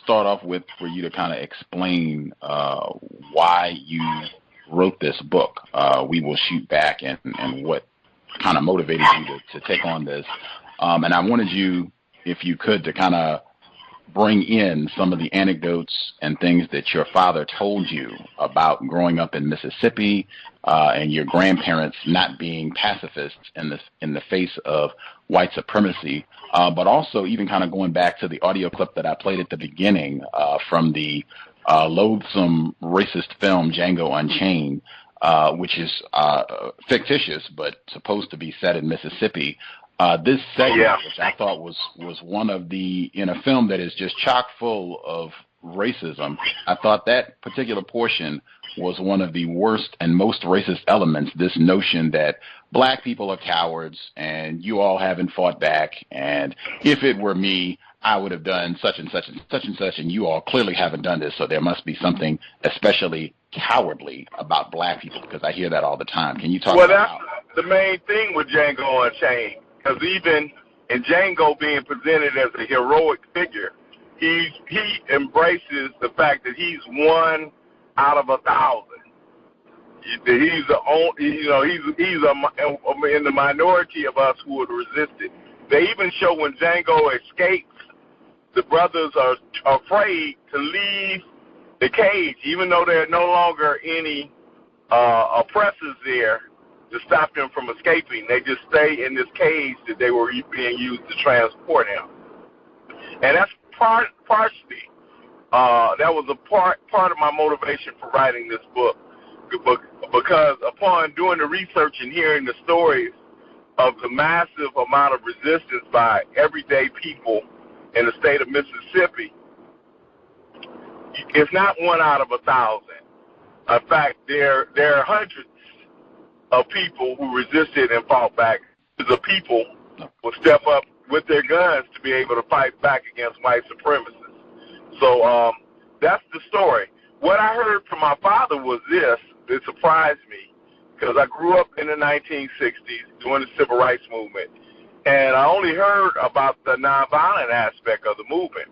start off with for you to kind of explain why you wrote this book, We Will Shoot Back, and what kind of motivated you to take on this. And I wanted you, if you could, to kind of bring in some of the anecdotes and things that your father told you about growing up in Mississippi and your grandparents not being pacifists in the face of white supremacy, but also even kind of going back to the audio clip that I played at the beginning from the loathsome racist film Django Unchained, which is fictitious but supposed to be set in Mississippi. This segment, which I thought was one of the, in a film that is just chock full of racism, I thought that particular portion was one of the worst and most racist elements, this notion that black people are cowards and you all haven't fought back, and if it were me, I would have done such and such and such and such, and you all clearly haven't done this, so there must be something especially cowardly about black people, because I hear that all the time. Can you talk about that? Well, that's the main thing with Django Unchained. Because even in Django being presented as a heroic figure, he embraces the fact that he's one out of 1,000. He's in the minority of us who would resist it. They even show when Django escapes, the brothers are afraid to leave the cage, even though there are no longer any oppressors there to stop them from escaping. They just stay in this cage that they were being used to transport him. And that's partially, that was a part of my motivation for writing this book, because upon doing the research and hearing the stories of the massive amount of resistance by everyday people in the state of Mississippi, it's not one out of 1,000. In fact, there are hundreds of people who resisted and fought back. The people will step up with their guns to be able to fight back against white supremacists. So that's the story. What I heard from my father was this. It surprised me, because I grew up in the 1960s during the Civil Rights Movement, and I only heard about the nonviolent aspect of the movement.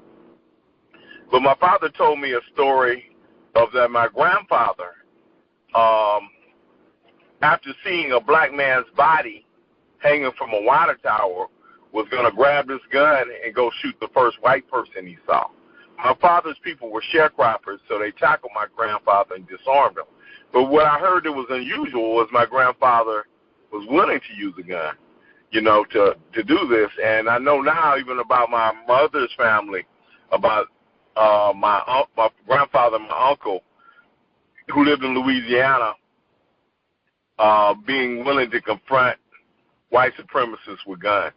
But my father told me a story of that my grandfather, after seeing a black man's body hanging from a water tower, was going to grab this gun and go shoot the first white person he saw. My father's people were sharecroppers, so they tackled my grandfather and disarmed him. But what I heard that was unusual was my grandfather was willing to use a gun, to do this. And I know now even about my mother's family, about my grandfather, my uncle, who lived in Louisiana, being willing to confront white supremacists with guns.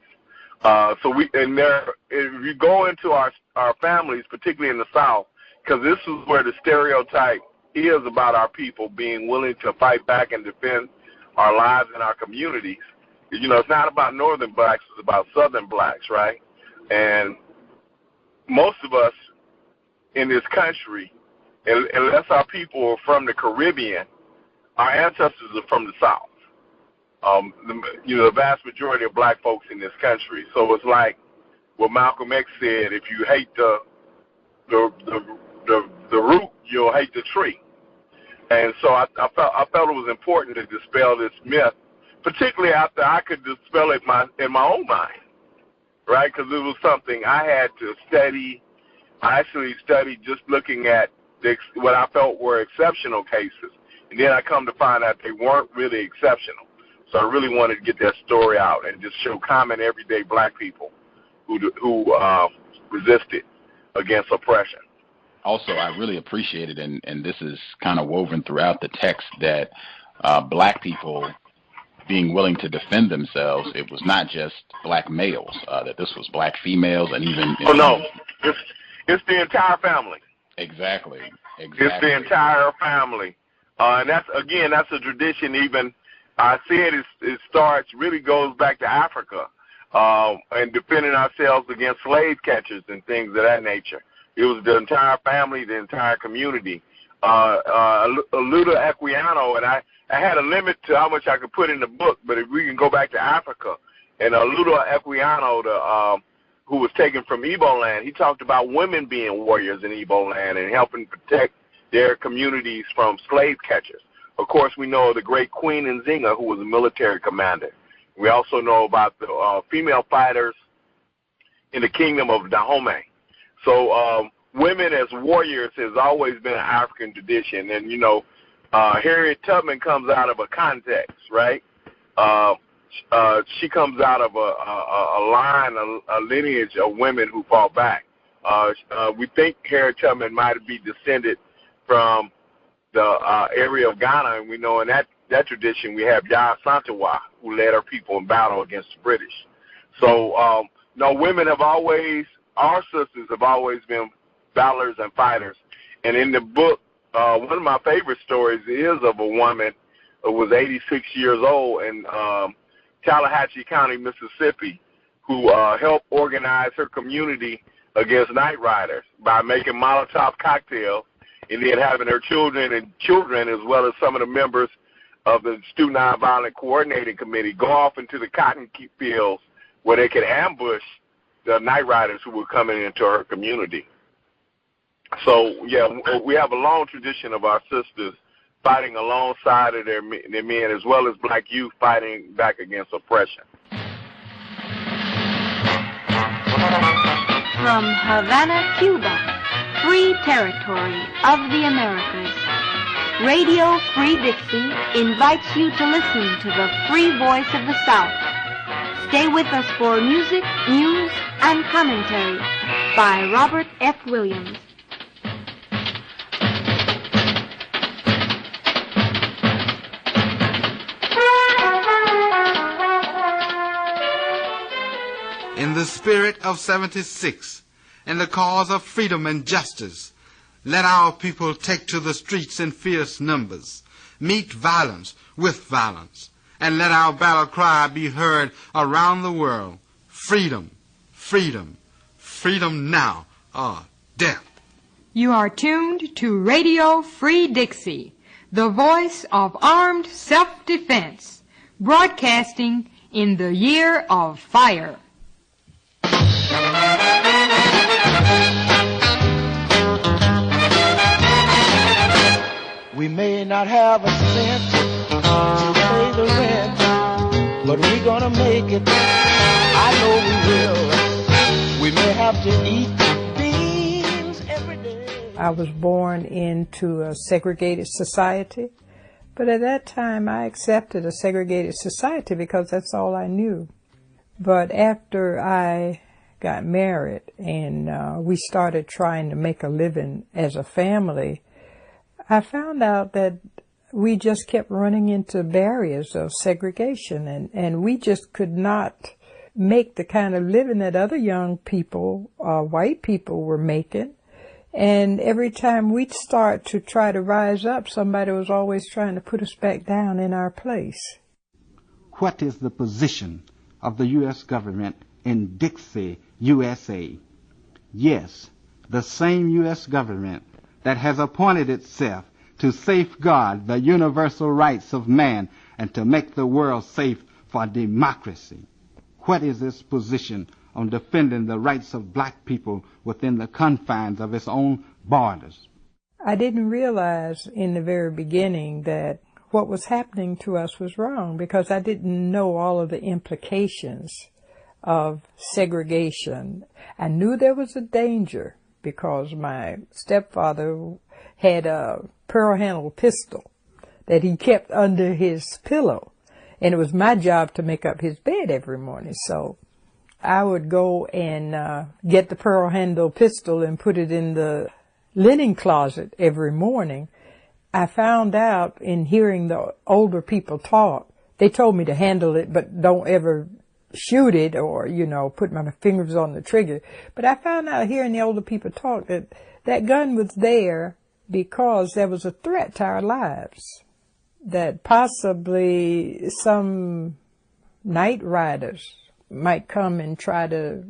If you go into our families, particularly in the South, because this is where the stereotype is about our people being willing to fight back and defend our lives and our communities. It's not about northern blacks, it's about southern blacks, right? And most of us in this country, unless our people are from the Caribbean, our ancestors are from the South. The vast majority of black folks in this country. So it's like what Malcolm X said: if you hate the root, you'll hate the tree. And so I felt it was important to dispel this myth, particularly after I could dispel it in my own mind, right? Because it was something I had to study. I actually studied just looking at what I felt were exceptional cases. And then I come to find out they weren't really exceptional. So I really wanted to get that story out and just show common everyday black people who resisted against oppression. Also, I really appreciate it, and this is kind of woven throughout the text, that black people being willing to defend themselves, it was not just black males, that this was black females and even... Oh, no. It's the entire family. Exactly. It's the entire family. And that's a tradition even... I said it really goes back to Africa and defending ourselves against slave catchers and things of that nature. It was the entire family, the entire community. Luda Equiano, and I had a limit to how much I could put in the book, but if we can go back to Africa, and Luda Equiano, who was taken from Igbo land, he talked about women being warriors in Igbo land and helping protect their communities from slave catchers. Of course, we know the great Queen Nzinga, who was a military commander. We also know about the female fighters in the kingdom of Dahomey. So women as warriors has always been an African tradition. And, you know, Harriet Tubman comes out of a context, right? She comes out of a line, a lineage of women who fought back. We think Harriet Tubman might be descended from the area of Ghana, and we know in that tradition we have Yaa Asantewaa, who led her people in battle against the British. So, no, women have always, our sisters have always been battlers and fighters. And in the book, one of my favorite stories is of a woman who was 86 years old in Tallahatchie County, Mississippi, who helped organize her community against night riders by making Molotov cocktails and then having her children as well as some of the members of the Student Nonviolent Coordinating Committee go off into the cotton fields where they could ambush the night riders who were coming into her community. So, yeah, we have a long tradition of our sisters fighting alongside of their men, as well as black youth fighting back against oppression. From Havana, Cuba, free territory of the Americas, Radio Free Dixie invites you to listen to the free voice of the South. Stay with us for music, news, and commentary by Robert F. Williams. In the spirit of 76, in the cause of freedom and justice, let our people take to the streets in fierce numbers, meet violence with violence, and let our battle cry be heard around the world. Freedom, freedom, freedom now or death. You are tuned to Radio Free Dixie, the voice of armed self-defense, broadcasting in the year of fire. We may not have a cent to pay the rent, but we're gonna make it. I know we will. We may have to eat beans every day. I was born into a segregated society, but at that time I accepted a segregated society because that's all I knew. But after I got married and we started trying to make a living as a family, I found out that we just kept running into barriers of segregation, and we just could not make the kind of living that other young people, white people, were making. And every time we'd start to try to rise up, somebody was always trying to put us back down in our place. What is the position of the U.S. government in Dixie, USA? Yes, the same U.S. government that has appointed itself to safeguard the universal rights of man and to make the world safe for democracy. What is its position on defending the rights of black people within the confines of its own borders? I didn't realize in the very beginning that what was happening to us was wrong because I didn't know all of the implications of segregation. I knew there was a danger because my stepfather had a pearl-handled pistol that he kept under his pillow, and it was my job to make up his bed every morning. So I would go and get the pearl-handled pistol and put it in the linen closet every morning. I found out in hearing the older people talk, they told me to handle it, but don't ever shoot it or, you know, put my fingers on the trigger. But I found out hearing the older people talk that that gun was there because there was a threat to our lives, that possibly some night riders might come and try to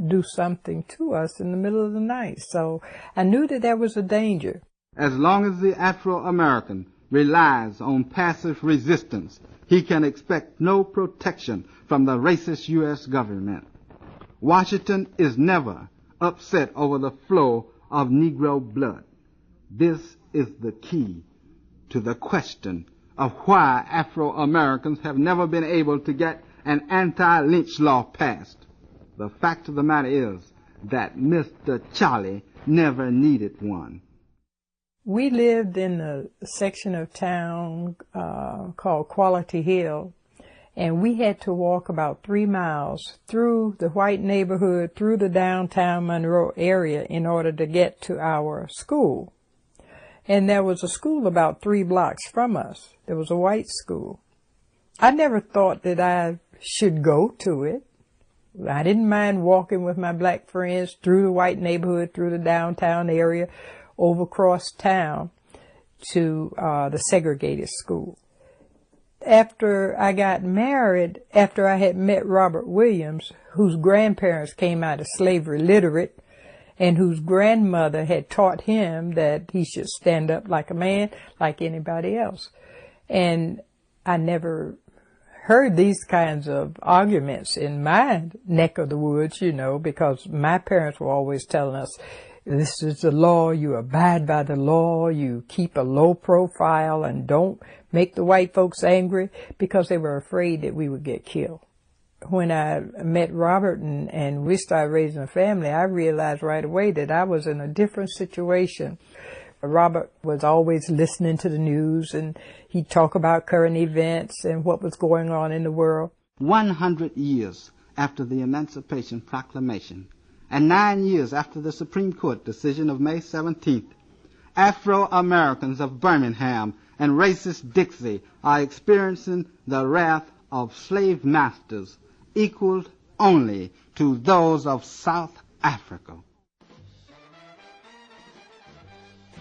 do something to us in the middle of the night. So I knew that there was a danger. As long as the Afro-American relies on passive resistance, he can expect no protection from the racist U.S. government. Washington is never upset over the flow of Negro blood. This is the key to the question of why Afro-Americans have never been able to get an anti-lynch law passed. The fact of the matter is that Mr. Charlie never needed one. We lived in a section of town called Quality Hill, and we had to walk about 3 miles through the white neighborhood, through the downtown Monroe area in order to get to our school. And there was a school about 3 blocks from us. There was a white school. I never thought that I should go to it. I didn't mind walking with my black friends through the white neighborhood, through the downtown area, over across town to the segregated school. After I got married, after I had met Robert Williams, whose grandparents came out of slavery literate, and whose grandmother had taught him that he should stand up like a man, like anybody else. And I never heard these kinds of arguments in my neck of the woods, you know, because my parents were always telling us, this is the law, you abide by the law, you keep a low profile and don't make the white folks angry, because they were afraid that we would get killed. When I met Robert and we started raising a family, I realized right away that I was in a different situation. Robert was always listening to the news, and he'd talk about current events and what was going on in the world. 100 years after the Emancipation Proclamation, and 9 years after the Supreme Court decision of May 17th, Afro-Americans of Birmingham and racist Dixie are experiencing the wrath of slave masters equal only to those of South Africa.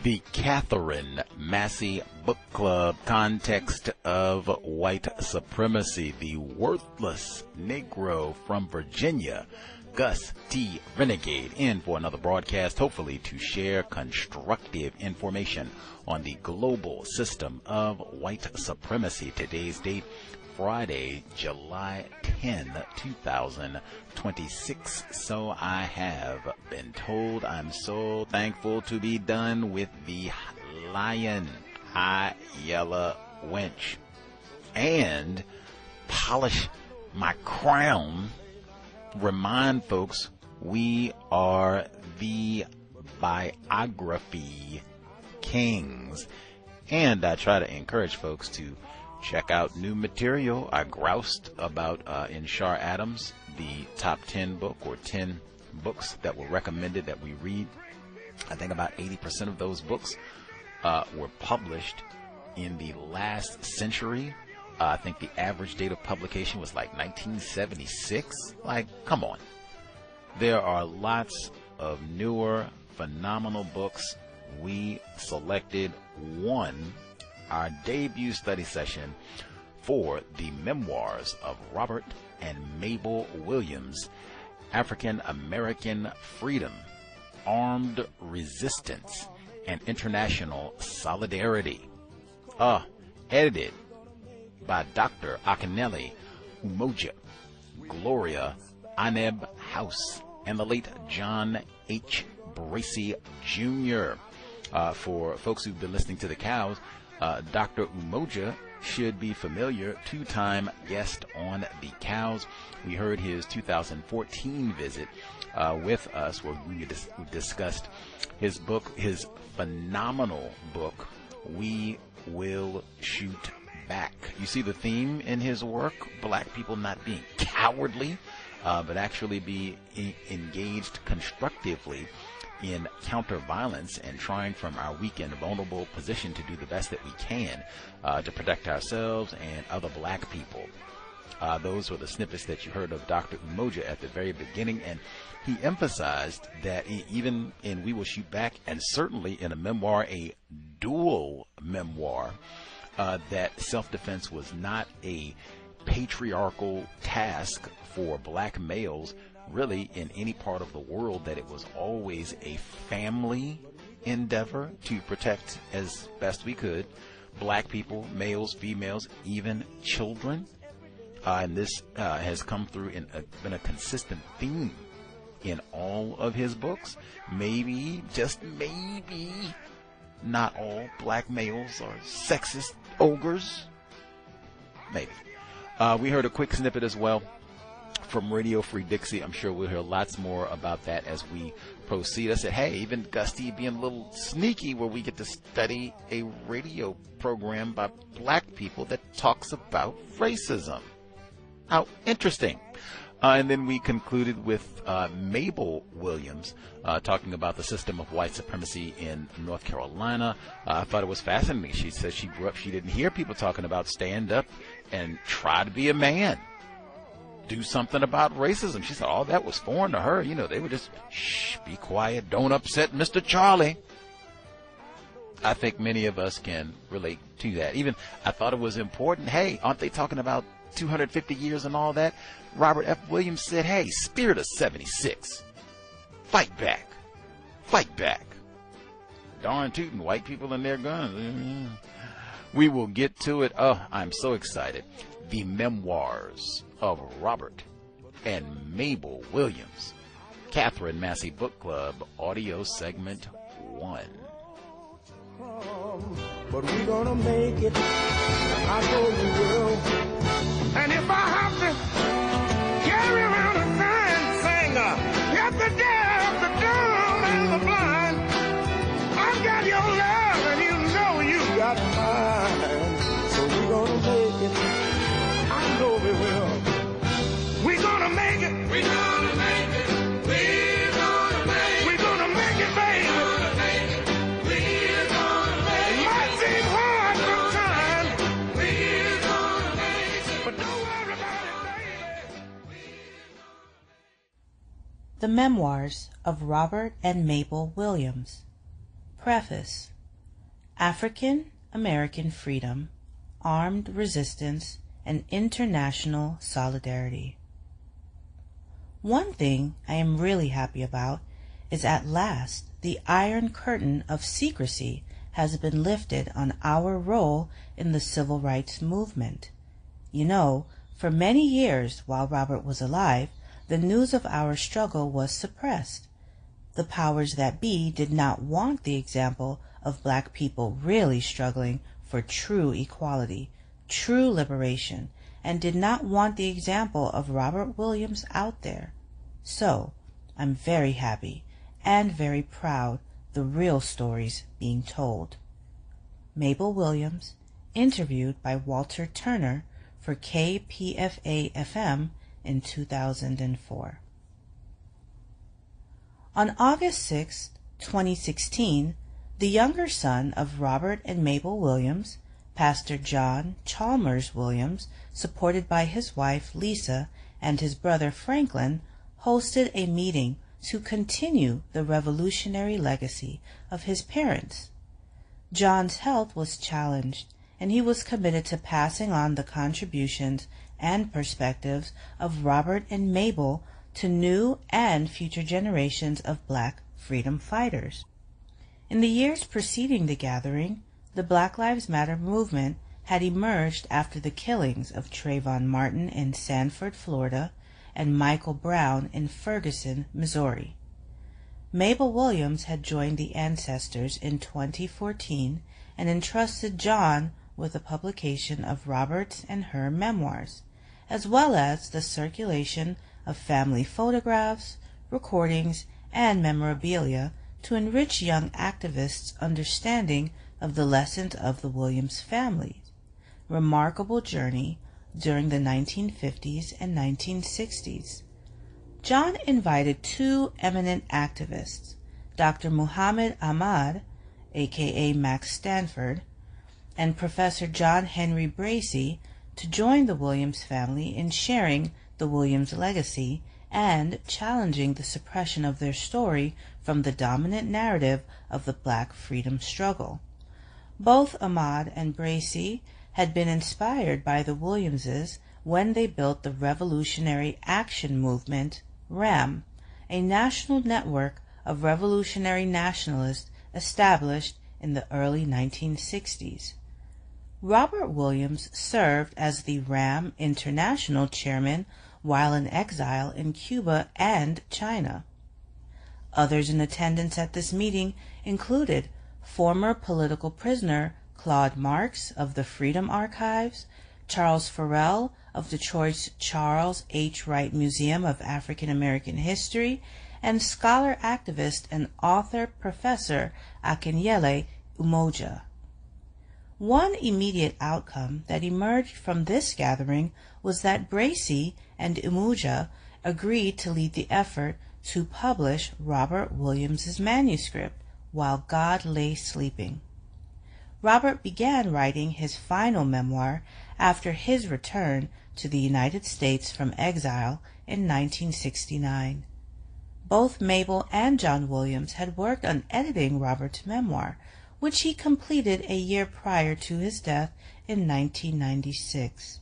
The Katherine Massey Book Club, Context of White Supremacy. The worthless Negro from Virginia, Gus T. Renegade, in for another broadcast, hopefully to share constructive information on the global system of white supremacy. Today's date, Friday, July 10, 2026. So I have been told. I'm so thankful to be done with the lion, Akinyele Umoja, and polish my crown. Remind folks, we are the Biography Kings. And I try to encourage folks to check out new material. I groused about in Shar Adams, the top 10 book or 10 books that were recommended that we read. I think about 80% of those books were published in the last century. I think the average date of publication was like 1976. Like, come on. There are lots of newer, phenomenal books. We selected one, our debut study session, for the Memoirs of Robert and Mabel Williams, African American Freedom, Armed Resistance, and International Solidarity. Edited by Dr. Akinyele Umoja, Gloria Aneb House, and the late John H. Bracey Jr. For folks who've been listening to the Cows, Dr. Umoja should be familiar, two-time guest on the Cows. We heard his 2014 visit with us, where we discussed his book, his phenomenal book, We Will Shoot Back. You see the theme in his work: black people not being cowardly, but actually be engaged constructively in counter-violence and trying from our weak and vulnerable position to do the best that we can to protect ourselves and other black people. Those were the snippets that you heard of Dr. Umoja at the very beginning, and he emphasized that even in We Will Shoot Back, and certainly in a memoir, a dual memoir, that self-defense was not a patriarchal task for black males really in any part of the world, that it was always a family endeavor to protect as best we could black people, males, females, even children. And this has come through in been a consistent theme in all of his books. Maybe, just maybe, not all black males are sexist ogres. Maybe. We heard a quick snippet as well from Radio Free Dixie. I'm sure we'll hear lots more about that as we proceed. I said, hey, even Gusty being a little sneaky where we get to study a radio program by black people that talks about racism. How interesting. And then we concluded with Mabel Williams talking about the system of white supremacy in North Carolina. I thought it was fascinating. She said she grew up, she didn't hear people talking about stand up and try to be a man. Do something about racism. She said all that was foreign to her. You know, they were just, shh, be quiet, don't upset Mr. Charlie. I think many of us can relate to that. Even I thought it was important. Hey, aren't they talking about 250 years and all that? Robert F. Williams said, hey, spirit of 76. Fight back. Fight back. Darn tootin', white people and their guns. We will get to it. Oh, I'm so excited. The Memoirs of Robert and Mabel Williams. Katherine Massey Book Club, audio segment 1. But we're gonna make it. I know we will. And if I have to carry around a sign saying, get the deaf, the dumb, and the blind, I've got your love and you know you got mine. So we're gonna make it. I know we will. We're gonna make it. We're gonna make it. We're gonna make it. We're gonna make it, baby. We're gonna make it. We're gonna make it. It might seem hard sometimes. We're gonna make it. But don't worry about it, baby. The Memoirs of Robert and Mabel Williams. Preface. African American Freedom, Armed Resistance, and International Solidarity. One thing I am really happy about is at last the iron curtain of secrecy has been lifted on our role in the civil rights movement. You know, for many years while Robert was alive, the news of our struggle was suppressed. The powers that be did not want the example of black people really struggling for true equality, true liberation, and did not want the example of Robert Williams out there. So, I'm very happy and very proud the real stories being told. Mabel Williams, interviewed by Walter Turner for KPFA-FM in 2004. On August 6, 2016, the younger son of Robert and Mabel Williams, Pastor John Chalmers Williams, supported by his wife Lisa and his brother Franklin, hosted a meeting to continue the revolutionary legacy of his parents. John's health was challenged, and he was committed to passing on the contributions and perspectives of Robert and Mabel to new and future generations of black freedom fighters. In the years preceding the gathering, the Black Lives Matter movement had emerged after the killings of Trayvon Martin in Sanford, Florida, and Michael Brown in Ferguson, Missouri. Mabel Williams had joined the ancestors in 2014 and entrusted John with the publication of Robert's and her memoirs, as well as the circulation of family photographs, recordings, and memorabilia to enrich young activists' understanding of the lessons of the Williams family's remarkable journey during the 1950s and 1960s. John invited two eminent activists, Dr. Muhammad Ahmad, aka Max Stanford, and Professor John Henry Bracey, to join the Williams family in sharing the Williams legacy and challenging the suppression of their story from the dominant narrative of the black freedom struggle. Both Ahmad and Bracey had been inspired by the Williamses when they built the Revolutionary Action Movement, RAM, a national network of revolutionary nationalists established in the early 1960s. Robert Williams served as the RAM International chairman while in exile in Cuba and China. Others in attendance at this meeting included former political prisoner Claude Marks of the Freedom Archives, Charles Farrell of Detroit's Charles H. Wright Museum of African American History, and scholar, activist, and author Professor Akinyele Umoja. One immediate outcome that emerged from this gathering was that Massey and Umoja agreed to lead the effort to publish Robert Williams's manuscript, While God Lay Sleeping. Robert began writing his final memoir after his return to the United States from exile in 1969. Both Mabel and John Williams had worked on editing Robert's memoir, which he completed a year prior to his death in 1996.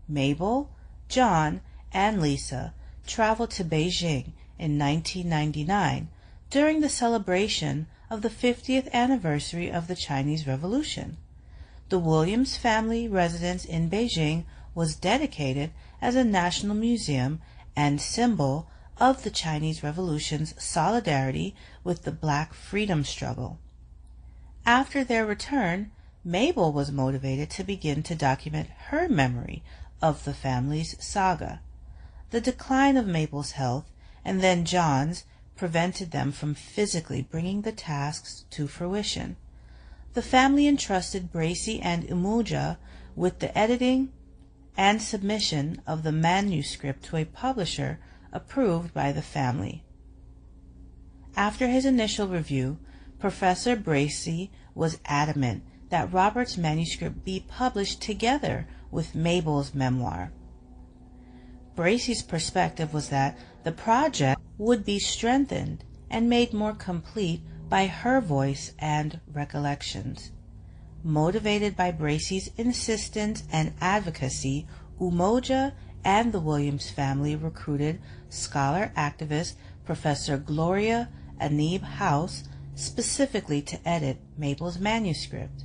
Mabel, John, and Lisa traveled to Beijing in 1999 during the celebration of the 50th anniversary of the Chinese Revolution. The Williams family residence in Beijing was dedicated as a national museum and symbol of the Chinese Revolution's solidarity with the Black freedom struggle. After their return, Mabel was motivated to begin to document her memory of the family's saga. The decline of Mabel's health, and then John's, prevented them from physically bringing the tasks to fruition. The family entrusted Massey and Umoja with the editing and submission of the manuscript to a publisher approved by the family. After his initial review, Professor Massey was adamant that Robert's manuscript be published together with Mabel's memoir. Massey's perspective was that the project would be strengthened and made more complete by her voice and recollections. Motivated by Massey's insistence and advocacy, Umoja and the Williams family recruited scholar-activist Professor Gloria Anib House specifically to edit Mabel's manuscript.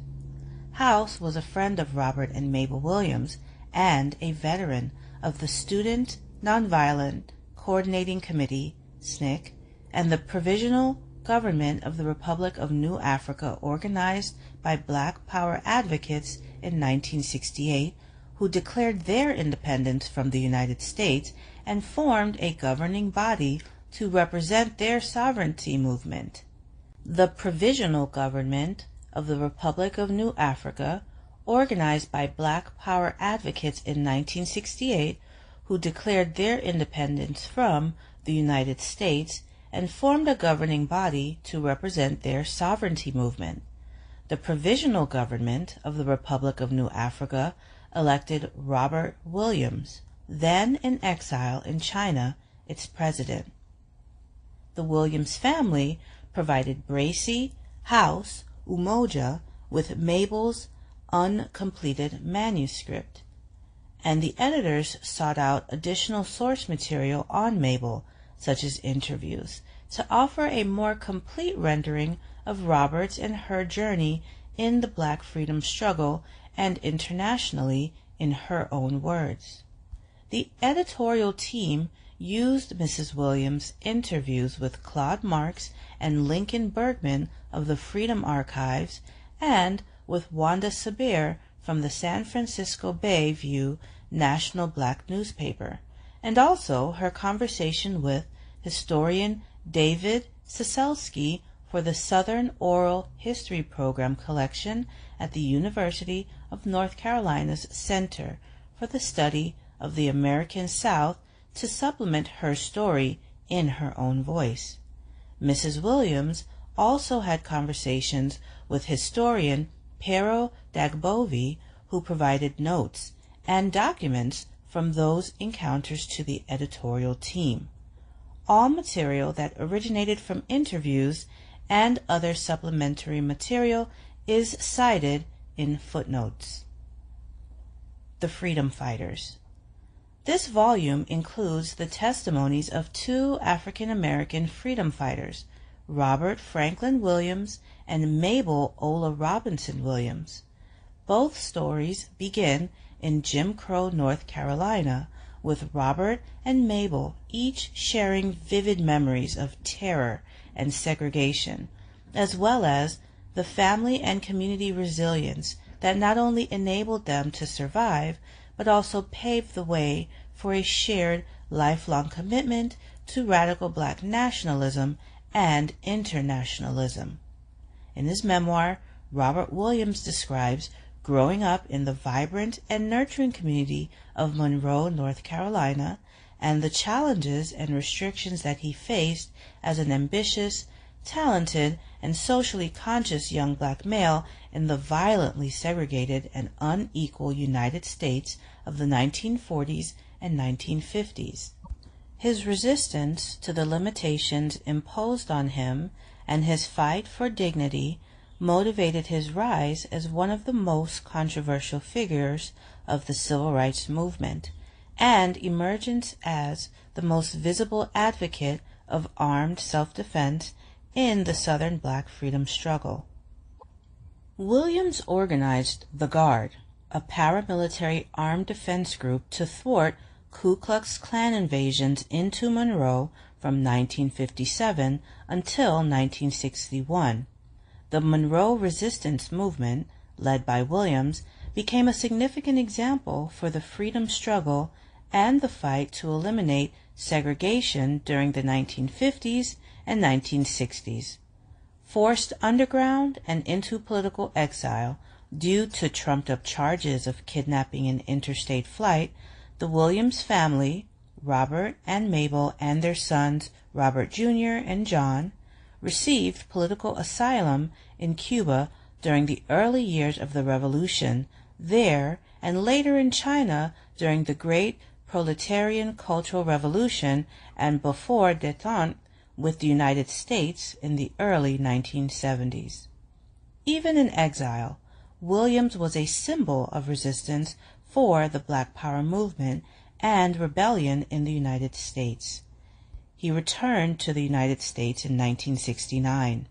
House was a friend of Robert and Mabel Williams and a veteran of the Student Nonviolent Coordinating Committee, SNCC, and the Provisional Government of the Republic of New Africa, organized by Black Power advocates in 1968, who declared their independence from the United States and formed a governing body to represent their sovereignty movement. The Provisional Government of the Republic of New Africa, organized by Black Power advocates in 1968, who declared their independence from the United States and formed a governing body to represent their sovereignty movement. The Provisional Government of the Republic of New Africa elected Robert Williams, then in exile in China, its president. The Williams family provided Massey, House, Umoja with Mabel's uncompleted manuscript, and the editors sought out additional source material on Mabel, such as interviews, to offer a more complete rendering of Robert's and her journey in the Black freedom struggle and internationally in her own words. The editorial team used Mrs. Williams' interviews with Claude Marks and Lincoln Bergman of the Freedom Archives and with Wanda Sabir from the San Francisco Bay View National Black newspaper, and also her conversation with historian David Siselsky for the Southern Oral History Program collection at the University of North Carolina's Center for the Study of the American South to supplement her story in her own voice. Mrs. Williams also had conversations with historian Pero Dagbovi, who provided notes and documents from those encounters to the editorial team. All material that originated from interviews and other supplementary material is cited in footnotes. The Freedom Fighters. This volume includes the testimonies of two African American freedom fighters, Robert Franklin Williams and Mabel Ola Robinson Williams. Both stories begin in Jim Crow, North Carolina, with Robert and Mabel each sharing vivid memories of terror and segregation, as well as the family and community resilience that not only enabled them to survive, but also paved the way for a shared lifelong commitment to radical black nationalism and internationalism. In his memoir, Robert Williams describes growing up in the vibrant and nurturing community of Monroe, North Carolina, and the challenges and restrictions that he faced as an ambitious, talented, and socially conscious young black male in the violently segregated and unequal United States of the 1940s and 1950s. His resistance to the limitations imposed on him and his fight for dignity motivated his rise as one of the most controversial figures of the civil rights movement and emergence as the most visible advocate of armed self-defense in the Southern black freedom struggle. Williams organized the Guard, a paramilitary armed defense group to thwart Ku Klux Klan invasions into Monroe from 1957 until 1961. The Monroe resistance movement, led by Williams, became a significant example for the freedom struggle and the fight to eliminate segregation during the 1950s and 1960s. Forced underground and into political exile due to trumped-up charges of kidnapping and interstate flight, the Williams family, Robert and Mabel and their sons Robert Jr. and John, received political asylum in Cuba during the early years of the Revolution there and later in China during the Great Proletarian Cultural Revolution and before détente with the United States in the early 1970s. Even in exile, Williams was a symbol of resistance for the Black Power movement and rebellion in the United States. He returned to the United States in 1969.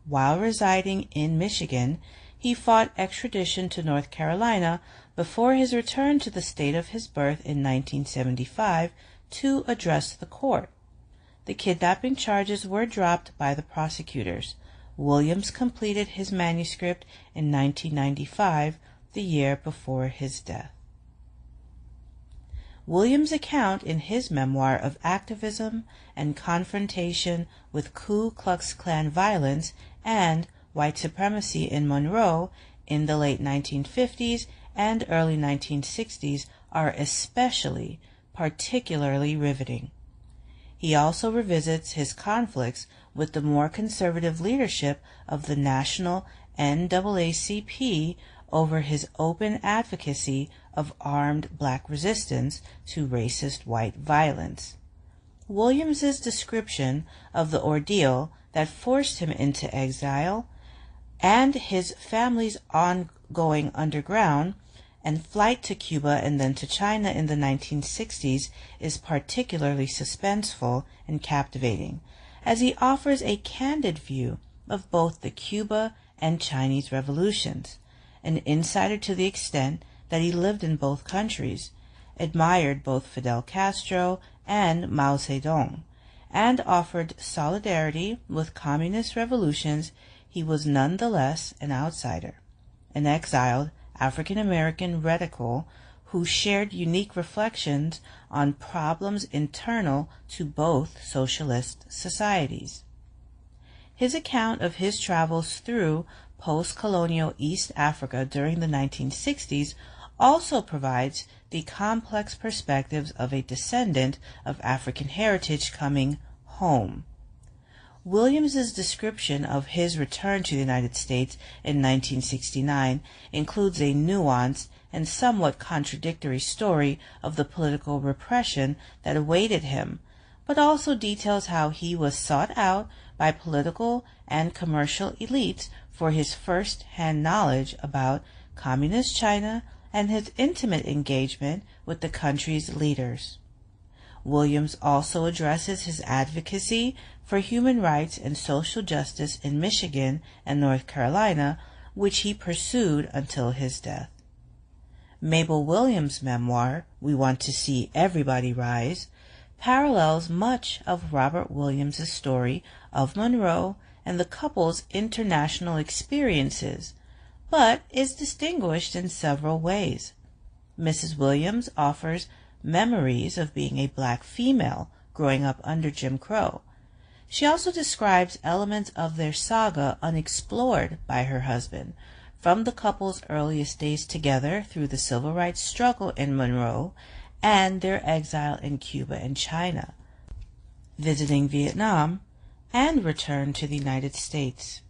While residing in Michigan, he fought extradition to North Carolina before his return to the state of his birth in 1975 to address the court. The kidnapping charges were dropped by the prosecutors. Williams completed his manuscript in 1995, the year before his death. Williams' account in his memoir of activism and confrontation with Ku Klux Klan violence and white supremacy in Monroe in the late 1950s and early 1960s are particularly riveting. He also revisits his conflicts with the more conservative leadership of the national NAACP over his open advocacy of armed black resistance to racist white violence. Williams's description of the ordeal that forced him into exile and his family's ongoing underground and flight to Cuba and then to China in the 1960s is particularly suspenseful and captivating, as he offers a candid view of both the Cuba and Chinese revolutions, an insider to the extent that he lived in both countries, admired both Fidel Castro and Mao Zedong, and offered solidarity with communist revolutions. He was nonetheless an outsider, an exiled African-American radical who shared unique reflections on problems internal to both socialist societies. His account of his travels through post-colonial East Africa during the 1960s also provides the complex perspectives of a descendant of African heritage coming home. Williams's description of his return to the United States in 1969 includes a nuanced and somewhat contradictory story of the political repression that awaited him, but also details how he was sought out by political and commercial elites for his first-hand knowledge about communist China and his intimate engagement with the country's leaders. Williams also addresses his advocacy for human rights and social justice in Michigan and North Carolina, which he pursued until his death. Mabel Williams' memoir, We Want to See Everybody Rise, parallels much of Robert Williams' story of Monroe and the couple's international experiences, but is distinguished in several ways. Mrs. Williams offers memories of being a black female growing up under Jim Crow. She also describes elements of their saga unexplored by her husband, from the couple's earliest days together through the civil rights struggle in Monroe and their exile in Cuba and China, visiting Vietnam, and return to the United States.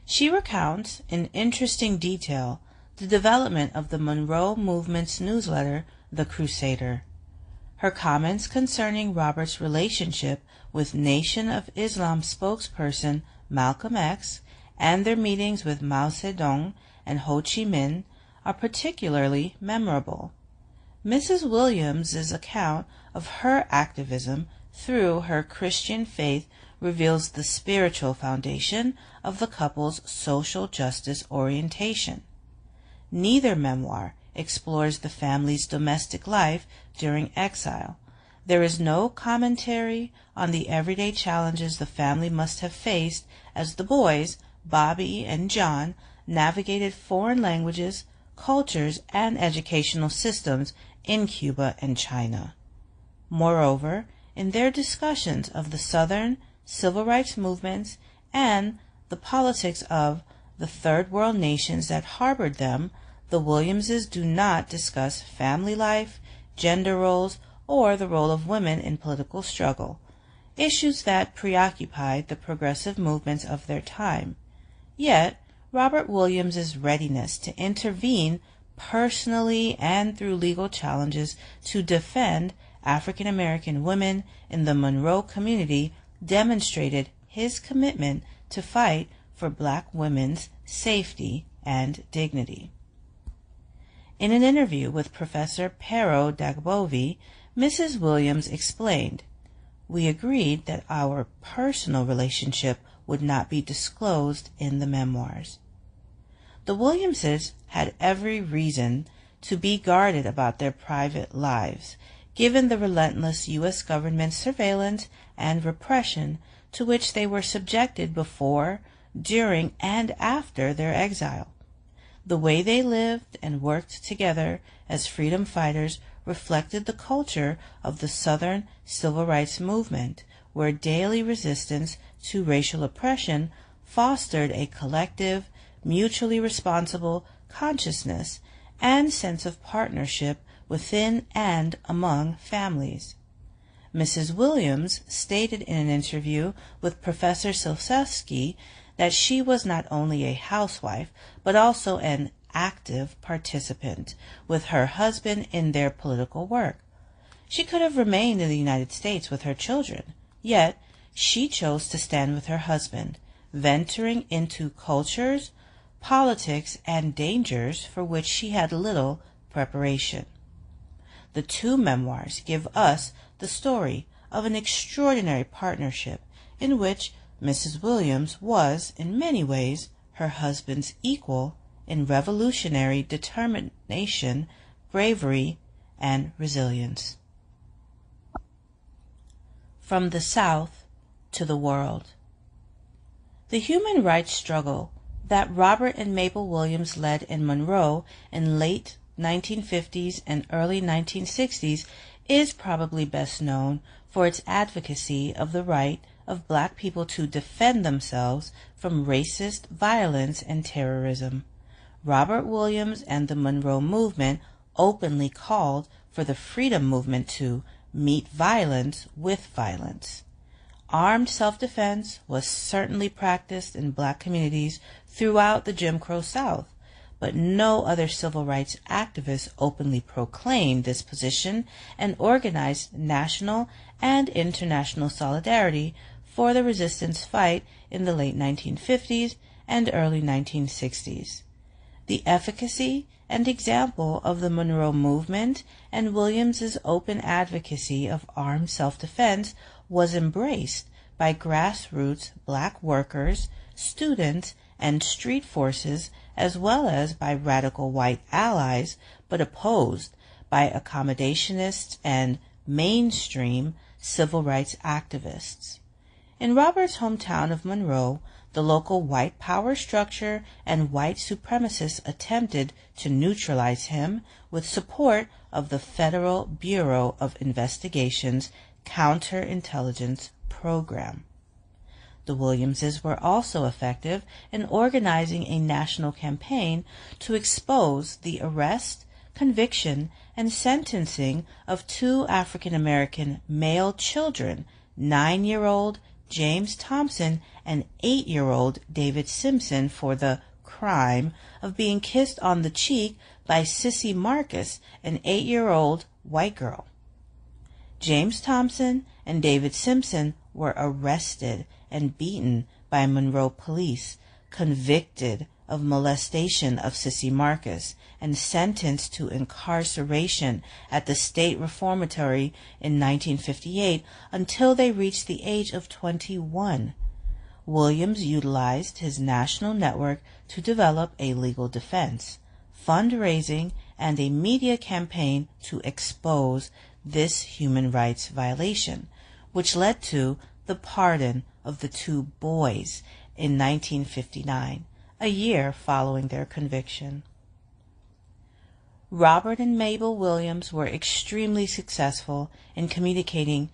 She recounts in interesting detail the development of the Monroe movement's newsletter, The Crusader. Her comments concerning Robert's relationship with Nation of Islam spokesperson Malcolm X and their meetings with Mao Zedong and Ho Chi Minh are particularly memorable. Mrs. Williams's account of her activism through her Christian faith reveals the spiritual foundation of the couple's social justice orientation. Neither memoir explores the family's domestic life during exile. There is no commentary on the everyday challenges the family must have faced as the boys, Bobby and John, navigated foreign languages, cultures, and educational systems in Cuba and China. Moreover, in their discussions of the Southern civil rights movements and the politics of the third world nations that harbored them, the Williamses do not discuss family life, gender roles, or the role of women in political struggle, issues that preoccupied the progressive movements of their time. Yet, Robert Williams's readiness to intervene personally and through legal challenges to defend African American women in the Monroe community demonstrated his commitment to fight for black women's safety and dignity. In an interview with Professor Pero Dagbovi, Mrs. Williams explained, "We agreed that our personal relationship would not be disclosed in the memoirs." The Williamses had every reason to be guarded about their private lives, given the relentless U.S. government surveillance and repression to which they were subjected before, during, and after their exile. The way they lived and worked together as freedom fighters reflected the culture of the Southern civil rights movement, where daily resistance to racial oppression fostered a collective, mutually responsible consciousness and sense of partnership within and among families. Mrs. Williams stated in an interview with Professor Silsevsky that she was not only a housewife, but also an active participant with her husband in their political work. She could have remained in the United States with her children, yet she chose to stand with her husband, venturing into cultures, politics, and dangers for which she had little preparation. The two memoirs give us the story of an extraordinary partnership in which Mrs. Williams was, in many ways, her husband's equal in revolutionary determination, bravery, and resilience. From the South to the World. The human rights struggle that Robert and Mabel Williams led in Monroe in late 1950s and early 1960s is probably best known for its advocacy of the right of black people to defend themselves from racist violence and terrorism. Robert Williams and the Monroe movement openly called for the freedom movement to meet violence with violence. Armed self-defense was certainly practiced in black communities throughout the Jim Crow South, but no other civil rights activists openly proclaimed this position and organized national and international solidarity for the resistance fight in the late 1950s and early 1960s. The efficacy and example of the Monroe movement and Williams's open advocacy of armed self-defense was embraced by grassroots black workers, students, and street forces, as well as by radical white allies, but opposed by accommodationists and mainstream civil rights activists. In Robert's hometown of Monroe, the local white power structure and white supremacists attempted to neutralize him with support of the Federal Bureau of Investigation's counterintelligence program. The Williamses were also effective in organizing a national campaign to expose the arrest, conviction, and sentencing of two African-American male children, 9-year-old James Thompson and 8-year-old David Simpson, for the crime of being kissed on the cheek by Sissy Marcus, an 8-year-old white girl. James Thompson and David Simpson were arrested and beaten by Monroe police, convicted of molestation of Sissy Marcus, and sentenced to incarceration at the state reformatory in 1958 until they reached the age of 21. Williams utilized his national network to develop a legal defense, fundraising, and a media campaign to expose this human rights violation, which led to the pardon of the two boys in 1959, a year following their conviction. Robert and Mabel Williams were extremely successful in communicating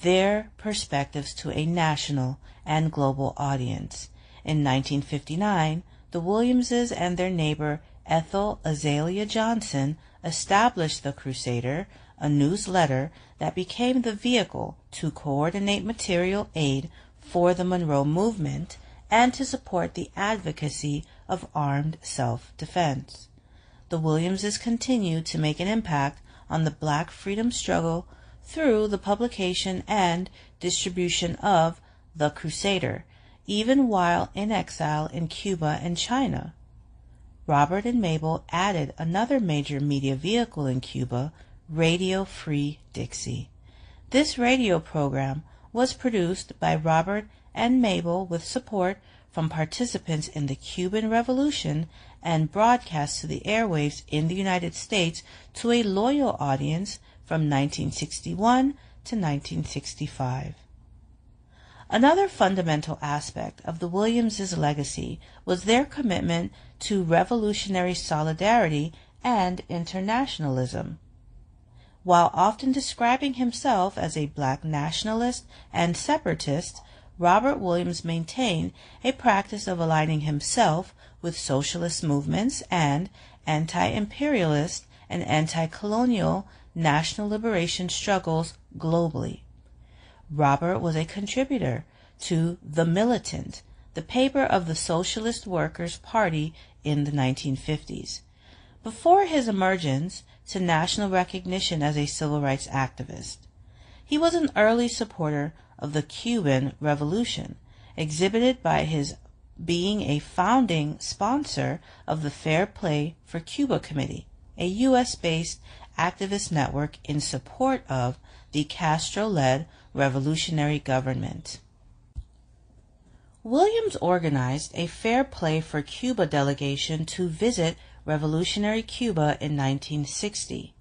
their perspectives to a national and global audience. In 1959, the Williamses and their neighbor Ethel Azalea Johnson established the Crusader, a newsletter that became the vehicle to coordinate material aid for the Monroe movement and to support the advocacy of armed self-defense. The Williamses continued to make an impact on the Black freedom struggle through the publication and distribution of The Crusader, even while in exile in Cuba and China. Robert and Mabel added another major media vehicle in Cuba, Radio Free Dixie. This radio program was produced by Robert and Mabel with support from participants in the Cuban Revolution and broadcast to the airwaves in the United States to a loyal audience from 1961 to 1965. Another fundamental aspect of the Williamses' legacy was their commitment to revolutionary solidarity and internationalism. While often describing himself as a Black nationalist and separatist, Robert Williams maintained a practice of aligning himself with socialist movements and anti-imperialist and anti-colonial national liberation struggles globally. Robert was a contributor to The Militant, the paper of the Socialist Workers' Party in the 1950s. Before his emergence to national recognition as a civil rights activist, he was an early supporter of the Cuban Revolution, exhibited by his being a founding sponsor of the Fair Play for Cuba Committee, a U.S.-based activist network in support of the Castro-led revolutionary government. Williams organized a Fair Play for Cuba delegation to visit revolutionary Cuba in 1960.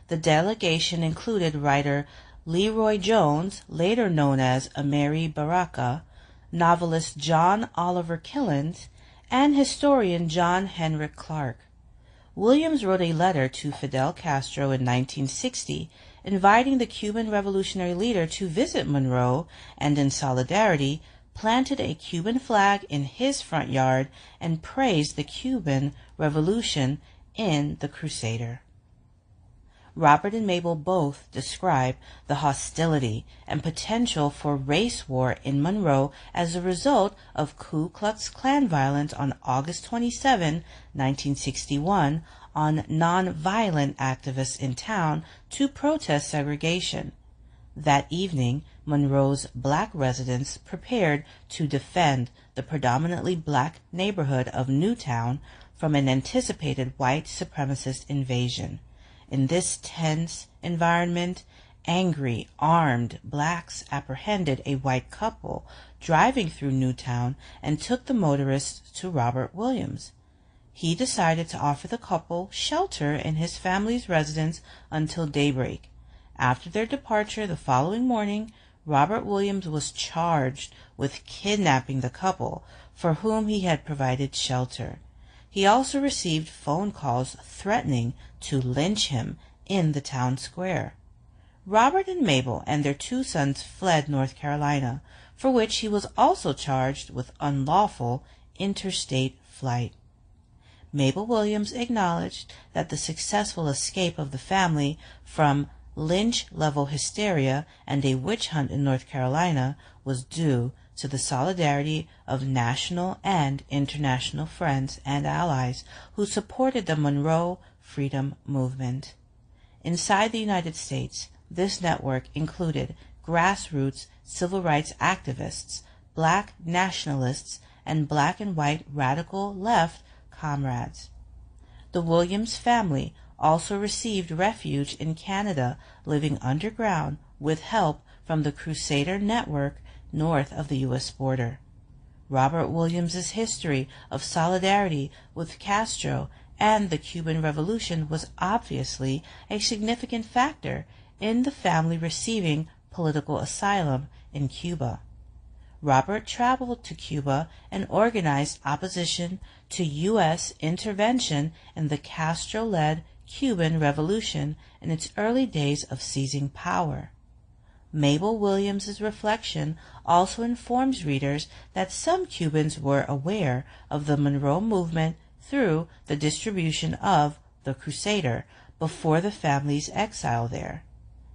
The delegation included writer Leroy Jones, later known as Amiri Baraka, novelist John Oliver Killens, and historian John Henrik Clark. Williams wrote a letter to Fidel Castro in 1960 inviting the Cuban revolutionary leader to visit Monroe and, in solidarity, planted a Cuban flag in his front yard and praised the Cuban Revolution in The Crusader. Robert and Mabel both describe the hostility and potential for race war in Monroe as a result of Ku Klux Klan violence on August 27, 1961, on nonviolent activists in town to protest segregation. That evening, Monroe's Black residents prepared to defend the predominantly Black neighborhood of Newtown from an anticipated white supremacist invasion. In this tense environment, Angry, armed blacks apprehended a white couple driving through Newtown and took the motorists to Robert Williams. He decided to offer the couple shelter in his family's residence until daybreak. After their departure the following morning, Robert Williams was charged with kidnapping the couple, for whom he had provided shelter. He also received phone calls threatening to lynch him in the town square. Robert and Mabel and their 2 sons fled North Carolina, for which he was also charged with unlawful interstate flight. Mabel Williams acknowledged that the successful escape of the family from lynch-level hysteria and a witch hunt in North Carolina was due to the solidarity of national and international friends and allies who supported the Monroe freedom movement. Inside the United States, this network included grassroots civil rights activists, black nationalists, and black and white radical left comrades. The Williams family also received refuge in Canada, living underground with help from the Crusader network north of the U.S. border. Robert Williams's history of solidarity with Castro and the Cuban Revolution was obviously a significant factor in the family receiving political asylum in Cuba. Robert traveled to Cuba and organized opposition to U.S. intervention in the Castro-led Cuban Revolution in its early days of seizing power. Mabel Williams's reflection also informs readers that some Cubans were aware of the Monroe movement through the distribution of The Crusader before the family's exile there.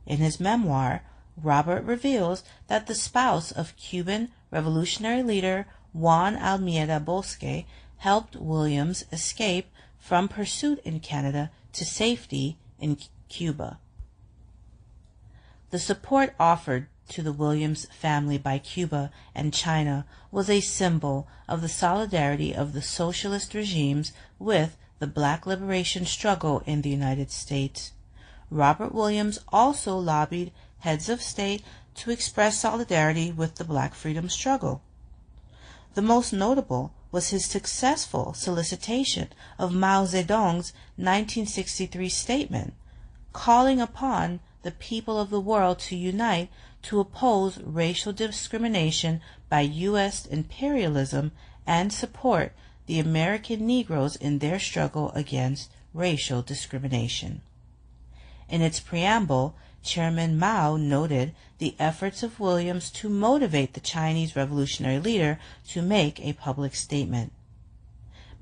In his memoir, Robert reveals that the spouse of Cuban revolutionary leader Juan Almeida Bosque helped Williams escape from pursuit in Canada to safety in Cuba. The support offered to the Williams family by Cuba and China was a symbol of the solidarity of the socialist regimes with the black liberation struggle in the United States. Robert Williams also lobbied heads of state to express solidarity with the black freedom struggle. The most notable was his successful solicitation of Mao Zedong's 1963 statement, calling upon the people of the world to unite to oppose racial discrimination by U.S. imperialism and support the American Negroes in their struggle against racial discrimination. In its preamble, Chairman Mao noted the efforts of Williams to motivate the Chinese revolutionary leader to make a public statement.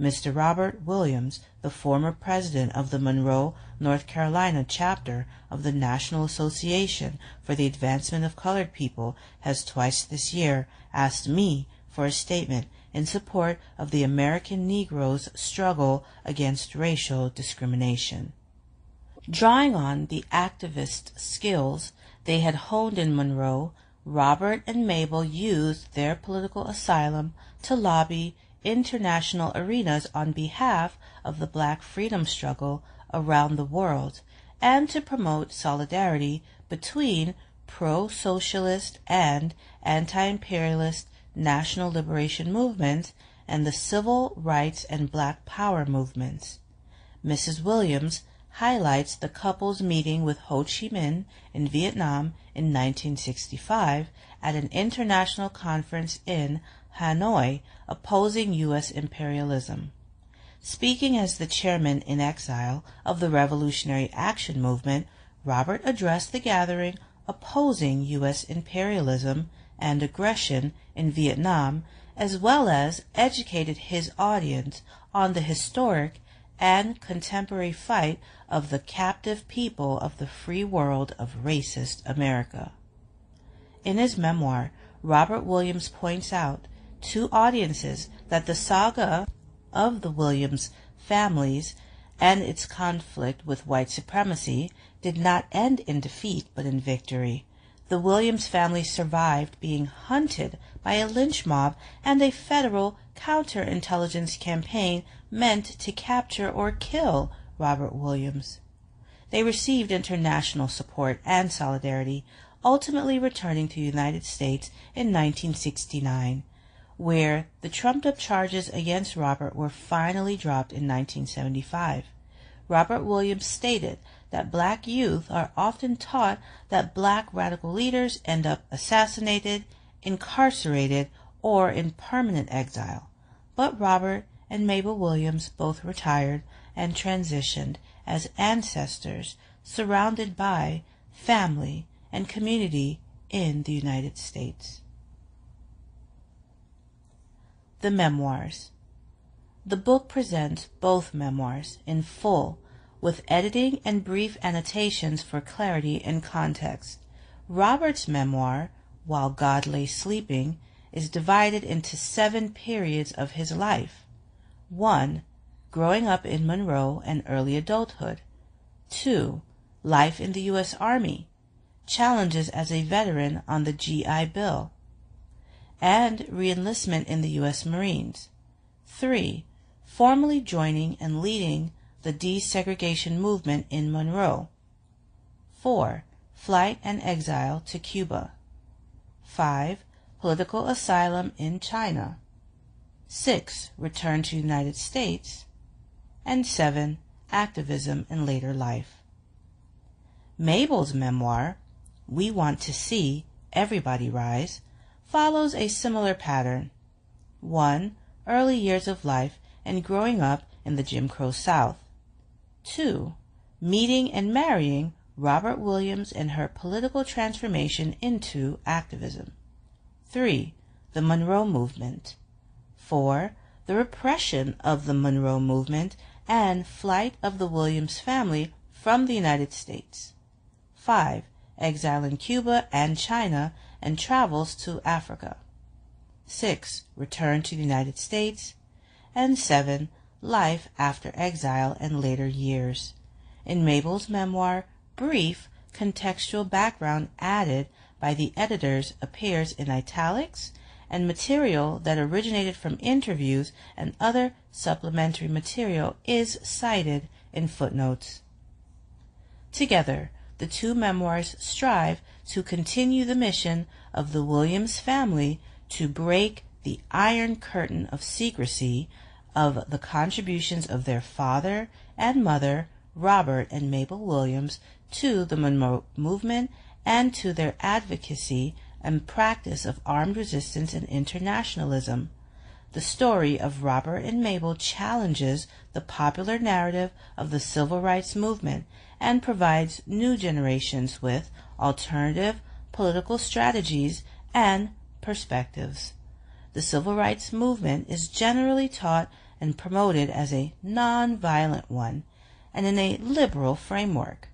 Mr. Robert Williams, the former president of the Monroe, North Carolina chapter of the National Association for the Advancement of Colored People, has twice this year asked me for a statement in support of the American Negroes' struggle against racial discrimination. Drawing on the activist skills they had honed in Monroe, Robert and Mabel used their political asylum to lobby international arenas on behalf of the black freedom struggle around the world and to promote solidarity between pro-socialist and anti-imperialist national liberation movements and the civil rights and black power movements. Mrs. Williams highlights the couple's meeting with Ho Chi Minh in Vietnam in 1965 at an international conference in Hanoi opposing U.S. imperialism. Speaking as the chairman in exile of the Revolutionary Action Movement, Robert addressed the gathering opposing U.S. imperialism and aggression in Vietnam, as well as educated his audience on the historic and contemporary fight of the captive people of the free world of racist America. In his memoir, Robert Williams points out to audiences that the saga of the Williams families and its conflict with white supremacy did not end in defeat but in victory. The Williams family survived being hunted by a lynch mob and a federal counterintelligence campaign meant to capture or kill Robert Williams. they received international support and solidarity, ultimately returning to the United States in 1969, where the trumped-up charges against Robert were finally dropped in 1975. Robert Williams stated that black youth are often taught that black radical leaders end up assassinated, incarcerated, or in permanent exile. But Robert and Mabel Williams both retired and transitioned as ancestors surrounded by family and community in the United States. The Memoirs. The book presents both memoirs in full, with editing and brief annotations for clarity and context. Robert's memoir, While God Lay Sleeping, is divided into 7 periods of his life. 1. Growing up in Monroe and early adulthood. 2. Life in the U.S. Army. Challenges as a veteran on the GI Bill. And reenlistment in the U.S. Marines. 3. Formally joining and leading the desegregation movement in Monroe. 4. Flight and exile to Cuba. 5. Political asylum in China. 6. Return to United States. And 7. Activism in later life. Mabel's memoir, We Want to See Everybody Rise, follows a similar pattern. 1. Early years of life and growing up in the Jim Crow South. 2. Meeting and marrying Robert Williams and her political transformation into activism. 3. The Monroe Movement. 4. The repression of the Monroe Movement and flight of the Williams family from the United States. 5. Exile in Cuba and China and travels to Africa. 6. Return to the United States. And 7. Life after exile and later years. In Mabel's memoir, brief contextual background added by the editors appears in italics, and material that originated from interviews and other supplementary material is cited in footnotes. Together, the 2 memoirs strive to continue the mission of the Williams family to break the iron curtain of secrecy of the contributions of their father and mother, Robert and Mabel Williams, to the Monroe movement and to their advocacy and practice of armed resistance and internationalism. The story of Robert and Mabel challenges the popular narrative of the civil rights movement and provides new generations with alternative political strategies and perspectives. The civil rights movement is generally taught and promoted as a non-violent one and in a liberal framework.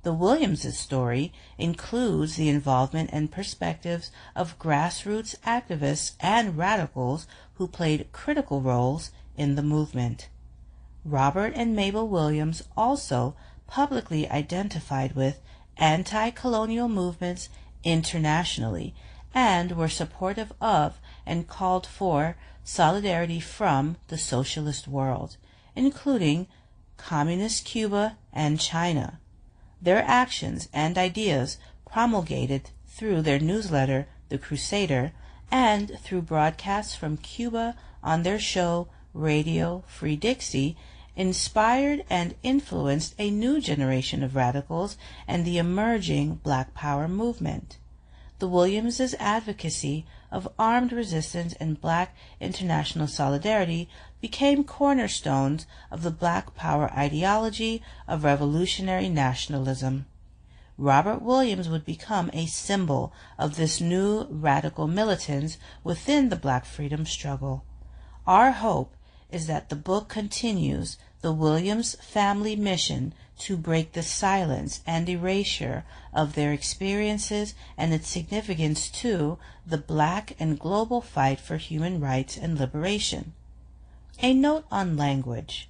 The Williams' story includes the involvement and perspectives of grassroots activists and radicals who played critical roles in the movement. Robert and Mabel Williams also publicly identified with anti-colonial movements internationally and were supportive of and called for solidarity from the socialist world, including Communist Cuba and China. Their actions and ideas, promulgated through their newsletter, The Crusader, and through broadcasts from Cuba on their show Radio Free Dixie, inspired and influenced a new generation of radicals and the emerging Black Power movement. The Williams' advocacy of armed resistance and Black international solidarity became cornerstones of the Black Power ideology of revolutionary nationalism. Robert Williams would become a symbol of this new radical militance within the Black freedom struggle. Our hope is that the book continues the Williams family mission to break the silence and erasure of their experiences and its significance to the Black and global fight for human rights and liberation. A note on language.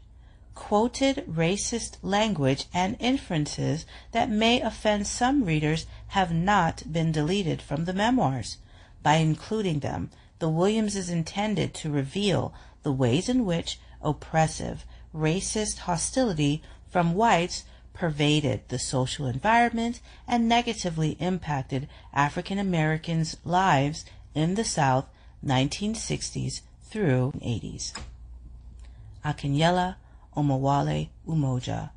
Quoted racist language and inferences that may offend some readers have not been deleted from the memoirs. By including them, the Williamses intended to reveal the ways in which oppressive, racist hostility from whites pervaded the social environment and negatively impacted African Americans' lives in the South 1960s through 80s. Akinyele Umoja,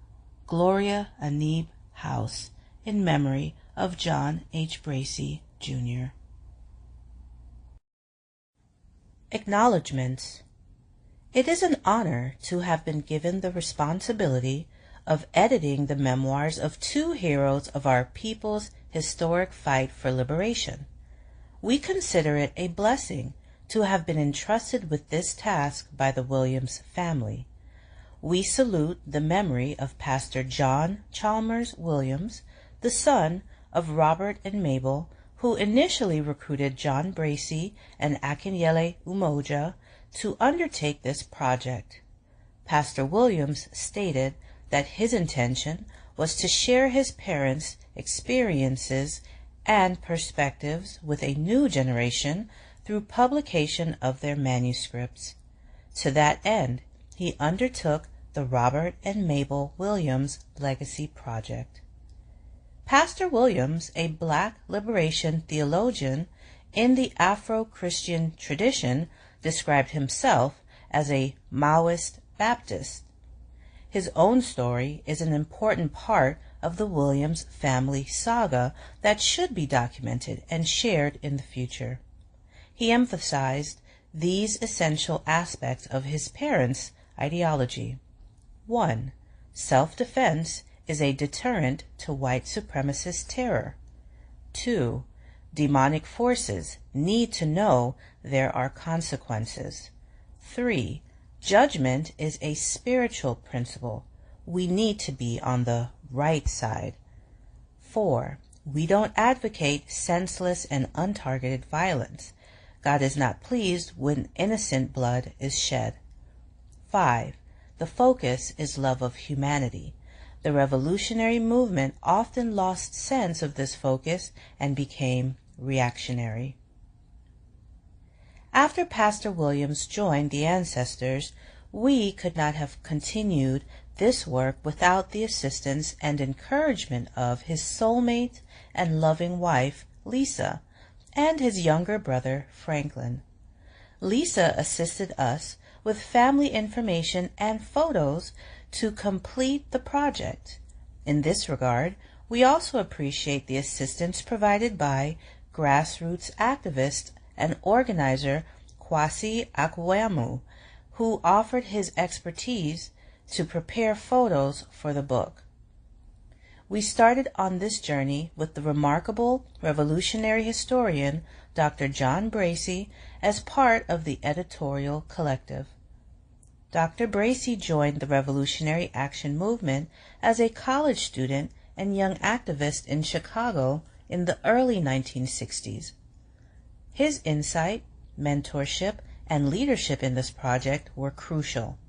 Gloria Anib House, in memory of John H. Bracy, Jr. Acknowledgements. It is an honor to have been given the responsibility of editing the memoirs of two heroes of our people's historic fight for liberation. We consider it a blessing to have been entrusted with this task by the Williams family. We salute the memory of Pastor John Chalmers Williams, the son of Robert and Mabel, who initially recruited John Bracy and Akinyele Umoja to undertake this project. Pastor Williams stated that his intention was to share his parents' experiences and perspectives with a new generation through publication of their manuscripts. To that end, he undertook the Robert and Mabel Williams Legacy Project. Pastor Williams, a black liberation theologian in the Afro-Christian tradition, described himself as a Maoist Baptist. His own story is an important part of the Williams family saga that should be documented and shared in the future. He emphasized these essential aspects of his parents' ideology. 1. Self-defense is a deterrent to white supremacist terror. 2. Demonic forces need to know there are consequences. 3. Judgment is a spiritual principle. We need to be on the right side. 4. We don't advocate senseless and untargeted violence. God is not pleased when innocent blood is shed. 5. The focus is love of humanity. The revolutionary movement often lost sense of this focus and became reactionary. After Pastor Williams joined the Ancestors, we could not have continued this work without the assistance and encouragement of his soulmate and loving wife, Lisa, and his younger brother, Franklin. Lisa assisted us with family information and photos to complete the project. In this regard, we also appreciate the assistance provided by grassroots activist and organizer Kwasi Akwamu, who offered his expertise to prepare photos for the book. We started on this journey with the remarkable revolutionary historian Dr. John Bracy as part of the editorial collective. Dr. Bracy joined the Revolutionary Action Movement as a college student and young activist in Chicago in the early 1960s. His insight, mentorship, and leadership in this project were crucial.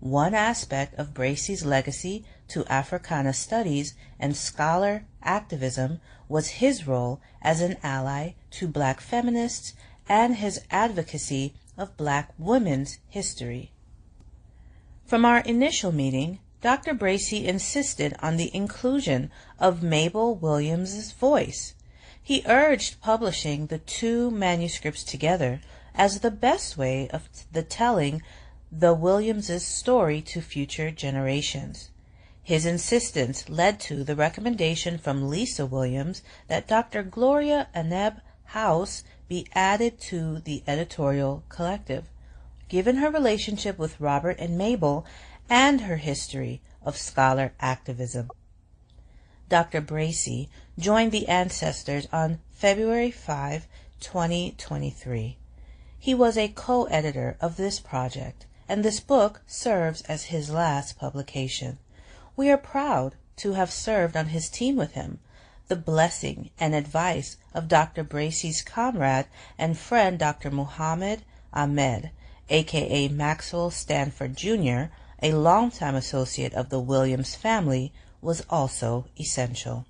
One aspect of Bracy's legacy to Africana studies and scholar activism was his role as an ally to black feminists and his advocacy of black women's history. From our initial meeting, Dr. Bracy insisted on the inclusion of Mabel Williams's voice. He urged publishing the two manuscripts together as the best way of telling the Williamses' story to future generations. His insistence led to the recommendation from Lisa Williams that Dr. Gloria Anib House be added to the editorial collective, given her relationship with Robert and Mabel and her history of scholar activism. Dr. Bracy joined the Ancestors on February 5, 2023. He was a co-editor of this project, and this book serves as his last publication. We are proud to have served on his team with him. The blessing and advice of Dr. Bracy's comrade and friend Dr. Muhammad Ahmed, a.k.a. Maxwell Stanford Jr., a longtime associate of the Williams family, was also essential.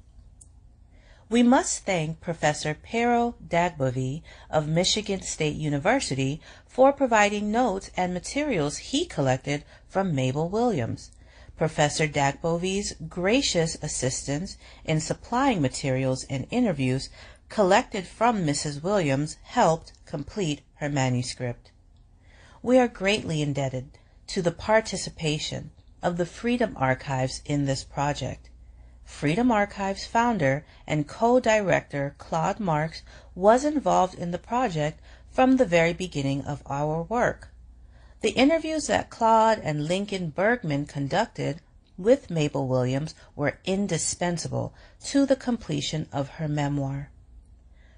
We must thank Professor Pero Dagbovi of Michigan State University for providing notes and materials he collected from Mabel Williams. Professor Dagbovi's gracious assistance in supplying materials and interviews collected from Mrs. Williams helped complete her manuscript. We are greatly indebted to the participation of the Freedom Archives in this project. Freedom Archives founder and co-director Claude Marks was involved in the project from the very beginning of our work. The interviews that Claude and Lincoln Bergman conducted with Mabel Williams were indispensable to the completion of her memoir.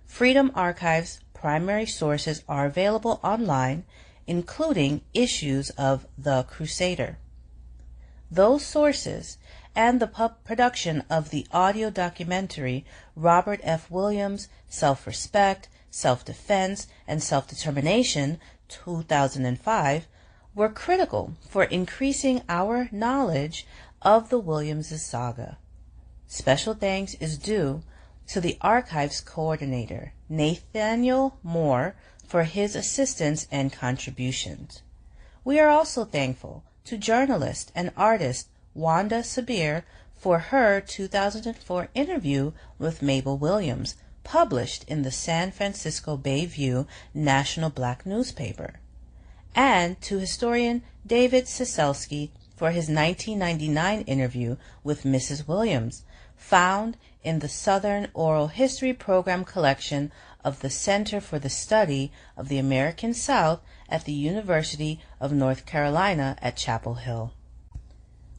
Freedom Archives' primary sources are available online, including issues of The Crusader. Those sources and the production of the audio documentary Robert F. Williams, Self-Respect, Self-Defense, and Self-Determination, 2005, were critical for increasing our knowledge of the Williams' saga. Special thanks is due to the Archives Coordinator, Nathaniel Moore, for his assistance and contributions. We are also thankful to journalist and artist Wanda Sabir for her 2004 interview with Mabel Williams, published in the San Francisco Bay View National Black newspaper, and to historian David Ciesielski for his 1999 interview with Mrs. Williams, found in the Southern Oral History Program collection of the Center for the Study of the American South at the University of North Carolina at Chapel Hill.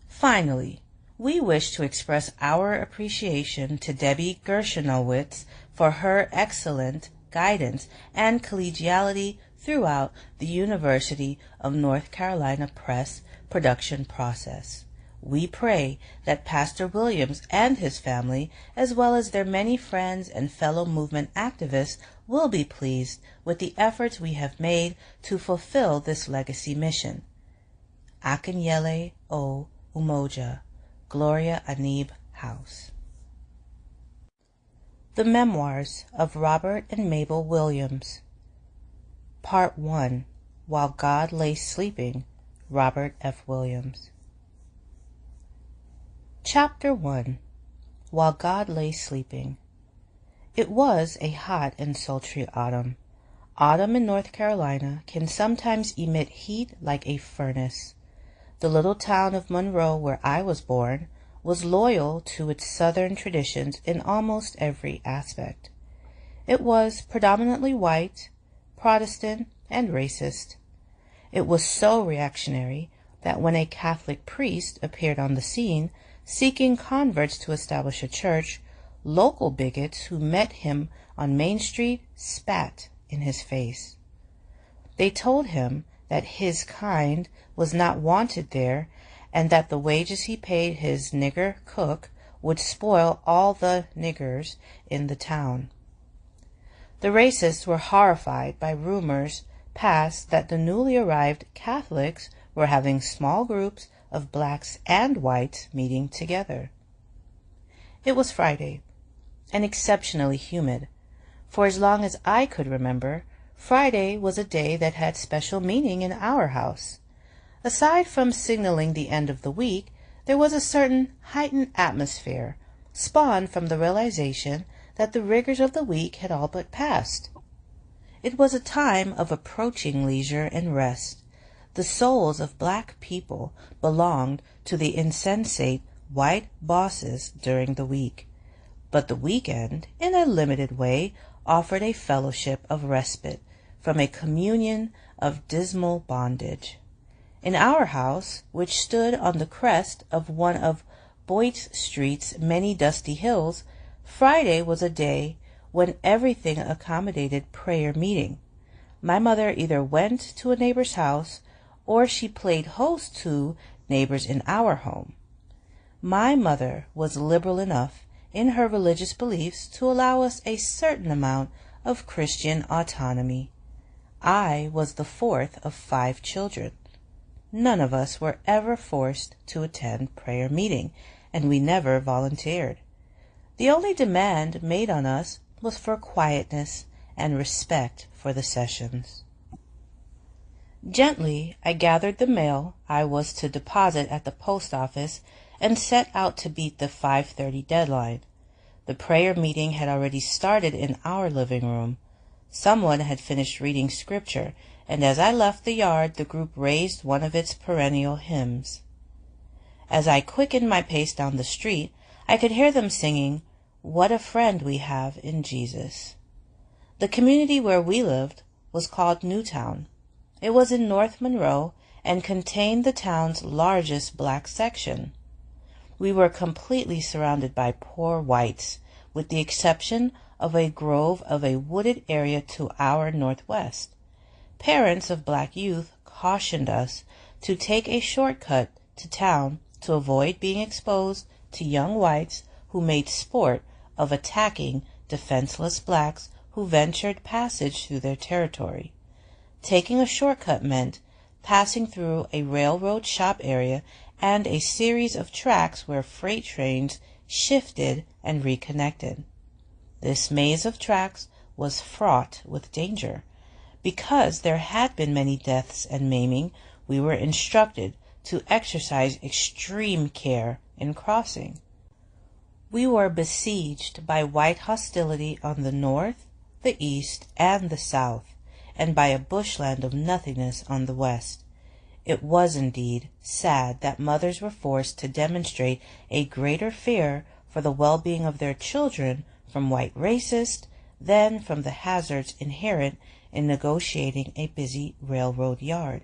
Finally, we wish to express our appreciation to Debbie Gershenowitz for her excellent guidance and collegiality throughout the University of North Carolina Press production process. We pray that Pastor Williams and his family, as well as their many friends and fellow movement activists, will be pleased with the efforts we have made to fulfill this legacy mission. Akinyele Umoja, Gloria Anib House. The Memoirs of Robert and Mabel Williams. Part 1. While God Lay Sleeping, Robert F. Williams. Chapter 1. While God Lay Sleeping. It was a hot and sultry autumn. Autumn in North Carolina can sometimes emit heat like a furnace. The little town of Monroe, where I was born, was loyal to its Southern traditions in almost every aspect. It was predominantly white, Protestant, and racist. It was so reactionary that when a Catholic priest appeared on the scene, seeking converts to establish a church, local bigots who met him on Main Street spat in his face. They told him that his kind was not wanted there, and that the wages he paid his nigger cook would spoil all the niggers in the town. The racists were horrified by rumors passed that the newly arrived Catholics were having small groups of blacks and whites meeting together. It was Friday, and exceptionally humid. For as long as I could remember, Friday was a day that had special meaning in our house. Aside from signaling the end of the week, there was a certain heightened atmosphere, spawned from the realization that the rigors of the week had all but passed. It was a time of approaching leisure and rest. The souls of black people belonged to the insensate white bosses during the week, but the weekend, in a limited way, offered a fellowship of respite from a communion of dismal bondage. In our house, which stood on the crest of one of Boyt Street's many dusty hills, Friday was a day when everything accommodated prayer meeting. My mother either went to a neighbor's house or she played host to neighbors in our home. My mother was liberal enough in her religious beliefs to allow us a certain amount of Christian autonomy. I was the fourth of 5 children. None of us were ever forced to attend prayer meeting, and we never volunteered. The only demand made on us was for quietness and respect for the sessions. Gently, I gathered the mail I was to deposit at the post office and set out to beat the 5:30 deadline. The prayer meeting had already started in our living room. Someone had finished reading scripture, and as I left the yard, the group raised one of its perennial hymns. As I quickened my pace down the street, I could hear them singing, "What a friend we have in Jesus." The community where we lived was called Newtown. It was in North Monroe and contained the town's largest black section. We were completely surrounded by poor whites, with the exception of a grove of a wooded area to our northwest. Parents of black youth cautioned us to take a shortcut to town to avoid being exposed to young whites who made sport of attacking defenseless blacks who ventured passage through their territory. Taking a shortcut meant passing through a railroad shop area and a series of tracks where freight trains shifted and reconnected. This maze of tracks was fraught with danger. Because there had been many deaths and maiming, we were instructed to exercise extreme care in crossing. We were besieged by white hostility on the north, the east, and the south, and by a bushland of nothingness on the west. It was indeed sad that mothers were forced to demonstrate a greater fear for the well-being of their children from white racists than from the hazards inherent in negotiating a busy railroad yard.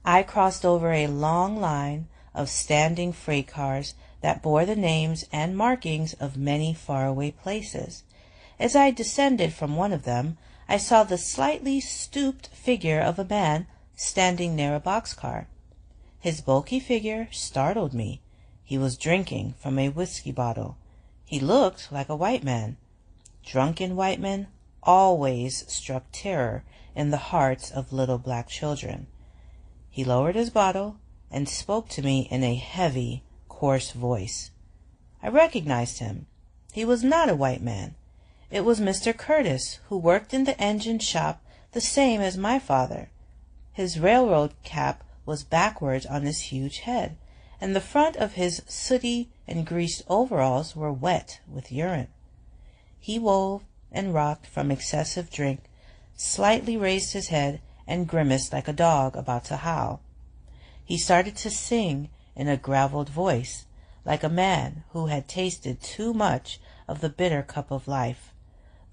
I crossed over a long line of standing freight cars that bore the names and markings of many faraway places. As I descended from one of them, I saw the slightly stooped figure of a man standing near a boxcar. His bulky figure startled me. He was drinking from a whiskey bottle. He looked like a white man. Drunken white men always struck terror in the hearts of little black children. He lowered his bottle and spoke to me in a heavy, coarse voice. I recognized him. He was not a white man. It was Mr. Curtis, who worked in the engine shop the same as my father. His railroad cap was backwards on his huge head, and the front of his sooty and greased overalls were wet with urine. He wove and rocked from excessive drink, slightly raised his head, and grimaced like a dog about to howl. He started to sing in a graveled voice, like a man who had tasted too much of the bitter cup of life.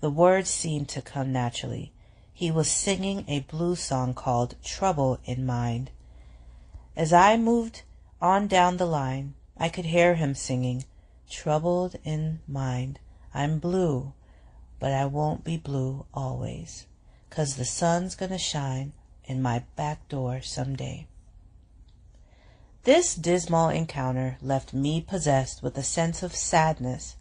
The words seemed to come naturally. He was singing a blues song called "Trouble in Mind." As I moved on down the line, I could hear him singing, "Troubled in mind, I'm blue, but I won't be blue always, 'cause the sun's gonna shine in my back door someday." This dismal encounter left me possessed with a sense of sadness.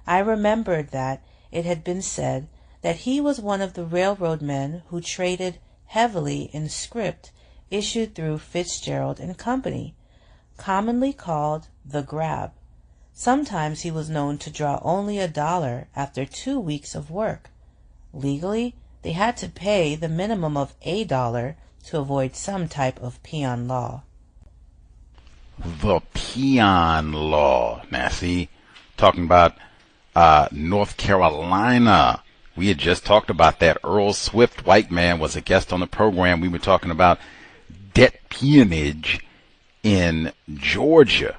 I remembered that it had been said that he was one of the railroad men who traded heavily in script issued through Fitzgerald and Company, commonly called the grab. Sometimes he was known to draw only $1 after 2 weeks of work. Legally, they had to pay the minimum of $1 to avoid some type of peon law. The peon law, Massey. Talking about North Carolina. We had just talked about that. Earl Swift, white man, was a guest on the program. We were talking about debt peonage in Georgia,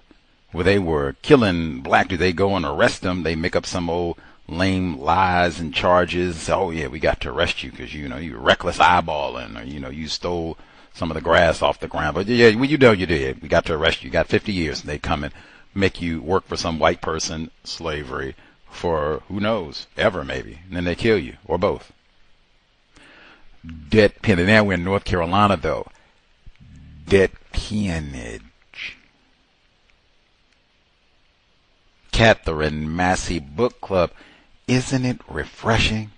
where they were killing black dudes. They go and arrest them. They make up some old lame lies and charges. Say, oh yeah, we got to arrest you because you were reckless eyeballing, or you stole some of the grass off the ground. But yeah, well, you did. We got to arrest you. You got 50 years. And they come and make you work for some white person, slavery, for who knows, ever maybe. And then they kill you, or both. Debt peonage. Now we're in North Carolina, though. Debt peonage. Katherine Massey Book Club. Isn't it refreshing?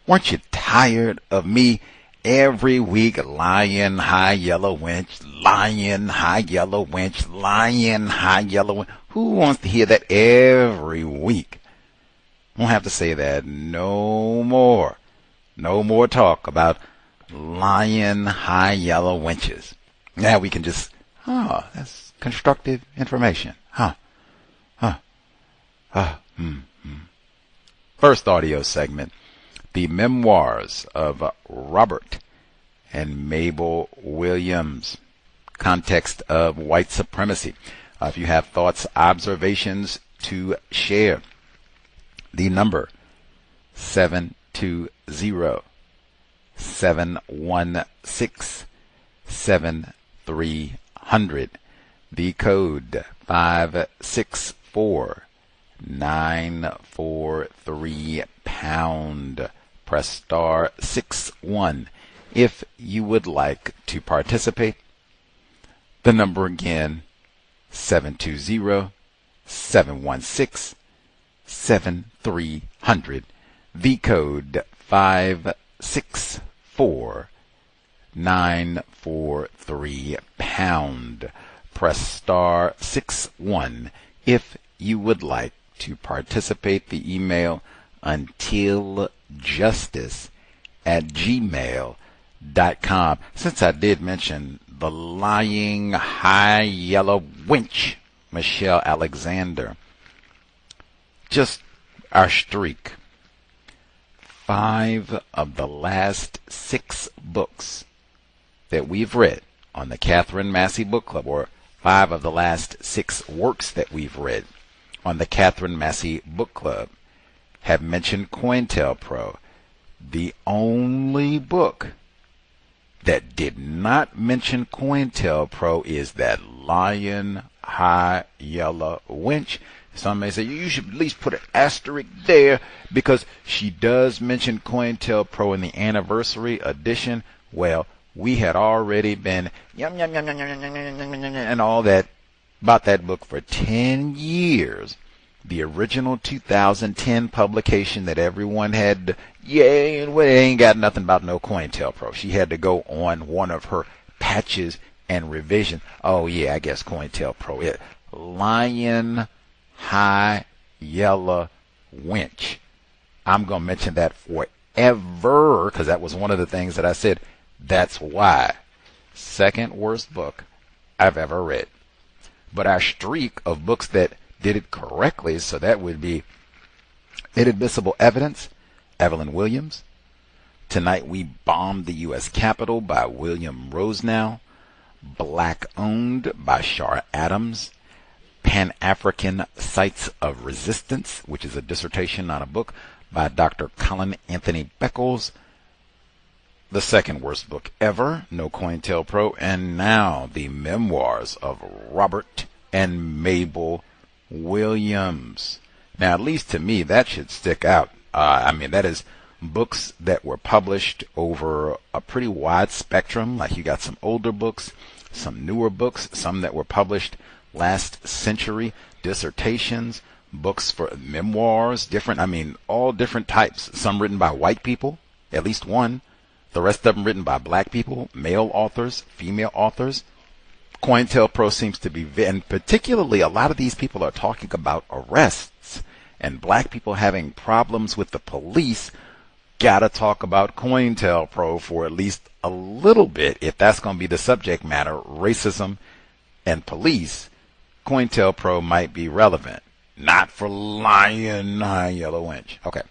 Weren't you tired of me every week lying high yellow wench, lying high yellow wench, lying high yellow wench? Who wants to hear that every week? Won't have to say that no more. No more talk about Lying high yellow winches. Now we can just, that's constructive information. First audio segment, the memoirs of Robert and Mabel Williams, context of white supremacy. If you have thoughts, observations to share, the number 720-716-7300, the code 564-943#. Press star 61 if you would like to participate. The number again, 720-716-7300. The code 564-943#. Press star 61 if you would like to participate. The email untiljustice@gmail.com. Since I did mention the lying high yellow winch, Michelle Alexander, just our streak. 5 of the last 6 books that we've read on the Katherine Massey Book Club, or 5 of the last 6 works that we've read on the Katherine Massey Book Club, have mentioned COINTELPRO. The only book that did not mention COINTELPRO is that lying high yellow winch. Some may say you should at least put an asterisk there because she does mention COINTELPRO in the anniversary edition. Well, we had already been and all that about that book for 10 years. The original 2010 publication that everyone had, and we ain't got nothing about no COINTELPRO. She had to go on one of her patches and revision. Oh yeah, I guess COINTELPRO. Lion high yellow winch. I'm going to mention that forever because that was one of the things that I said. That's why. Second worst book I've ever read. But our streak of books that did it correctly, so that would be Inadmissible Evidence, Evelyn Williams. Tonight We Bombed the U.S. Capitol by William Rosenow. Black Owned by Shara Adams. Pan-African Sites of Resistance, which is a dissertation, not a book, by Dr. Colin Anthony Beckles. The second worst book ever, no COINTELPRO. And now the memoirs of Robert and Mabel Williams. Now, at least to me, that should stick out. That is books that were published over a pretty wide spectrum. Like you got some older books, some newer books, some that were published last century, dissertations, books for memoirs, all different types. Some written by white people, at least one. The rest of them written by black people, male authors, female authors. COINTELPRO seems to be, and particularly a lot of these people are talking about arrests and black people having problems with the police. Gotta talk about COINTELPRO for at least a little bit, if that's going to be the subject matter, racism and police. COINTELPRO might be relevant. Not for lying high yellow winch. Okay.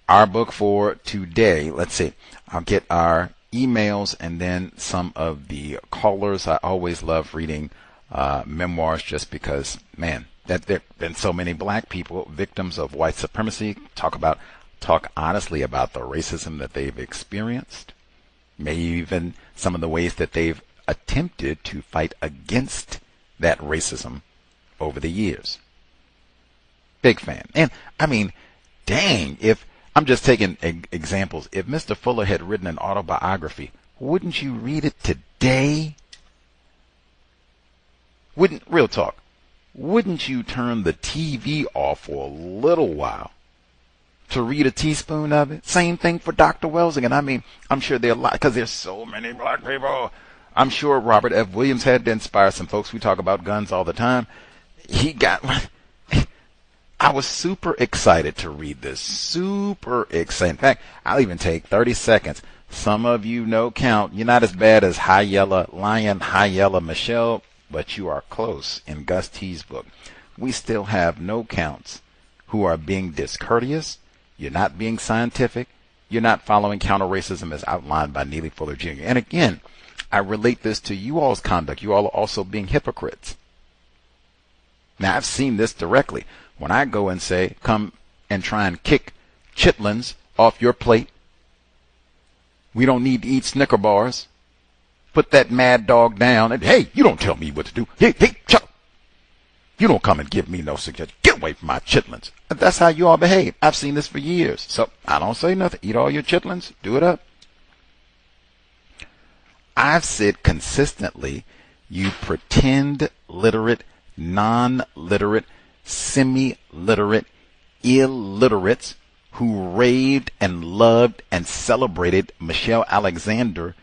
Our book for today, let's see. I'll get our emails and then some of the callers. I always love reading memoirs just because, man, that there have been so many black people, victims of white supremacy, talk honestly about the racism that they've experienced, maybe even some of the ways that they've attempted to fight against that racism over the years. Big fan. And dang, if I'm just taking examples. If Mr. Fuller had written an autobiography, wouldn't you read it today? Real talk, wouldn't you turn the TV off for a little while to read a teaspoon of it? Same thing for Dr. Welsing. I'm sure there are a lot, because there's so many black people. I'm sure Robert F. Williams had to inspire some folks. We talk about guns all the time. I was super excited to read this. Super excited. In fact, I'll even take 30 seconds. Some of you know count. You're not as bad as High Yellow Lion, High Yellow Michelle, but you are close in Gus T's book. We still have no counts who are being discourteous. You're not being scientific. You're not following counter-racism as outlined by Neely Fuller Jr. And again, I relate this to you all's conduct. You all are also being hypocrites. Now, I've seen this directly. When I go and say, come and try and kick chitlins off your plate, we don't need to eat Snicker bars. Put that mad dog down. And, hey, you don't tell me what to do. Hey, Chuck. You don't come and give me no suggestion. Get away from my chitlins. That's how you all behave. I've seen this for years. So I don't say nothing. Eat all your chitlins. Do it up. I've said consistently, you pretend literate, non-literate, semi-literate, illiterates who raved and loved and celebrated Michelle Alexander,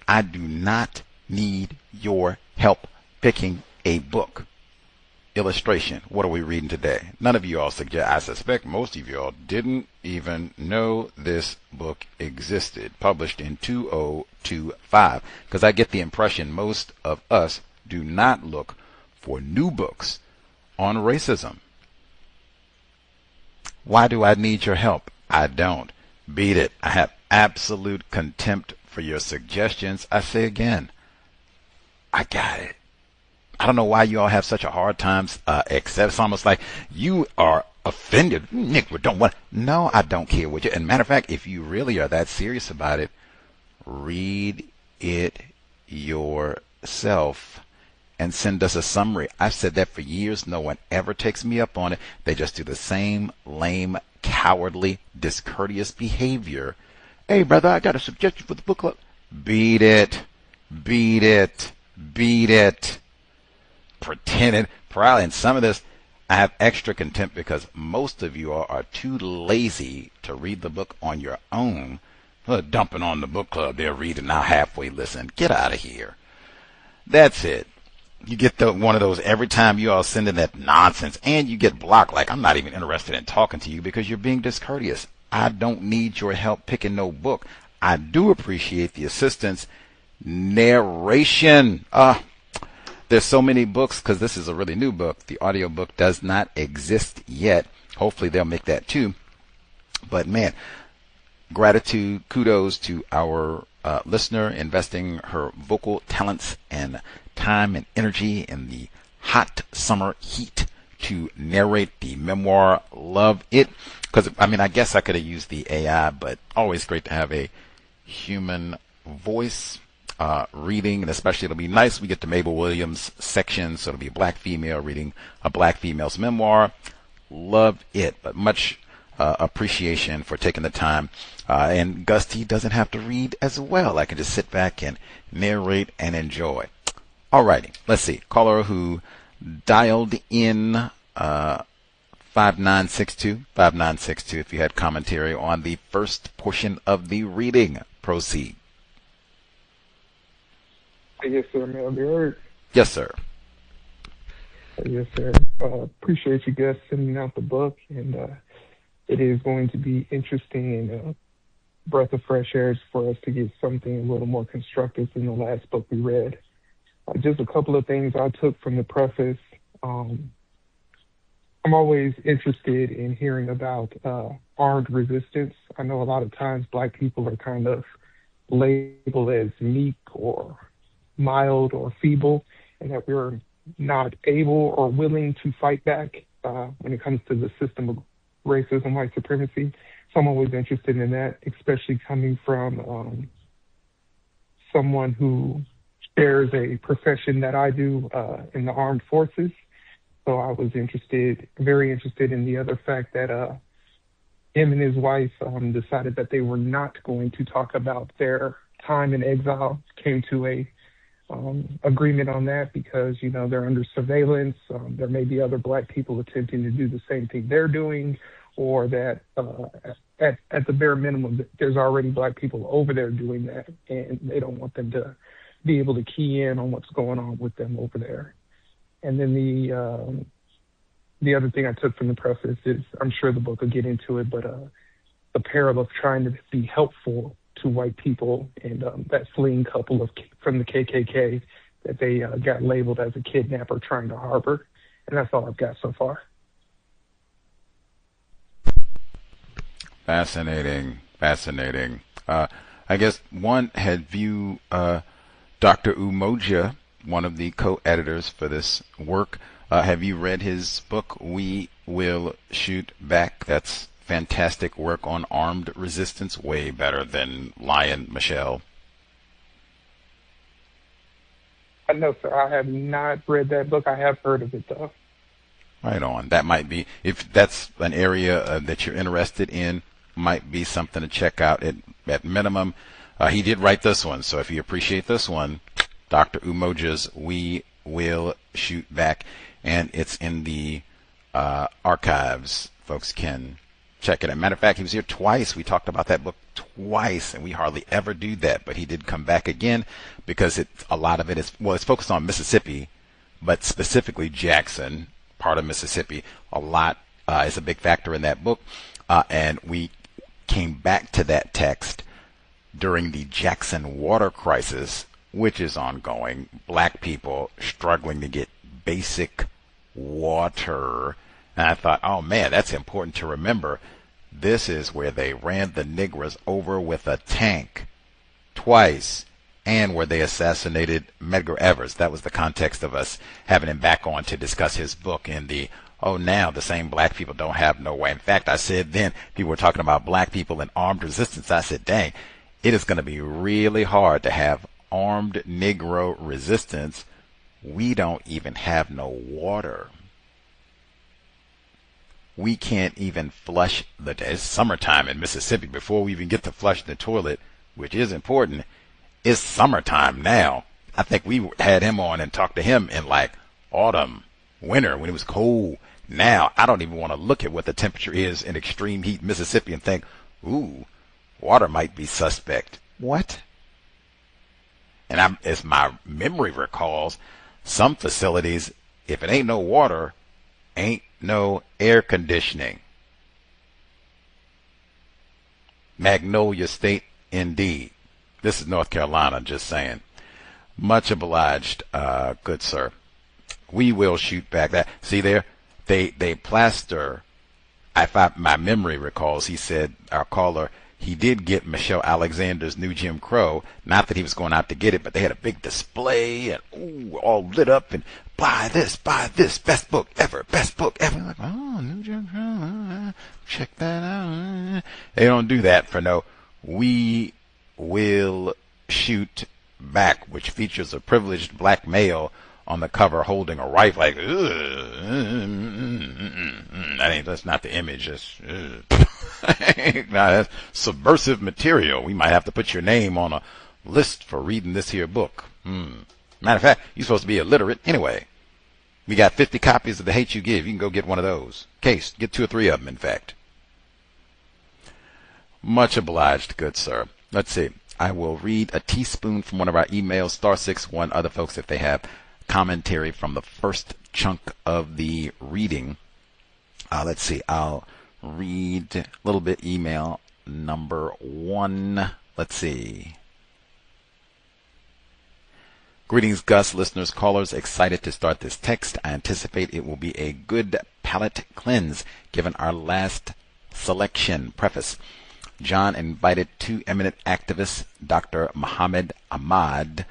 I do not need your help picking a book. Illustration. What are we reading today? None of you all suggest. I suspect most of you all didn't even know this book existed. Published in 2025. Because I get the impression most of us do not look for new books on racism. Why do I need your help? I don't. Beat it. I have absolute contempt for your suggestions. I say again, I got it. I don't know why you all have such a hard time accept. It's almost like you are offended. Nick, we don't want. No, I don't care what you. And matter of fact, if you really are that serious about it, read it yourself and send us a summary. I've said that for years. No one ever takes me up on it. They just do the same lame, cowardly, discourteous behavior. Hey, brother, I got a suggestion for the book club. Beat it. Beat it. Beat it. Pretending. Probably in some of this, I have extra contempt because most of you are too lazy to read the book on your own. Dumping on the book club. They're reading now halfway listen. Get out of here. That's it. You get one of those every time you all send in that nonsense, and you get blocked like I'm not even interested in talking to you because you're being discourteous. I don't need your help picking no book. I do appreciate the assistance. Narration. There's so many books because this is a really new book. The audio book does not exist yet. Hopefully they'll make that too. But man, gratitude, kudos to our listener investing her vocal talents and time and energy in the hot summer heat to narrate the memoir. Love it. Because, I mean, I guess I could have used the AI, but always great to have a human voice reading, and especially it'll be nice we get to Mabel Williams section, so it'll be a black female reading a black female's memoir. Love it, but much appreciation for taking the time. And Gus T doesn't have to read as well. I can just sit back and narrate and enjoy. Alrighty, let's see. Caller who dialed in 5962. If you had commentary on the first portion of the reading, proceed. Yes, sir. May I be heard? Yes, sir. Yes, sir. Appreciate you guys sending out the book, and it is going to be interesting and a breath of fresh air for us to get something a little more constructive than the last book we read. Just a couple of things I took from the preface. I'm always interested in hearing about armed resistance. I know a lot of times black people are kind of labeled as meek or mild or feeble, and that we're not able or willing to fight back when it comes to the system of racism, white supremacy. So I'm always interested in that, especially coming from someone who shares a profession that I do in the armed forces. So I was very interested in the other fact that him and his wife decided that they were not going to talk about their time in exile, came to a agreement on that because, you know, they're under surveillance. There may be other black people attempting to do the same thing they're doing, or that at the bare minimum, there's already black people over there doing that, and they don't want them to be able to key in on what's going on with them over there. And then the other thing I took from the preface is, I'm sure the book will get into it, but the peril of trying to be helpful two white people and that fleeing couple from the KKK that they got labeled as a kidnapper trying to harbor. And that's all I've got so far. Fascinating. I guess one had viewed Dr. Umoja, one of the co-editors for this work. Have you read his book, We Will Shoot Back? That's fantastic work on armed resistance, way better than Lion Michelle. No, sir, I have not read that book. I have heard of it, though. Right on. That might be, if that's an area that you're interested in, might be something to check out at minimum. He did write this one, so if you appreciate this one, Dr. Umoja's We Will Shoot Back, and it's in the archives. Folks can check it out. Matter of fact, he was here twice. We talked about that book twice, and we hardly ever do that, but he did come back again because a lot of it is, well, it's focused on Mississippi, but specifically Jackson, part of Mississippi. A lot is a big factor in that book, and we came back to that text during the Jackson water crisis, which is ongoing. Black people struggling to get basic water. And I thought, oh man, that's important to remember. This is where they ran the Negroes over with a tank twice, and where they assassinated Medgar Evers. That was the context of us having him back on to discuss his book in the, oh, now the same black people don't have no way. In fact, I said then, people were talking about black people and armed resistance. I said, dang, it is going to be really hard to have armed Negro resistance. We don't even have no water. We can't even flush it's summertime in Mississippi. Before we even get to flush the toilet, which is important, it's summertime now. I think we had him on and talked to him in like autumn, winter, when it was cold. Now, I don't even want to look at what the temperature is in extreme heat Mississippi and think, ooh, water might be suspect. What? And as my memory recalls, some facilities, if it ain't no water, ain't no air conditioning. Magnolia State, indeed. This is North Carolina, just saying. Much obliged, good sir. We will shoot back. That, see there, they plaster. If my memory recalls, he said, our caller, he did get Michelle Alexander's New Jim Crow. Not that he was going out to get it, but they had a big display and ooh, all lit up and buy this, best book ever. Like, oh, New Jim Crow, check that out. They don't do that for no We Will Shoot Back, which features a privileged black male on the cover holding a rifle. Like, that's not the image. That's subversive material. We might have to put your name on a list for reading this here book. Matter of fact, you're supposed to be illiterate anyway. We got 50 copies of The Hate U Give. You can go get one of those. Case, get 2 or 3 of them, in fact. Much obliged, good sir. Let's see. I will read a teaspoon from one of our emails, *61. Other folks, if they have commentary from the first chunk of the reading. Let's see. I'll read a little bit email number 1. Let's see. Greetings, Gus, listeners, callers. Excited to start this text. I anticipate it will be a good palate cleanse given our last selection. Preface. John invited 2 eminent activists, Dr. Muhammad Ahmad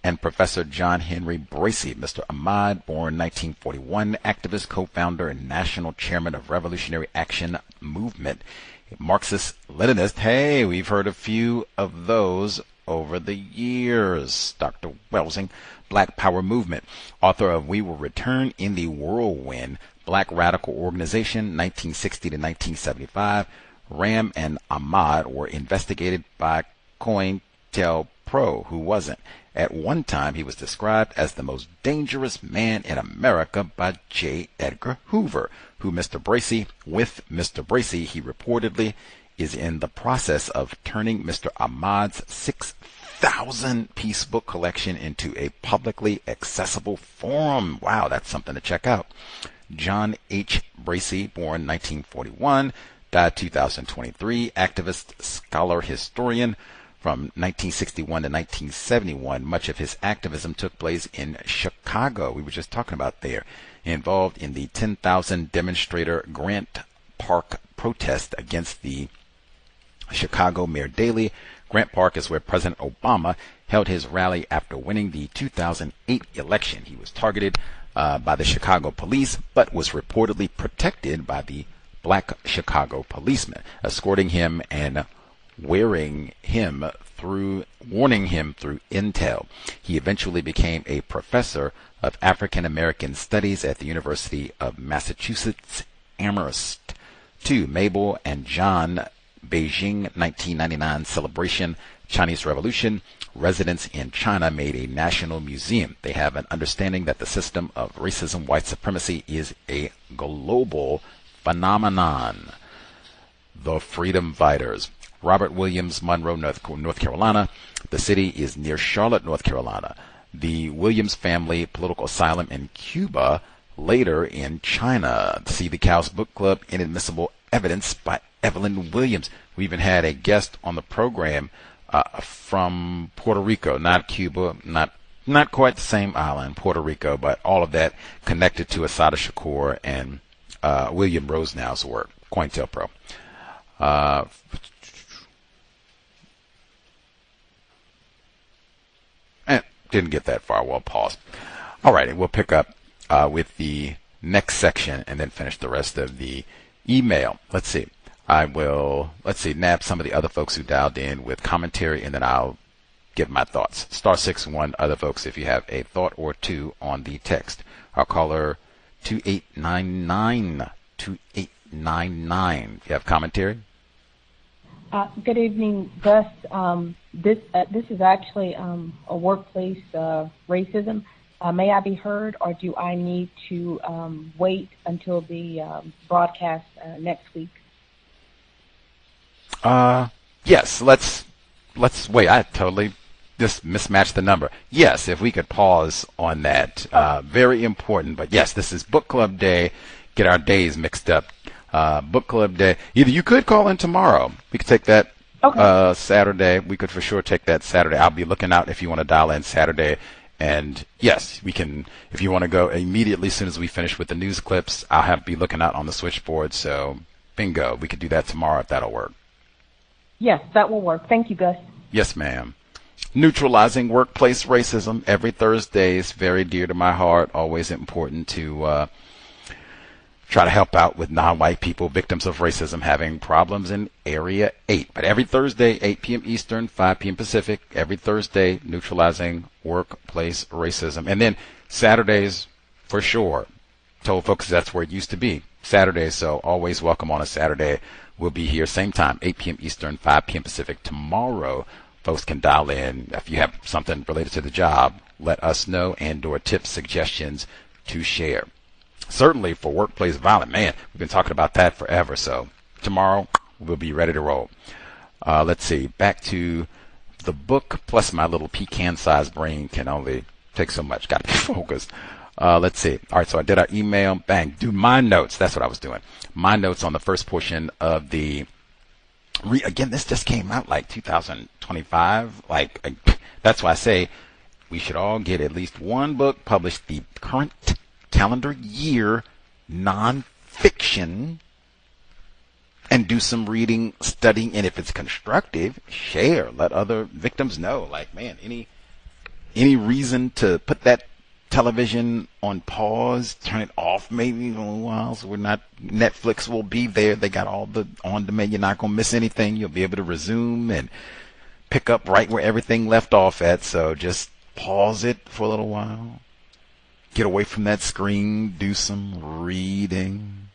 and Professor John Henry Bracey. Mr. Ahmad, born 1941, activist, co-founder, and national chairman of Revolutionary Action Movement, Marxist-Leninist. Hey, we've heard a few of those over the years. Dr. Welsing, Black Power Movement, author of We Will Return in the Whirlwind, Black Radical Organization, 1960 to 1975. Ram and Ahmad were investigated by COINTELPRO, who wasn't. At one time, he was described as the most dangerous man in America by J. Edgar Hoover, with Mr. Bracey, he reportedly is in the process of turning Mr. Ahmad's 6,000-piece book collection into a publicly accessible forum. Wow, that's something to check out. John H. Bracey, born 1941, died 2023. Activist, scholar, historian. From 1961 to 1971, much of his activism took place in Chicago. We were just talking about there. Involved in the 10,000 demonstrator Grant Park protest against the Chicago Mayor Daley. Grant Park is where President Obama held his rally after winning the 2008 election. He was targeted by the Chicago police, but was reportedly protected by the black Chicago policemen, escorting him and warning him through intel. He eventually became a professor of African American Studies at the University of Massachusetts Amherst. 2. Mabel and John, Beijing 1999 celebration, Chinese Revolution. Residents in China made a national museum. They have an understanding that the system of racism, white supremacy is a global phenomenon. The Freedom Fighters. Robert Williams, Monroe, North Carolina. The city is near Charlotte, North Carolina. The Williams family, political asylum in Cuba, later in China. See the Cows Book Club, Inadmissible Evidence by Evelyn Williams. We even had a guest on the program from Puerto Rico, not Cuba, not quite the same island, Puerto Rico, but all of that connected to Assata Shakur and William Rosenau's work, COINTELPRO. Didn't get that far. Well, pause. All right, we'll pick up with the next section and then finish the rest of the email. Let's see. Nab some of the other folks who dialed in with commentary, and then I'll give my thoughts. *61, other folks, if you have a thought or two on the text. Our caller 2899. 2899. If you have commentary. Good evening, Gus. This is actually a workplace racism. May I be heard, or do I need to wait until the broadcast next week? Yes. Let's wait. I totally just mismatched the number. Yes, if we could pause on that. Very important. But yes, this is Book Club Day. Get our days mixed up. Book Club Day. Either you could call in tomorrow. We could take that Saturday. We could for sure take that Saturday. I'll be looking out if you want to dial in Saturday. And yes, we can, if you want to go immediately as soon as we finish with the news clips, I'll be looking out on the switchboard. So bingo, we could do that tomorrow if that'll work. Yes, that will work. Thank you, Gus. Yes, ma'am. Neutralizing workplace racism every Thursday is very dear to my heart. Always important to try to help out with non-white people, victims of racism, having problems in Area 8. But every Thursday, 8 p.m. Eastern, 5 p.m. Pacific, every Thursday, neutralizing workplace racism. And then Saturdays, for sure. Told folks that's where it used to be. Saturdays, so always welcome on a Saturday. We'll be here same time, 8 p.m. Eastern, 5 p.m. Pacific. Tomorrow, folks can dial in. If you have something related to the job, let us know, and or tips, suggestions to share. Certainly for workplace violence, man, we've been talking about that forever. So tomorrow we'll be ready to roll. Let's see, back to the book. Plus my little pecan-sized brain can only take so much. Got to be focused. Let's see. All right, so I did our email. Bang. Do my notes. That's what I was doing. My notes on the first portion of the. Again, this just came out like 2025. That's why I say we should all get at least one book published the current calendar year, non-fiction, and do some reading, studying, and if it's constructive, share. Let other victims know. Like, man, any reason to put that television on pause, turn it off maybe for a while, so we're not. Netflix will be there. They got all the on demand. You're not gonna miss anything. You'll be able to resume and pick up right where everything left off at. So just pause it for a little while. Get away from that screen, do some reading,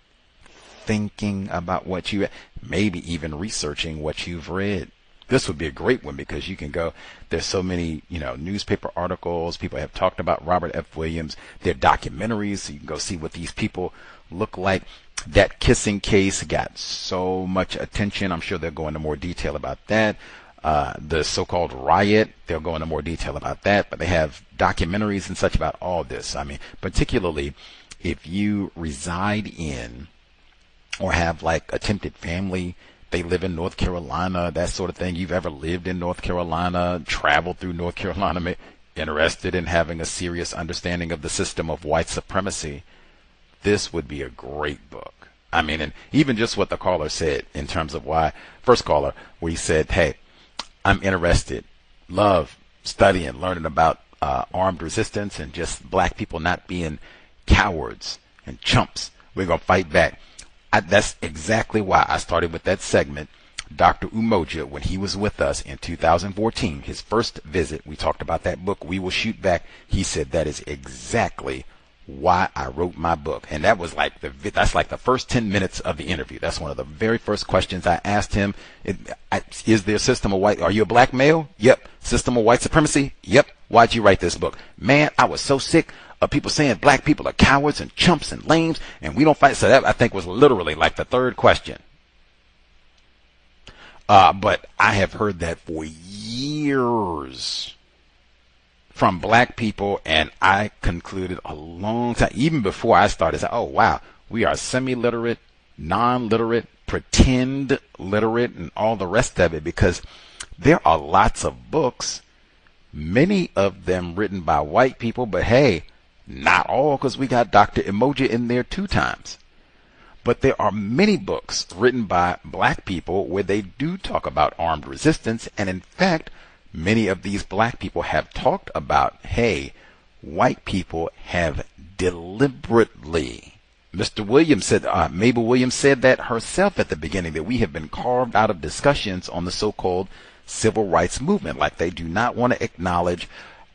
thinking about what you, maybe even researching what you've read. This would be a great one because you can go, there's so many, newspaper articles. People have talked about Robert F. Williams. There are documentaries, so you can go see what these people look like. That kissing case got so much attention. I'm sure they'll go into more detail about that. The so-called riot, they'll go into more detail about that, but they have documentaries and such about all this. I mean, particularly if you reside in or have like attempted family. They live in North Carolina, that sort of thing. You've ever lived in North Carolina, traveled through North Carolina, interested in having a serious understanding of the system of white supremacy, this would be a great book. I mean, and even just what the caller said in terms of why, first caller, where he said, hey, I'm interested, love studying, learning about armed resistance and just black people not being cowards and chumps. We're going to fight back. That's exactly why I started with that segment. Dr. Umoja, when he was with us in 2014, his first visit, we talked about that book, We Will Shoot Back. He said that is exactly why I wrote my book. And that was like that's like the first 10 minutes of the interview. That's one of the very first questions I asked him. Is there a system of white? Are you a black male? Yep. System of white supremacy? Yep. Why'd you write this book? Man, I was so sick of people saying black people are cowards and chumps and lames and we don't fight. So that I think was literally like the third question. But I have heard that for years from black people, and I concluded a long time, even before I started, say, oh wow, we are semi-literate, non-literate, pretend literate, and all the rest of it, because there are lots of books, many of them written by white people, but hey, not all, because we got Dr. Umoja in there 2 times. But there are many books written by black people where they do talk about armed resistance, and in fact, many of these black people have talked about, hey, white people have deliberately, Mr. Williams said, Mabel Williams said that herself at the beginning, that we have been carved out of discussions on the so-called civil rights movement, like they do not want to acknowledge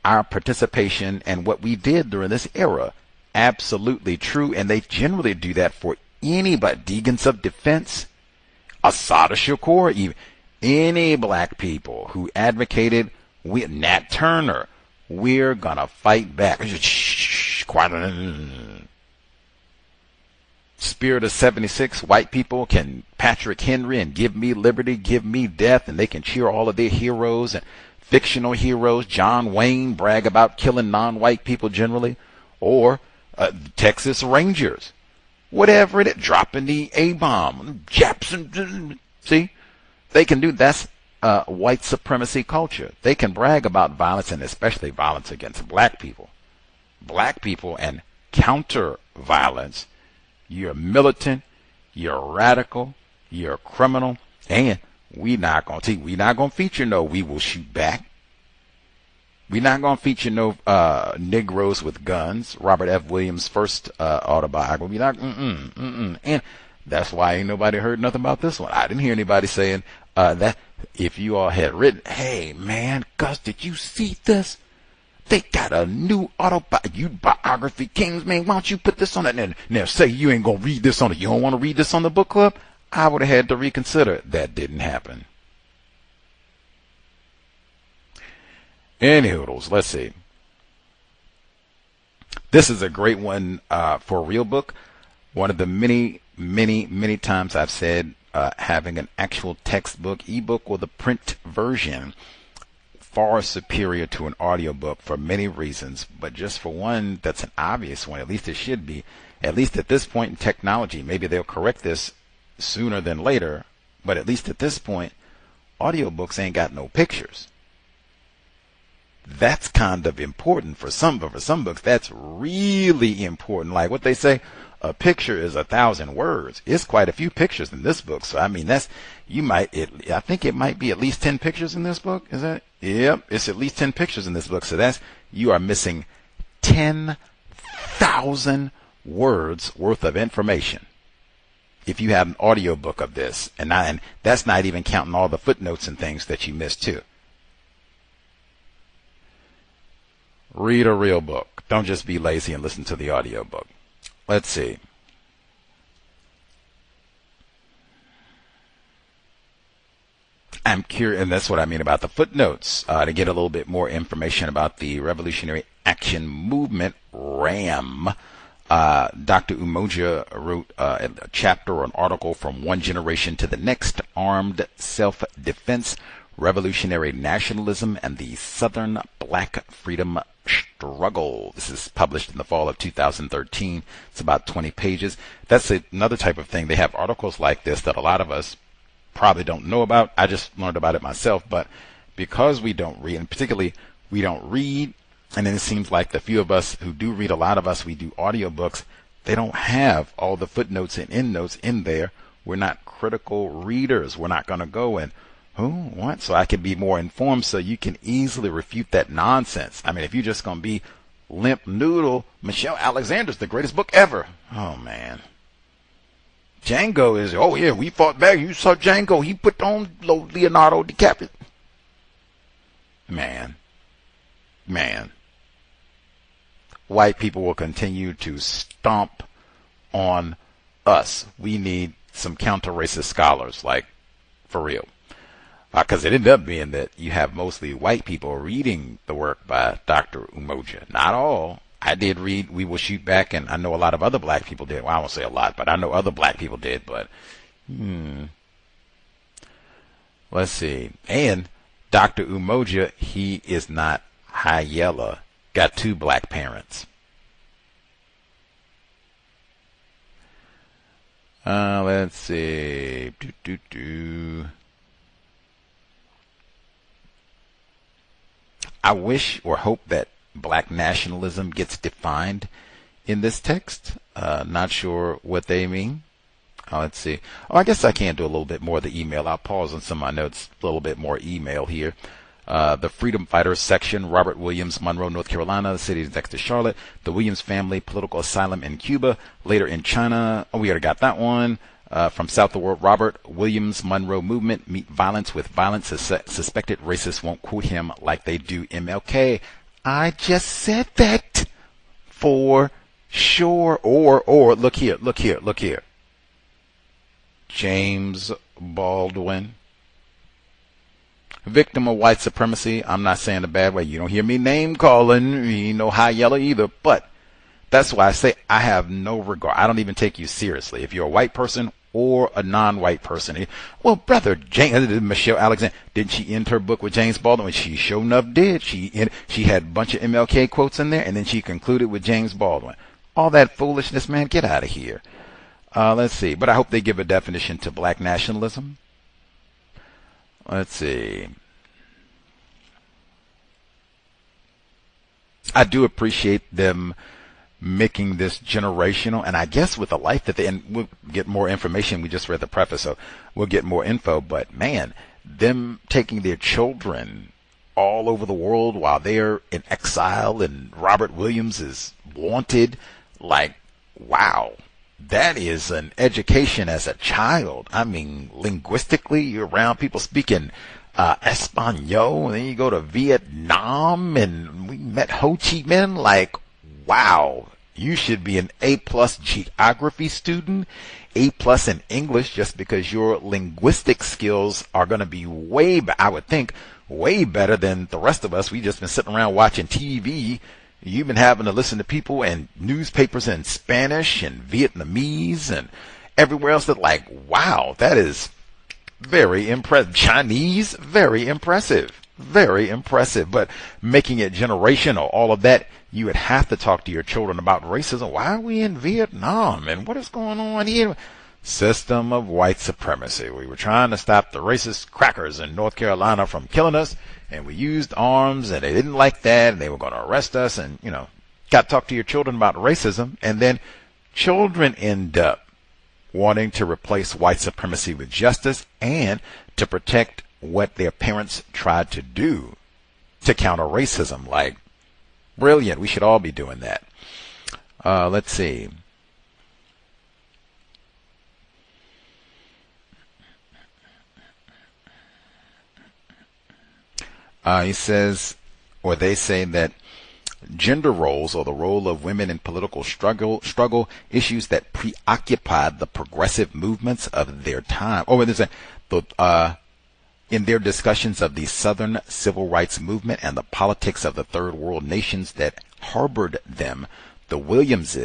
our participation and what we did during this era. Absolutely true, and they generally do that for anybody. Deacons of Defense, Assata Shakur, even any black people who advocated, Nat Turner, we're gonna fight back. Spirit of 76, white people can Patrick Henry and Give Me Liberty, Give Me Death, and they can cheer all of their heroes and fictional heroes. John Wayne brag about killing non-white people generally, or Texas Rangers, whatever it is, dropping the A-bomb, Jackson. See, they can do that's white supremacy culture. They can brag about violence, and especially violence against black people. Black people and counter violence. You're militant, you're radical, you're a criminal, and we not gonna feature no We Will Shoot Back. We're not gonna feature no Negroes With Guns, Robert F. Williams' first autobiography. We're not, and that's why ain't nobody heard nothing about this one. I didn't hear anybody saying that if you all had written, hey man, Gus, did you see this? They got a new Biography Kings, man. Why don't you put this on it? And now say you ain't gonna read this on it. You don't want to read this on the book club? I would have had to reconsider. That didn't happen. Anywho, let's see. This is a great one for a real book. One of the many times I've said having an actual textbook, ebook, or the print version far superior to an audiobook for many reasons, but just for one that's an obvious one, at least it should be, at least at this point in technology. Maybe they'll correct this sooner than later, but at least at this point, audiobooks ain't got no pictures. That's kind of important for some, but for some books, that's really important. Like what they say, a picture is 1,000 words. It's quite a few pictures in this book. So, I mean, I think it might be at least 10 pictures in this book. Is that? Yep. It's at least 10 pictures in this book. So you are missing 10,000 words worth of information if you have an audiobook of this. And that's not even counting all the footnotes and things that you missed too. Read a real book. Don't just be lazy and listen to the audiobook. Let's see. I'm curious, and that's what I mean about the footnotes, to get a little bit more information about the Revolutionary Action Movement, RAM. Dr. Umoja wrote a chapter or an article, From One Generation to the Next, Armed Self-Defense, Revolutionary Nationalism, and the Southern Black Freedom Struggle. This is published in the fall of 2013. It's about 20 pages. That's another type of thing. They have articles like this that a lot of us probably don't know about. I just learned about it myself, but because we don't read, and particularly we don't read, and then it seems like the few of us who do read, a lot of us, we do audiobooks, they don't have all the footnotes and endnotes in there. We're not critical readers. We're not going to go and, who, what? So I can be more informed so you can easily refute that nonsense. I mean, if you're just going to be limp noodle, Michelle Alexander's the greatest book ever. Oh, man. Django is, oh, yeah, we fought back. You saw Django. He put on Leonardo DiCaprio. Man. White people will continue to stomp on us. We need some counter-racist scholars, like, for real. Because it ended up being that you have mostly white people reading the work by Dr. Umoja. Not all. I did read We Will Shoot Back, and I know a lot of other black people did. Well, I won't say a lot, but I know other black people did. But, let's see. And Dr. Umoja, he is not Akinyele. Got 2 black parents. Let's see. I wish or hope that black nationalism gets defined in this text. Not sure what they mean. Let's see. I guess I can do a little bit more of the email. I'll pause on some of my notes, a little bit more email here. The Freedom Fighters section, Robert Williams, Monroe, North Carolina, the city is next to Charlotte. The Williams family, political asylum in Cuba, later in China. Oh, we already got that one. From South of the World, Robert Williams, Monroe movement, meet violence with violence. Suspected racists won't quote him like they do MLK. I just said that for sure. Or look here. James Baldwin. Victim of white supremacy. I'm not saying a bad way. You don't hear me name calling. You know Akinyele either. But that's why I say I have no regard. I don't even take you seriously. If you're a white person or a non-white person. Well, brother, Michelle Alexander, didn't she end her book with James Baldwin? She sure enough did. She had a bunch of MLK quotes in there, and then she concluded with James Baldwin. All that foolishness, man, get out of here. Let's see. But I hope they give a definition to black nationalism. Let's see. I do appreciate them making this generational, and I guess with the life that they, and we'll get more information. We just read the preface, so we'll get more info. But man, them taking their children all over the world while they're in exile and Robert Williams is wanted, like, wow. That is an education as a child. I mean, linguistically, you're around people speaking Espanol, and then you go to Vietnam, and we met Ho Chi Minh. Like, wow, you should be an A+ geography student, A+ in English, just because your linguistic skills are going to be I would think, way better than the rest of us. We just been sitting around watching TV. You've been having to listen to people and newspapers in Spanish and Vietnamese and everywhere else. That, like, wow, that is very impressive. Chinese, very impressive. Very impressive. But making it generational, all of that, you would have to talk to your children about racism. Why are we in Vietnam? And what is going on here? System of White Supremacy. We were trying to stop the racist crackers in North Carolina from killing us, and we used arms, and they didn't like that, and they were going to arrest us, and, you know, got to talk to your children about racism, and then children end up wanting to replace white supremacy with justice and to protect what their parents tried to do to counter racism. Like, brilliant. We should all be doing that. Let's see. He says, or they say that gender roles, or the role of women in political struggle issues that preoccupied the progressive movements of their time. Oh, there's in their discussions of the Southern Civil Rights Movement and the politics of the Third World nations that harbored them, the Williams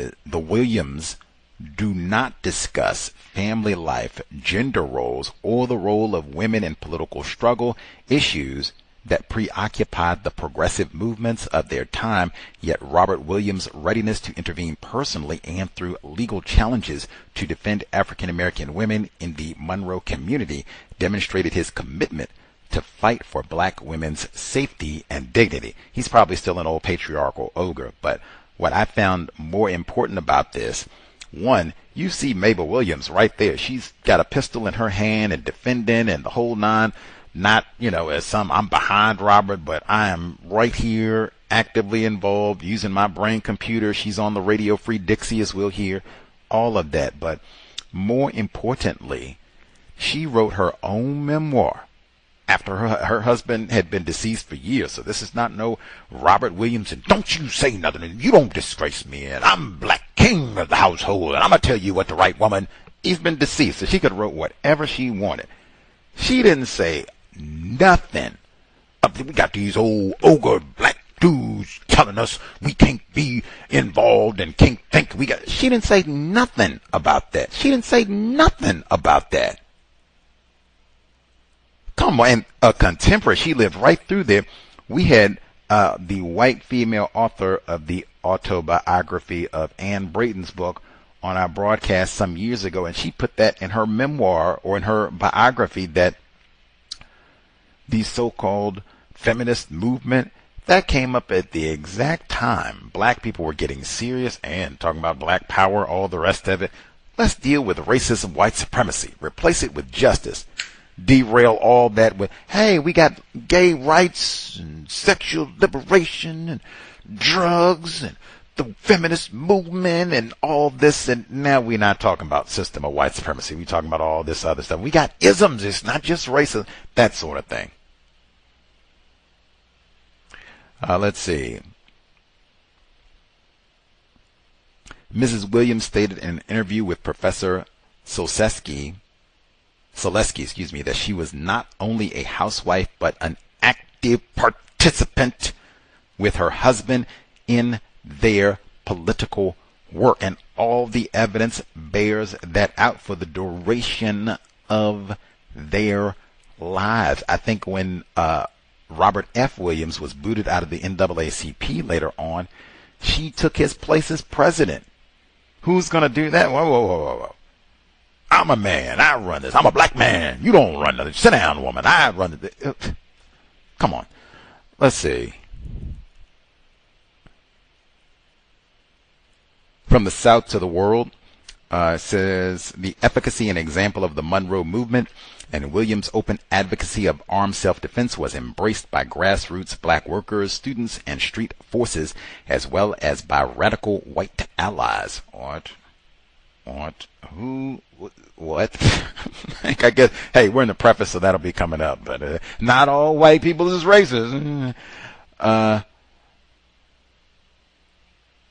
do not discuss family life, gender roles, or the role of women in political struggle issues that preoccupied the progressive movements of their time, yet Robert Williams' readiness to intervene personally and through legal challenges to defend African American women in the Monroe community demonstrated his commitment to fight for black women's safety and dignity. He's probably still an old patriarchal ogre, but what I found more important about this, one, you see Mabel Williams right there. She's got a pistol in her hand and defending and the whole nine. Not, as some, I'm behind Robert, but I am right here, actively involved, using my brain computer. She's on the Radio Free Dixie, as we'll hear, all of that. But more importantly, she wrote her own memoir after her husband had been deceased for years. So this is not no Robert Williams, and don't you say nothing, and you don't disgrace me, and I'm black king of the household, and I'm going to tell you what the right woman. He's been deceased, so she could have wrote whatever she wanted. She didn't say nothing. We got these old ogre black dudes telling us we can't be involved and can't think She didn't say nothing about that. She didn't say nothing about that. Come on, and a contemporary. She lived right through there. We had the white female author of the autobiography of Anne Braden's book on our broadcast some years ago, and she put that in her memoir or in her biography that the so-called feminist movement, that came up at the exact time black people were getting serious and talking about black power, all the rest of it. Let's deal with racism, white supremacy, replace it with justice, derail all that with, hey, we got gay rights and sexual liberation and drugs and the feminist movement and all this, and now we're not talking about system of white supremacy. We're talking about all this other stuff. We got isms. It's not just racism, that sort of thing. Let's see. Mrs. Williams stated in an interview with Professor Solesky, that she was not only a housewife but an active participant with her husband in their political work, and all the evidence bears that out for the duration of their lives. I think when Robert F. Williams was booted out of the NAACP later on, she took his place as president. Who's going to do that? Whoa. I'm a man. I run this. I'm a black man. You don't run nothing. Sit down, woman. I run it. Come on. Let's see. From the South to the World, says the efficacy and example of the Monroe movement and Williams' open advocacy of armed self-defense was embraced by grassroots black workers, students, and street forces, as well as by radical white allies. What? I guess, hey, we're in the preface, so that'll be coming up. But not all white people is racist.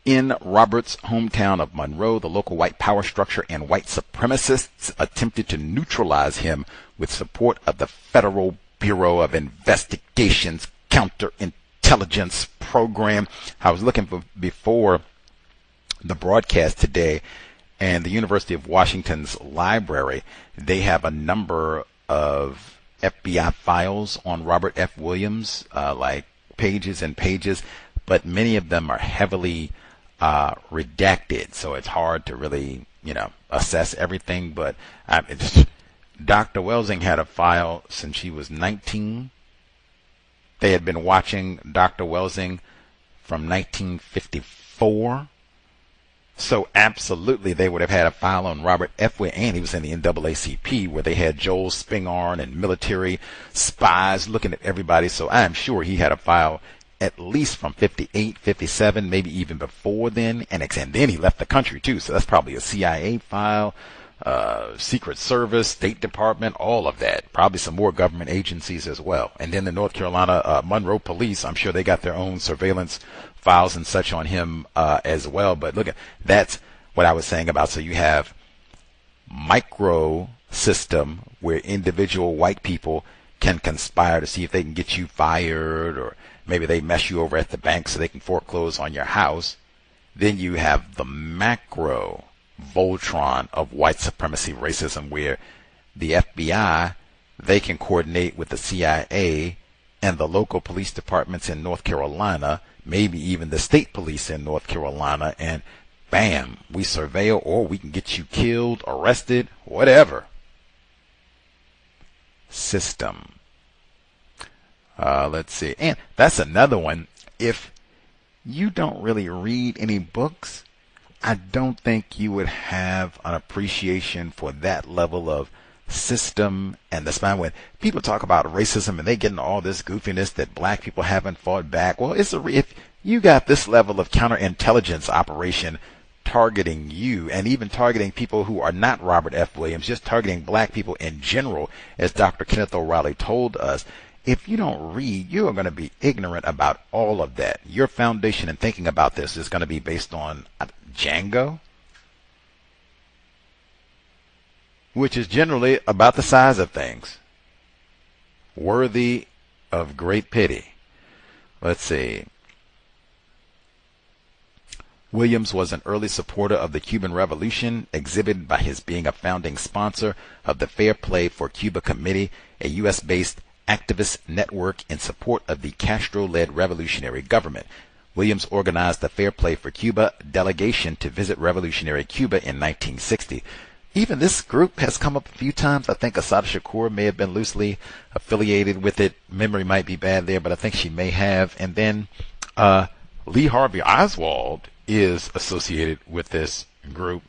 In Robert's hometown of Monroe, the local white power structure and white supremacists attempted to neutralize him with support of the Federal Bureau of Investigation's counterintelligence program. I was looking for before the broadcast today, and the University of Washington's library, they have a number of FBI files on Robert F. Williams, like pages and pages, but many of them are heavily redacted, so it's hard to really, assess everything. But Dr. Welsing had a file since she was 19. They had been watching Dr. Welsing from 1954. So absolutely they would have had a file on Robert F. Williams, and he was in the NAACP, where they had Joel Spingarn and military spies looking at everybody. So I'm sure he had a file at least from 58, 57, maybe even before then. And then he left the country too. So that's probably a CIA file, Secret Service, State Department, all of that. Probably some more government agencies as well. And then the North Carolina Monroe police, I'm sure they got their own surveillance files and such on him as well. But look, that's what I was saying about. So you have micro system where individual white people can conspire to see if they can get you fired, or maybe they mess you over at the bank so they can foreclose on your house. Then you have the macro Voltron of white supremacy racism, where the FBI, they can coordinate with the CIA and the local police departments in North Carolina, maybe even the state police in North Carolina, and bam, we surveil, or we can get you killed, arrested, whatever. System. Let's see. And that's another one. If you don't really read any books, I don't think you would have an appreciation for that level of system and the spine. When people talk about racism and they get into all this goofiness that black people haven't fought back, well, if you got this level of counterintelligence operation targeting you, and even targeting people who are not Robert F. Williams, just targeting black people in general, as Dr. Kenneth O'Reilly told us, if you don't read, you are going to be ignorant about all of that. Your foundation in thinking about this is going to be based on Django, which is generally about the size of things, worthy of great pity. Let's see. Williams was an early supporter of the Cuban Revolution, exhibited by his being a founding sponsor of the Fair Play for Cuba Committee, a U.S.-based activist network in support of the Castro-led revolutionary government. Williams organized the Fair Play for Cuba delegation to visit revolutionary Cuba in 1960. Even this group has come up a few times. I think Assata Shakur may have been loosely affiliated with it. Memory might be bad there, but I think she may have. And then Lee Harvey Oswald is associated with this group,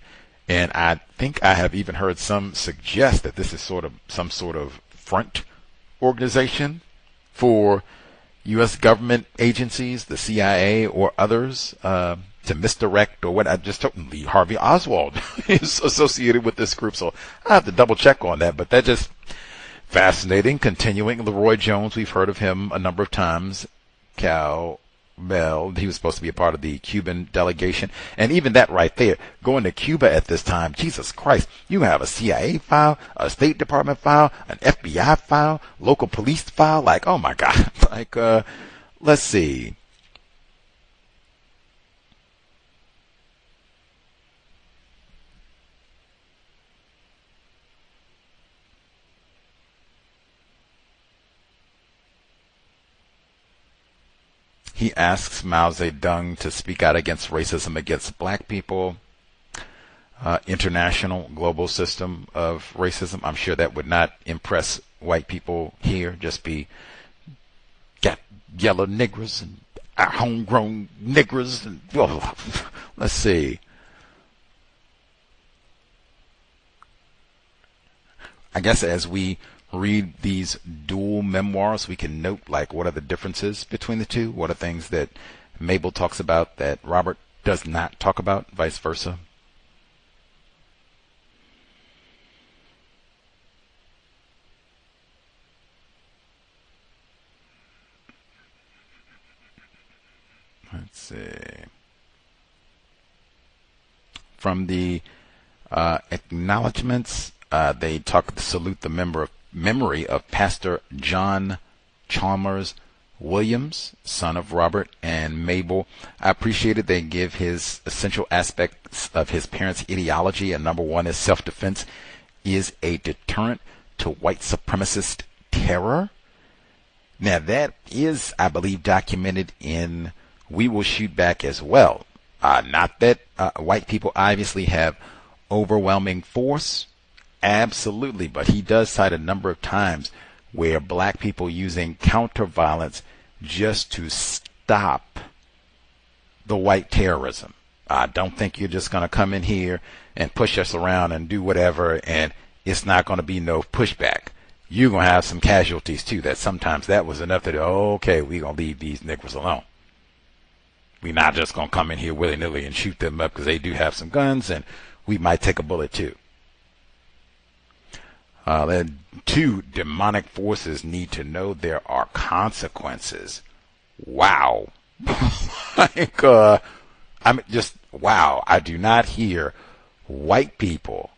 and I think I have even heard some suggest that this is some sort of front organization for U.S. government agencies, the CIA or others, to misdirect or what. I just told Lee Harvey Oswald is associated with this group, so I have to double check on that. But that's just fascinating. Continuing, Leroy Jones, we've heard of him a number of times. He was supposed to be a part of the Cuban delegation. And even that right there, going to Cuba at this time, Jesus Christ, you have a CIA file, a State Department file, an FBI file, local police file. Like, oh my God. Like, let's see. He asks Mao Zedong to speak out against racism against black people. International global system of racism. I'm sure that would not impress white people here. Just be got yellow niggers and homegrown niggers. And, oh, let's see. I guess as we read these dual memoirs, we can note, like, what are the differences between the two? What are things that Mabel talks about that Robert does not talk about, vice versa? Let's see. From the acknowledgments, they salute the memory of Pastor John Chalmers Williams, son of Robert and Mabel. I appreciated they give his essential aspects of his parents' ideology, and number one is self-defense is a deterrent to white supremacist terror. Now that is, I believe, documented in We Will Shoot Back as well. Not that white people obviously have overwhelming force, absolutely, but he does cite a number of times where black people using counter-violence just to stop the white terrorism. I don't think you're just going to come in here and push us around and do whatever, and it's not going to be no pushback. You're going to have some casualties too. That sometimes that was enough to, okay, we're going to leave these niggers alone. We're not just going to come in here willy-nilly and shoot them up because they do have some guns, and we might take a bullet too. Two, demonic forces need to know there are consequences. Wow. Like, wow. I do not hear white people,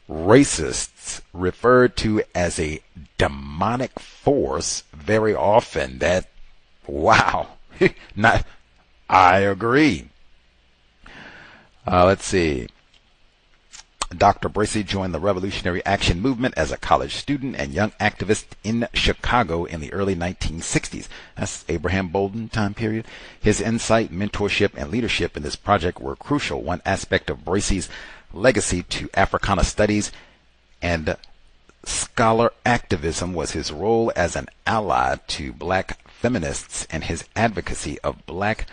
racists, referred to as a demonic force very often. That, wow. I agree. Let's see. Dr. Bracy joined the Revolutionary Action Movement as a college student and young activist in Chicago in the early 1960s. That's Abraham Bolden time period. His insight, mentorship, and leadership in this project were crucial. One aspect of Bracy's legacy to Africana studies and scholar activism was his role as an ally to black feminists and his advocacy of black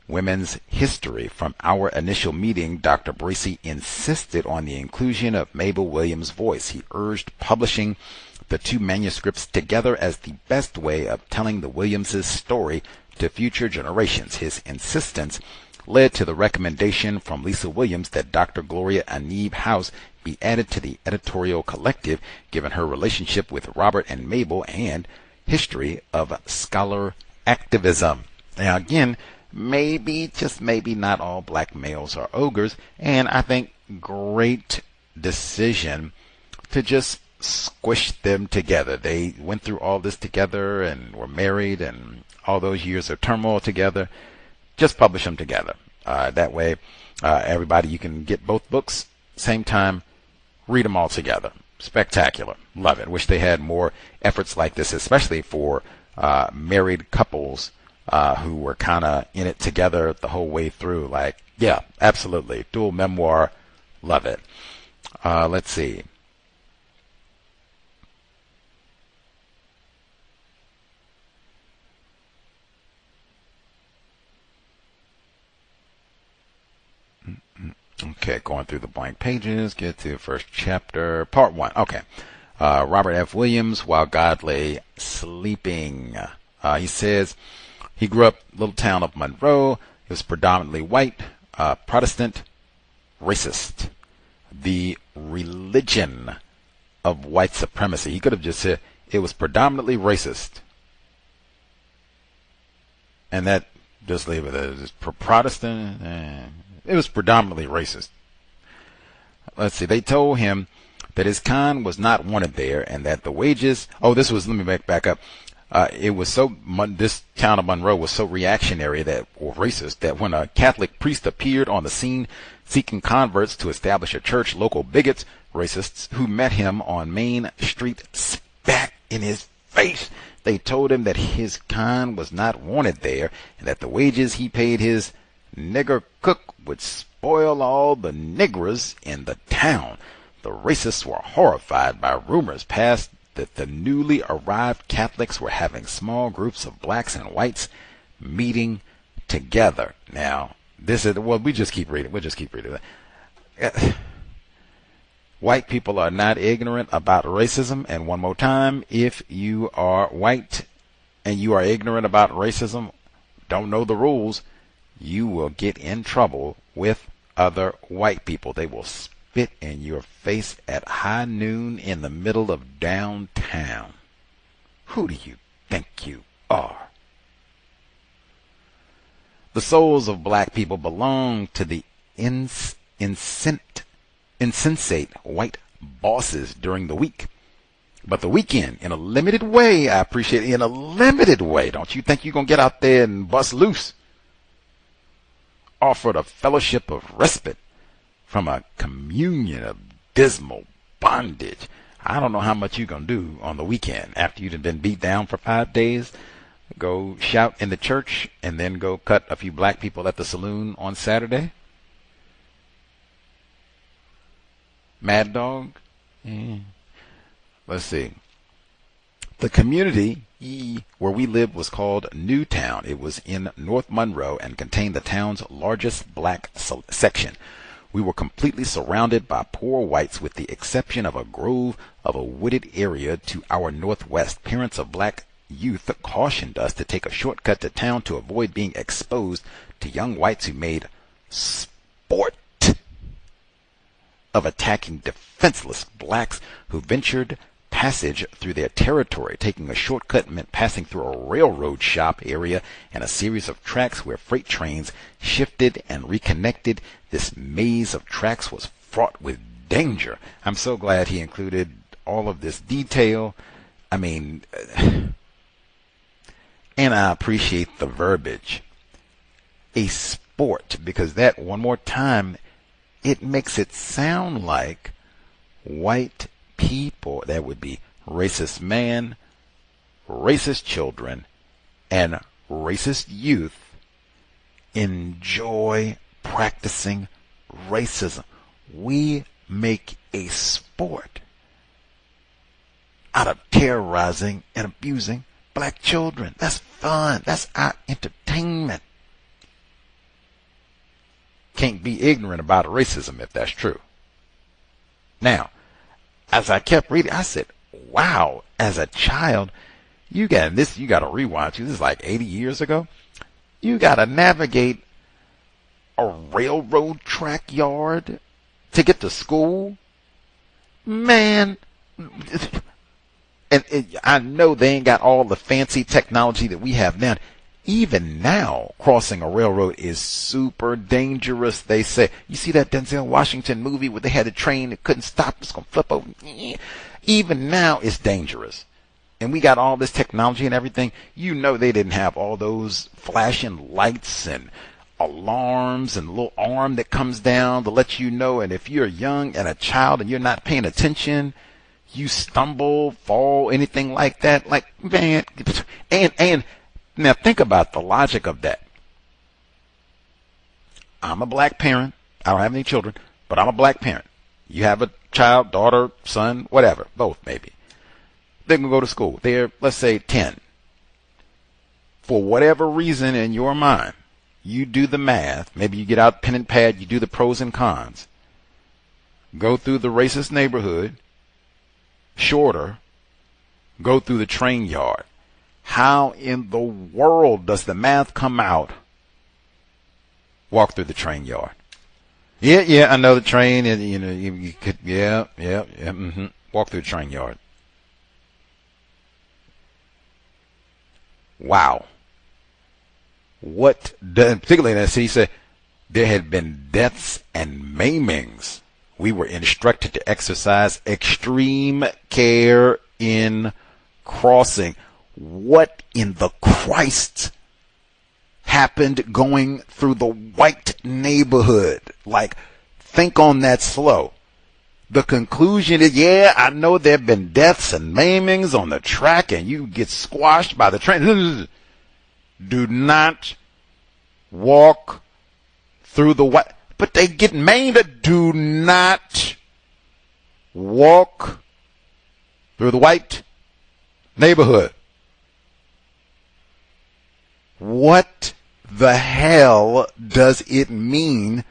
women's history. From our initial meeting, Dr. Bracy insisted on the inclusion of Mabel Williams' voice. He urged publishing the two manuscripts together as the best way of telling the Williamses' story to future generations. His insistence led to the recommendation from Lisa Williams that Dr. Gloria Anib House be added to the editorial collective, given her relationship with Robert and Mabel and history of scholar activism. Now again, maybe, just maybe, not all black males are ogres, and I think great decision to just squish them together. They went through all this together and were married and all those years of turmoil together. Just publish them together. That way, everybody, you can get both books, same time, read them all together. Spectacular. Love it. Wish they had more efforts like this, especially for married couples who were kind of in it together the whole way through. Like, yeah, absolutely. Dual memoir. Love it. Let's see. Okay, going through the blank pages, get to the first chapter, part 1. Okay. Robert F. Williams, While God Lay Sleeping. He says he grew up in the little town of Monroe. He was predominantly white, Protestant, racist. The religion of white supremacy. He could have just said it was predominantly racist. And that, just leave it as Protestant. It was predominantly racist. Let's see. They told him that his kind was not wanted there, and that the wages. Oh, this was. Let me back up. It was so. This town of Monroe was so reactionary or racist that when a Catholic priest appeared on the scene seeking converts to establish a church, local bigots, racists who met him on Main Street spat in his face. They told him that his kind was not wanted there, and that the wages he paid his nigger cook would spoil all the niggers in the town. The racists were horrified by rumors passed that the newly arrived Catholics were having small groups of blacks and whites meeting together. Now, this is, well, we just keep reading. We'll just keep reading that. White people are not ignorant about racism. And one more time, if you are white and you are ignorant about racism, don't know the rules, you will get in trouble with other white people. They will spit in your face at high noon in the middle of downtown. Who do you think you are? The souls of black people belong to the insensate white bosses during the week. But the weekend, in a limited way, I appreciate it, in a limited way, don't you think you're going to get out there and bust loose? Offered a fellowship of respite from a communion of dismal bondage. I don't know how much you're going to do on the weekend after you've been beat down for 5 days. Go shout in the church and then go cut a few black people at the saloon on Saturday. Mad Dog? Let's see. The community where we lived was called Newtown. It was in North Monroe and contained the town's largest black section. We were completely surrounded by poor whites with the exception of a grove of a wooded area to our northwest. Parents of black youth cautioned us to take a shortcut to town to avoid being exposed to young whites who made sport of attacking defenseless blacks who ventured passage through their territory. Taking a shortcut meant passing through a railroad shop area and a series of tracks where freight trains shifted and reconnected. This maze of tracks was fraught with danger. I'm so glad he included all of this detail. I mean, and I appreciate the verbiage. A sport, because that, one more time, it makes it sound like white people, that would be racist man, racist children, and racist youth, enjoy practicing racism. We make a sport out of terrorizing and abusing black children. That's fun. That's our entertainment. Can't be ignorant about racism if that's true. Now, as I kept reading, I said, wow, as a child, you got to rewind to, this is like 80 years ago. You got to navigate a railroad track yard to get to school. Man, and I know they ain't got all the fancy technology that we have now. Even now, crossing a railroad is super dangerous, they say. You see that Denzel Washington movie where they had a train that couldn't stop, it's going to flip over? Even now, it's dangerous. And we got all this technology and everything. You know they didn't have all those flashing lights and alarms and a little arm that comes down to let you know. And if you're young and a child and you're not paying attention, you stumble, fall, anything like that. Like, man, and now think about the logic of that. I'm a black parent. I don't have any children, but I'm a black parent. You have a child, daughter, son, whatever, both maybe. They can go to school. They're, let's say, 10. For whatever reason in your mind, you do the math. Maybe you get out pen and pad, you do the pros and cons. Go through the racist neighborhood, shorter, go through the train yard. How in the world does the math come out? Walk through the train yard. Yeah, I know the train, and you could, yeah. Walk through the train yard. Wow. Particularly in that city, he said, there had been deaths and maimings. We were instructed to exercise extreme care in crossing. What in the Christ happened going through the white neighborhood? Like, think on that slow. The conclusion is, yeah, I know there have been deaths and maimings on the track and you get squashed by the train. Do not walk through the white, but they get maimed. Do not walk through the white neighborhood. What the hell does it mean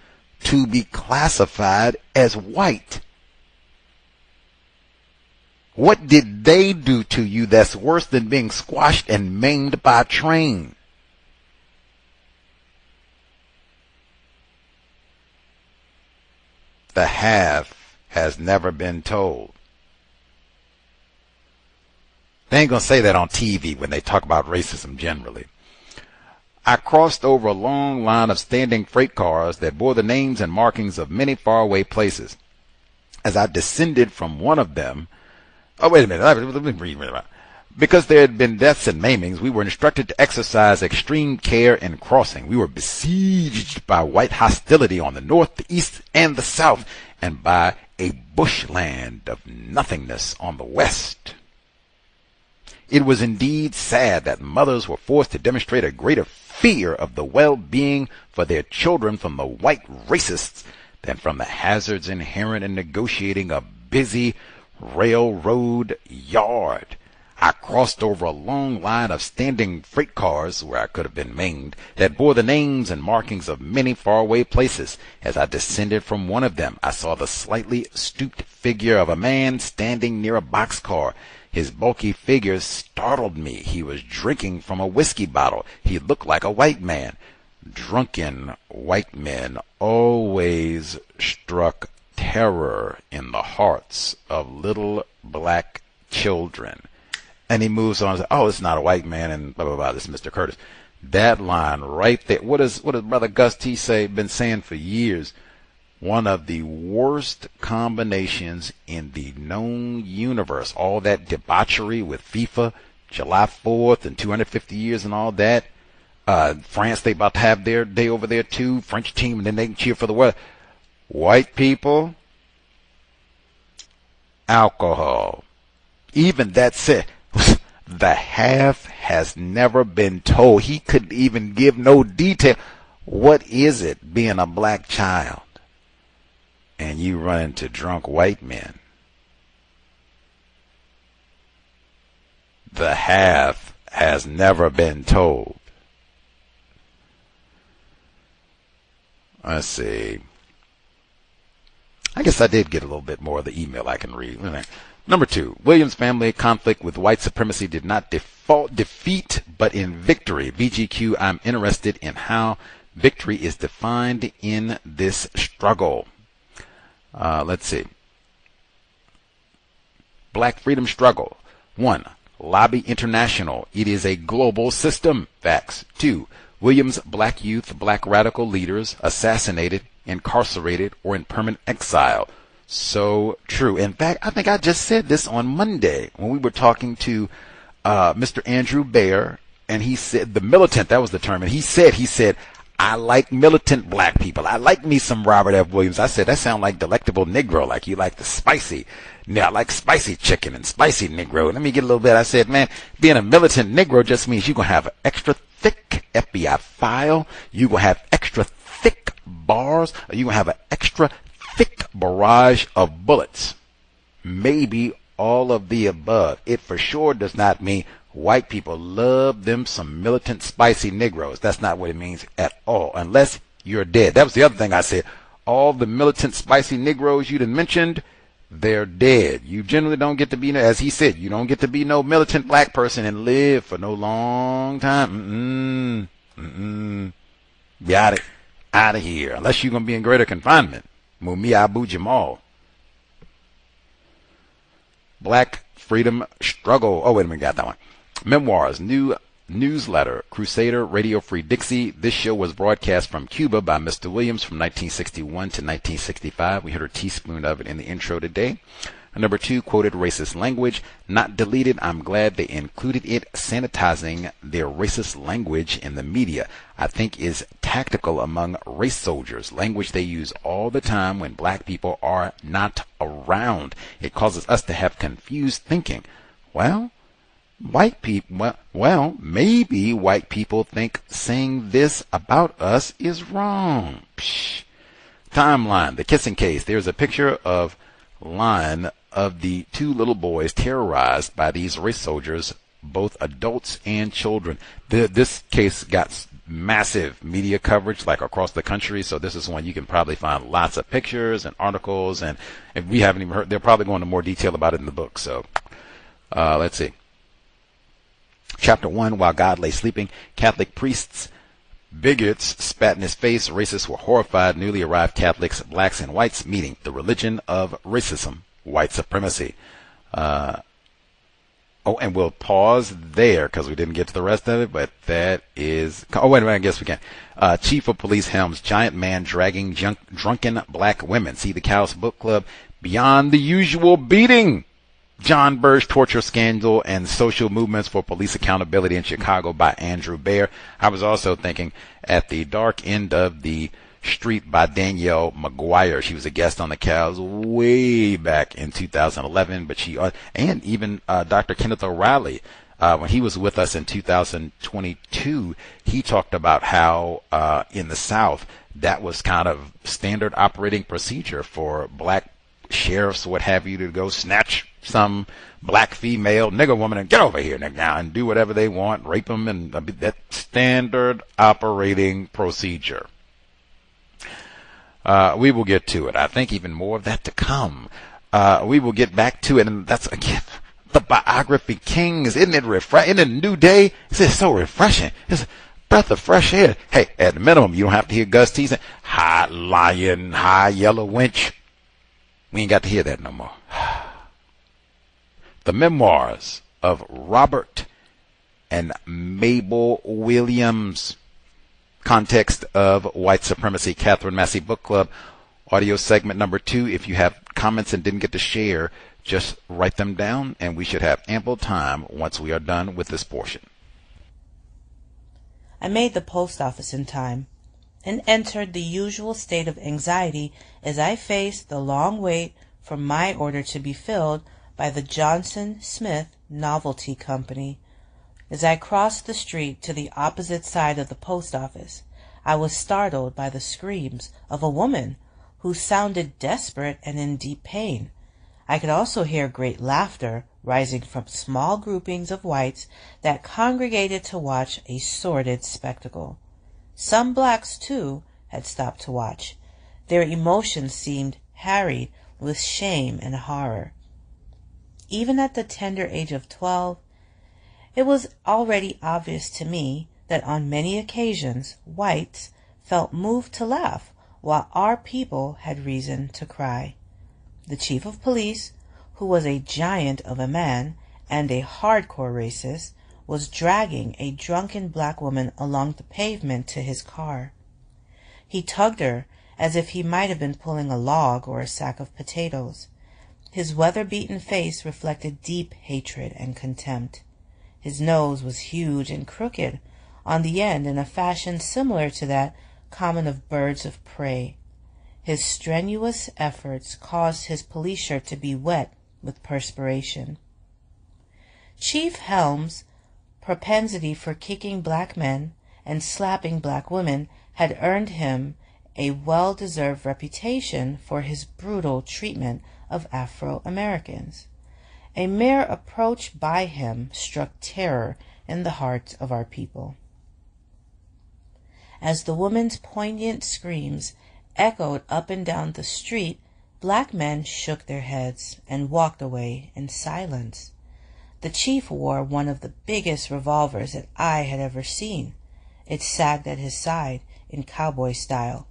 to be classified as white? What did they do to you that's worse than being squashed and maimed by a train? The half has never been told. They ain't gonna say that on TV when they talk about racism generally. I crossed over a long line of standing freight cars that bore the names and markings of many faraway places. As I descended from one of them, oh, wait a minute. Let me read. Because there had been deaths and maimings, we were instructed to exercise extreme care in crossing. We were besieged by white hostility on the north, the east, and the south, and by a bushland of nothingness on the west. It was indeed sad that mothers were forced to demonstrate a greater fear of the well-being for their children from the white racists than from the hazards inherent in negotiating a busy railroad yard. I crossed over a long line of standing freight cars where I could have been maimed that bore the names and markings of many faraway places. As I descended from one of them, I saw the slightly stooped figure of a man standing near a boxcar. His bulky figure startled me. He was drinking from a whiskey bottle. He looked like a white man. Drunken white men always struck terror in the hearts of little black children. And he moves on and says, oh, it's not a white man, and blah, blah, blah, this is Mr. Curtis. That line right there, what does Brother Gus T say, been saying for years? One of the worst combinations in the known universe. All that debauchery with FIFA, July 4th, and 250 years and all that. France, they about to have their day over there too. French team, and then they can cheer for the world. White people, alcohol. Even that said, the half has never been told. He couldn't even give no detail. What is it being a black child and you run into drunk white men? The half has never been told. Let's see. I guess I did get a little bit more of the email I can read. Number 2, Williams' family conflict with white supremacy did not defeat, but in victory. VGQ, I'm interested in how victory is defined in this struggle. Let's see. Black freedom struggle. 1, Lobby International. It is a global system. Facts. 2, Williams' black youth, black radical leaders assassinated, incarcerated, or in permanent exile. So true. In fact, I think I just said this on Monday when we were talking to Mr. Andrew Baer, and he said the militant, that was the term, and he said, I like militant black people. I like me some Robert F. Williams. I said, that sounds like delectable Negro, like you like the spicy. Yeah, I like spicy chicken and spicy Negro. Let me get a little bit. I said, man, being a militant Negro just means you're going to have an extra thick FBI file. You're going to have extra thick bars. Or you're going to have an extra thick barrage of bullets. Maybe all of the above. It for sure does not mean white people love them some militant spicy Negroes. That's not what it means at all, unless you're dead. That was the other thing I said. All the militant spicy Negroes you done mentioned, they're dead. You generally don't get to be, as he said, you don't get to be no militant black person and live for no long time. Be out of here, unless you're going to be in greater confinement. Mumi Abu Jamal. Black freedom struggle. Oh, wait a minute, got that one. Memoirs, new newsletter, Crusader, Radio Free Dixie. This show was broadcast from Cuba by Mr. Williams from 1961 to 1965. We heard a teaspoon of it in the intro today. Number 2, quoted racist language, not deleted. I'm glad they included it. Sanitizing their racist language in the media, I think, is tactical among race soldiers. Language they use all the time when black people are not around. It causes us to have confused thinking. Well, maybe white people think saying this about us is wrong. Psh. Timeline, the kissing case. There's a picture of line of the 2 little boys terrorized by these race soldiers, both adults and children. This case got massive media coverage, like across the country. So this is one you can probably find lots of pictures and articles, and if we haven't even heard, they'll probably go into more detail about it in the book. So let's see. Chapter 1, while God lay sleeping, Catholic priests, bigots spat in his face. Racists were horrified. Newly arrived Catholics, blacks and whites meeting. The religion of racism, white supremacy. And we'll pause there because we didn't get to the rest of it, but that is... Oh, wait a minute, I guess we can. Chief of Police helms giant man dragging drunken black women. See the C.O.W.S book club. Beyond the usual beating. John Burge torture scandal and social movements for police accountability in Chicago by Andrew Baer. I was also thinking At the Dark End of the Street by Danielle McGuire. She was a guest on the C.O.W.S way back in 2011, but and even Dr. Kenneth O'Reilly, when he was with us in 2022, he talked about how in the South that was kind of standard operating procedure for black sheriffs, what have you, to go snatch some black female nigger woman and get over here now and do whatever they want, rape them, and that standard operating procedure. We will get to it. I think even more of that to come. We will get back to it, and that's again the Biography Kings. Isn't it refreshing? Isn't it a new day? It's so refreshing. It's a breath of fresh air. Hey, at the minimum, you don't have to hear Gus T say, "High lion, high yellow wench." We ain't got to hear that no more. The Memoirs of Robert and Mabel Williams. Context of White Supremacy, Katherine Massey Book Club. Audio segment number 2. If you have comments and didn't get to share, just write them down, and we should have ample time once we are done with this portion. I made the post office in time. and entered the usual state of anxiety as I faced the long wait for my order to be filled by the Johnson Smith Novelty Company. As I crossed the street to the opposite side of the post office, I was startled by the screams of a woman who sounded desperate and in deep pain. I could also hear great laughter rising from small groupings of whites that congregated to watch a sordid spectacle. Some blacks, too, had stopped to watch. Their emotions seemed harried with shame and horror. Even at the tender age of 12, it was already obvious to me that on many occasions whites felt moved to laugh while our people had reason to cry. The chief of police, who was a giant of a man and a hardcore racist, was dragging a drunken black woman along the pavement to his car. He tugged her as if he might have been pulling a log or a sack of potatoes. His weather-beaten face reflected deep hatred and contempt. His nose was huge and crooked on the end in a fashion similar to that common of birds of prey. His strenuous efforts caused his police shirt to be wet with perspiration. Chief Helm's propensity for kicking black men and slapping black women had earned him a well-deserved reputation for his brutal treatment of Afro-Americans. A mere approach by him struck terror in the hearts of our people. As the woman's poignant screams echoed up and down the street, black men shook their heads and walked away in silence. The chief wore one of the biggest revolvers that I had ever seen. It sagged at his side in cowboy style.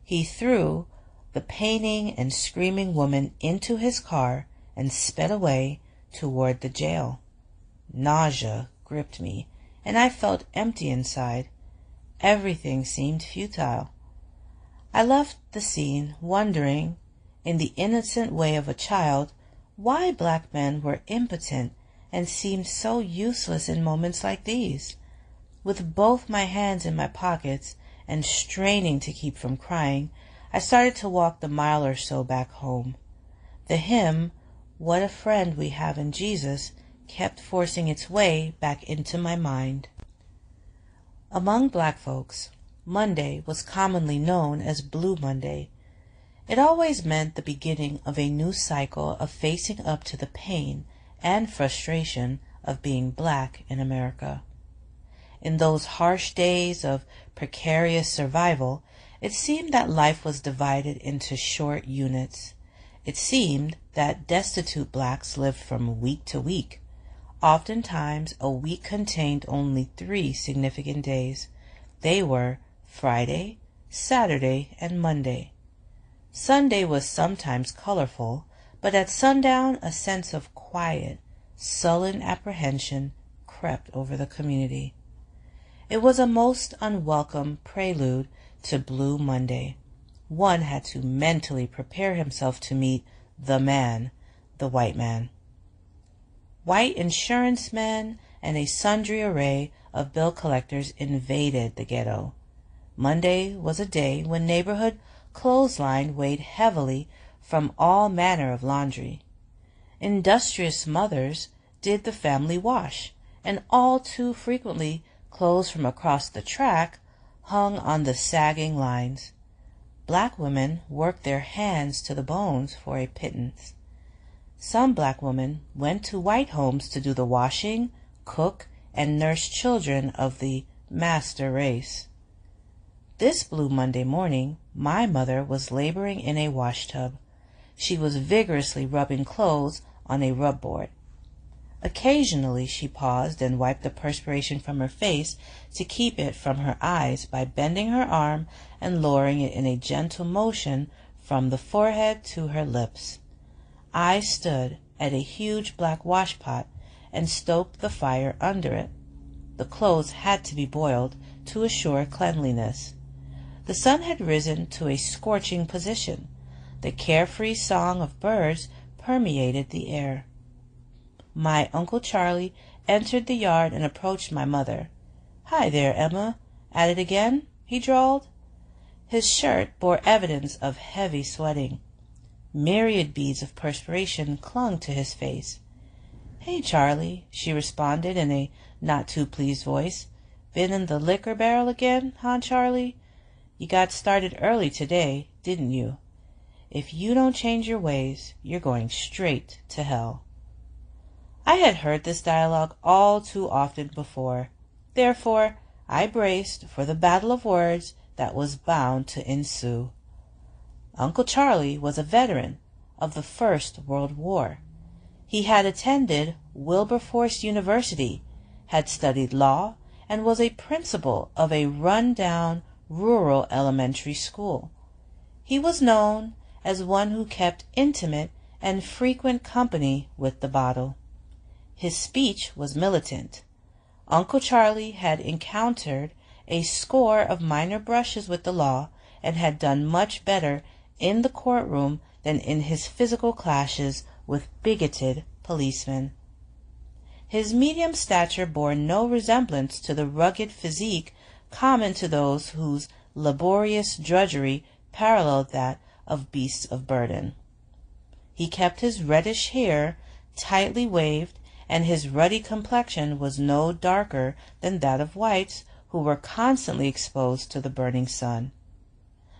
He threw the paining and screaming woman into his car and sped away toward the jail. Nausea gripped me, and I felt empty inside. Everything seemed futile. I left the scene wondering, in the innocent way of a child, why black men were impotent and seemed so useless in moments like these. With both my hands in my pockets and straining to keep from crying, I started to walk the mile or so back home. The hymn, "What a Friend We Have in Jesus," kept forcing its way back into my mind. Among black folks, Monday was commonly known as Blue Monday. It always meant the beginning of a new cycle of facing up to the pain and frustration of being black in America. In those harsh days of precarious survival, it seemed that life was divided into short units. It seemed that destitute blacks lived from week to week. Oftentimes, a week contained only 3 significant days. They were Friday, Saturday, and Monday. Sunday was sometimes colorful, but at sundown a sense of quiet, sullen apprehension crept over the community. It was a most unwelcome prelude to Blue Monday. One had to mentally prepare himself to meet the man, the white man. White insurance men and a sundry array of bill collectors invaded the ghetto. Monday was a day when neighborhood clothesline weighed heavily from all manner of laundry. Industrious mothers did the family wash, and all too frequently clothes from across the track hung on the sagging lines. Black women worked their hands to the bones for a pittance. Some black women went to white homes to do the washing, cook, and nurse children of the master race. This Blue Monday morning, my mother was laboring in a washtub. She was vigorously rubbing clothes on a rubboard. Occasionally she paused and wiped the perspiration from her face to keep it from her eyes by bending her arm and lowering it in a gentle motion from the forehead to her lips. I stood at a huge black washpot and stoked the fire under it. The clothes had to be boiled to assure cleanliness. The sun had risen to a scorching position. The carefree song of birds permeated the air. My Uncle Charlie entered the yard and approached my mother. "Hi there, Emma. At it again?" he drawled. His shirt bore evidence of heavy sweating. Myriad beads of perspiration clung to his face. "Hey, Charlie," she responded in a not-too-pleased voice. "Been in the liquor barrel again, huh, Charlie? You got started early today, didn't you? If you don't change your ways, you're going straight to hell." I had heard this dialogue all too often before. Therefore, I braced for the battle of words that was bound to ensue. Uncle Charlie was a veteran of the First World War. He had attended Wilberforce University, had studied law, and was a principal of a run-down rural elementary school. He was known as one who kept intimate and frequent company with the bottle. His speech was militant. Uncle Charlie had encountered a score of minor brushes with the law and had done much better in the courtroom than in his physical clashes with bigoted policemen. His medium stature bore no resemblance to the rugged physique common to those whose laborious drudgery paralleled that of beasts of burden. He kept his reddish hair tightly waved, and his ruddy complexion was no darker than that of whites who were constantly exposed to the burning sun.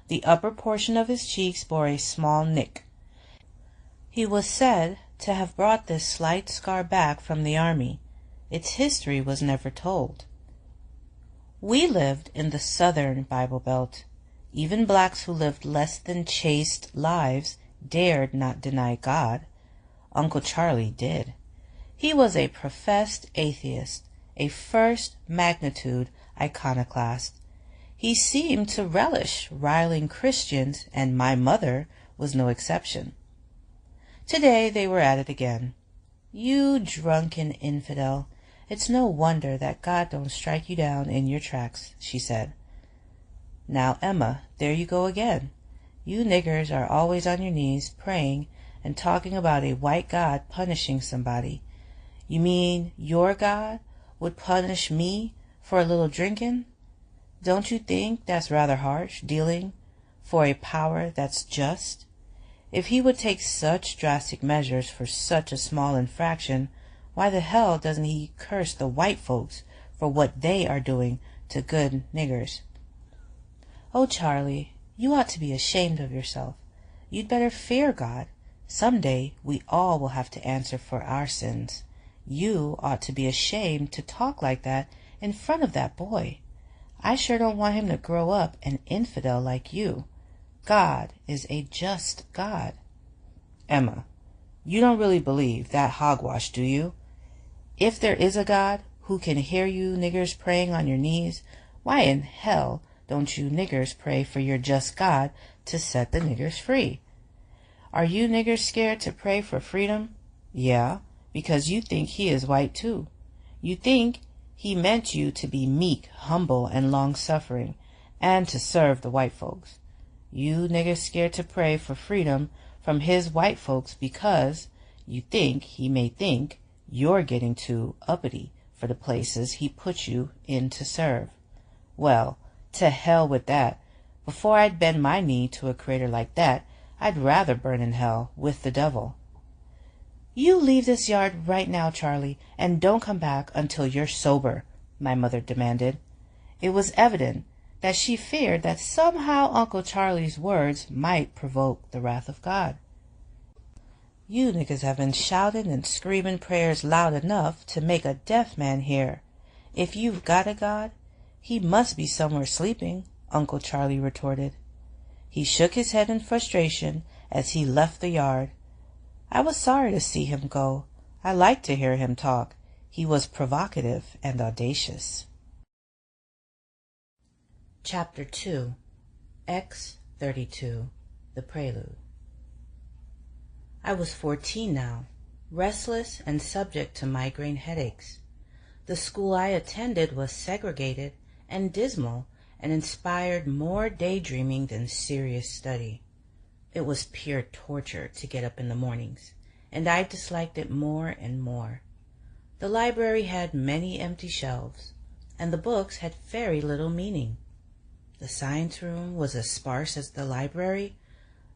The upper portion of his cheeks bore a small nick. He was said to have brought this slight scar back from the army. Its history was never told. We lived in the southern Bible Belt. Even blacks who lived less than chaste lives dared not deny God. Uncle Charlie did. He was a professed atheist, a first magnitude iconoclast. He seemed to relish riling Christians, and my mother was no exception. Today they were at it again. "You drunken infidel, it's no wonder that God don't strike you down in your tracks," she said. "Now, Emma, there you go again. You niggers are always on your knees praying and talking about a white God punishing somebody. You mean your God would punish me for a little drinking? Don't you think that's rather harsh dealing for a power that's just? If he would take such drastic measures for such a small infraction, why the hell doesn't he curse the white folks for what they are doing to good niggers?" "Oh, Charlie, you ought to be ashamed of yourself. You'd better fear God. Some day we all will have to answer for our sins. You ought to be ashamed to talk like that in front of that boy. I sure don't want him to grow up an infidel like you. God is a just God." "Emma, you don't really believe that hogwash, do you? If there is a God who can hear you niggers praying on your knees, why in hell don't you niggers pray for your just God to set the niggers free? Are you niggers scared to pray for freedom? Yeah, because you think he is white too. You think he meant you to be meek, humble, and long-suffering, and to serve the white folks. You niggers scared to pray for freedom from his white folks because you think he may think you're getting too uppity for the places he put you in to serve. Well, to hell with that. Before I'd bend my knee to a creator like that, I'd rather burn in hell with the devil." "You leave this yard right now, Charlie, and don't come back until you're sober," my mother demanded. It was evident that she feared that somehow Uncle Charlie's words might provoke the wrath of God. "You niggas have been shouting and screaming prayers loud enough to make a deaf man hear. If you've got a God, he must be somewhere sleeping," Uncle Charlie retorted. He shook his head in frustration as he left the yard. I was sorry to see him go. I liked to hear him talk. He was provocative and audacious. Chapter 2, X-32, The Prelude. I was 14 now, restless and subject to migraine headaches. The school I attended was segregated and dismal and inspired more daydreaming than serious study. It was pure torture to get up in the mornings, and I disliked it more and more. The library had many empty shelves, and the books had very little meaning. The science room was as sparse as the library.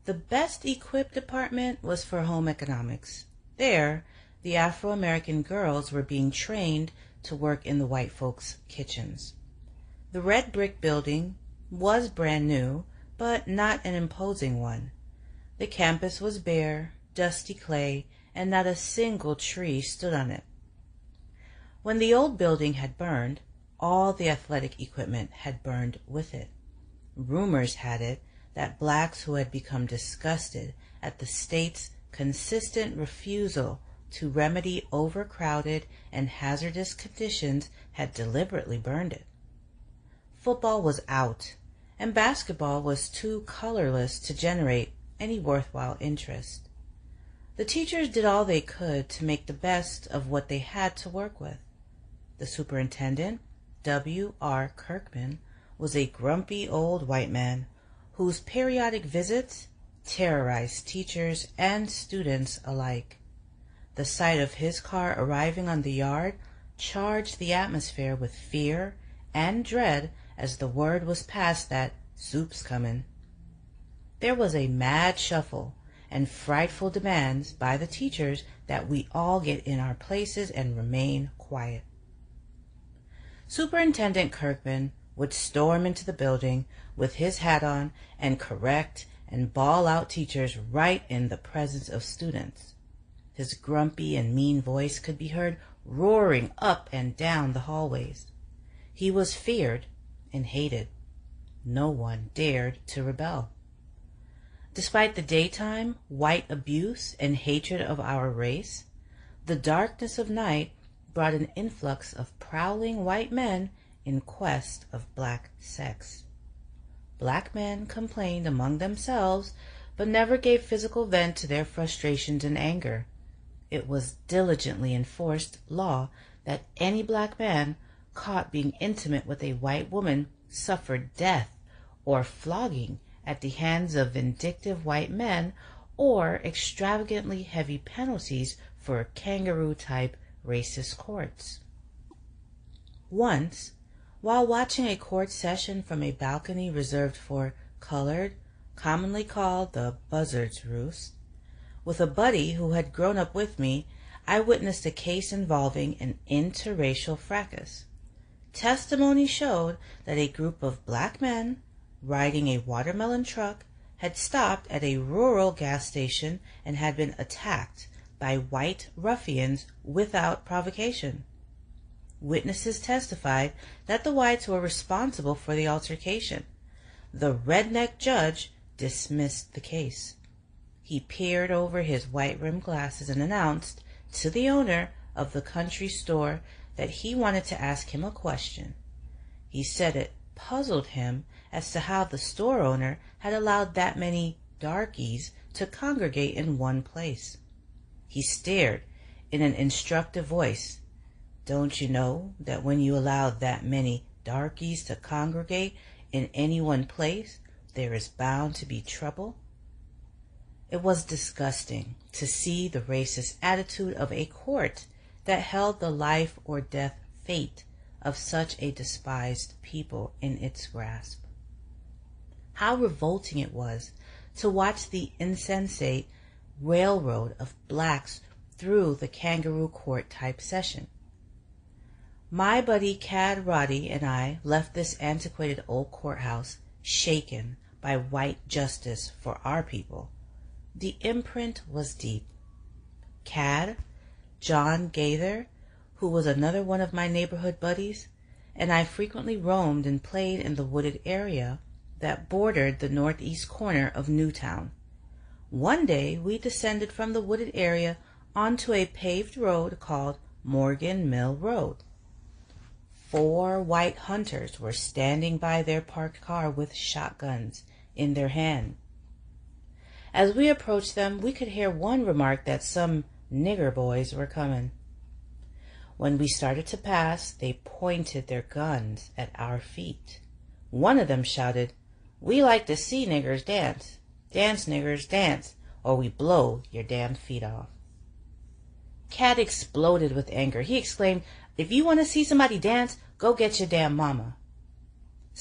The best equipped department was for home economics. There, the Afro-American girls were being trained to work in the white folks' kitchens. The red brick building was brand new, but not an imposing one. The campus was bare, dusty clay, and not a single tree stood on it. When the old building had burned, all the athletic equipment had burned with it. Rumors had it that blacks who had become disgusted at the state's consistent refusal to remedy overcrowded and hazardous conditions had deliberately burned it. Football was out, and basketball was too colorless to generate any worthwhile interest. The teachers did all they could to make the best of what they had to work with. The superintendent, W.R. Kirkman, was a grumpy old white man whose periodic visits terrorized teachers and students alike. The sight of his car arriving on the yard charged the atmosphere with fear and dread as the word was passed that soup's comin'. There was a mad shuffle and frightful demands by the teachers that we all get in our places and remain quiet. Superintendent Kirkman would storm into the building with his hat on and correct and bawl out teachers right in the presence of students. His grumpy and mean voice could be heard roaring up and down the hallways. He was feared and hated. No one dared to rebel. Despite the daytime white abuse and hatred of our race, the darkness of night brought an influx of prowling white men in quest of black sex. Black men complained among themselves, but never gave physical vent to their frustrations and anger. It was diligently enforced law that any black man caught being intimate with a white woman suffered death or flogging at the hands of vindictive white men, or extravagantly heavy penalties for kangaroo-type racist courts. Once, while watching a court session from a balcony reserved for colored, commonly called the buzzard's roost, with a buddy who had grown up with me, I witnessed a case involving an interracial fracas. Testimony showed that a group of black men riding a watermelon truck had stopped at a rural gas station and had been attacked by white ruffians without provocation. Witnesses testified that the whites were responsible for the altercation. The redneck judge dismissed the case. He peered over his white-rimmed glasses and announced to the owner of the country store that he wanted to ask him a question. He said it puzzled him as to how the store owner had allowed that many darkies to congregate in one place. He stared in an instructive voice. "Don't you know that when you allow that many darkies to congregate in any one place, there is bound to be trouble?" It was disgusting to see the racist attitude of a court that held the life or death fate of such a despised people in its grasp. How revolting it was to watch the insensate railroad of blacks through the kangaroo court type session. My buddy Cad Roddy and I left this antiquated old courthouse shaken by white justice for our people. The imprint was deep. Cad, John Gaither, who was another one of my neighborhood buddies, and I frequently roamed and played in the wooded area that bordered the northeast corner of Newtown. One day we descended from the wooded area onto a paved road called Morgan Mill Road. 4 white hunters were standing by their parked car with shotguns in their hand. As we approached them, we could hear one remark that some nigger boys were coming. When we started to pass, they pointed their guns at our feet. One of them shouted, "We like to see niggers dance. Dance, niggers, dance, or we blow your damn feet off." Cat exploded with anger. He exclaimed, "If you want to see somebody dance, go get your damn mama."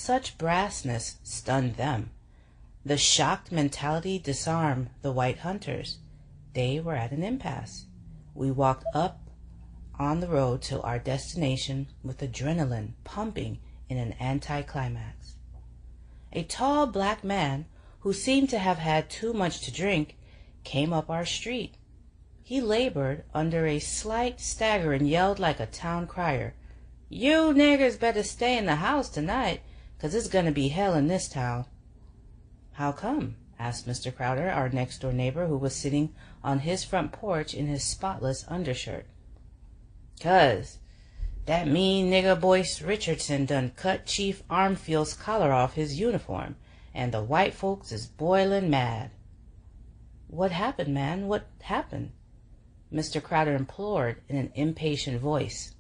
Such brassness stunned them. The shocked mentality disarmed the white hunters. They were at an impasse. We walked up on the road to our destination with adrenaline pumping in an anticlimax. A tall black man, who seemed to have had too much to drink, came up our street. He labored under a slight stagger and yelled like a town crier, "You niggers better stay in the house tonight, 'cause it's going to be hell in this town." "How come?" asked Mr. Crowder, our next-door neighbor, who was sitting on his front porch in his spotless undershirt. "'Cause that mean nigger Boyce Richardson done cut Chief Armfield's collar off his uniform, and the white folks is boiling mad." "What happened, man? What happened?" Mr. Crowder implored in an impatient voice.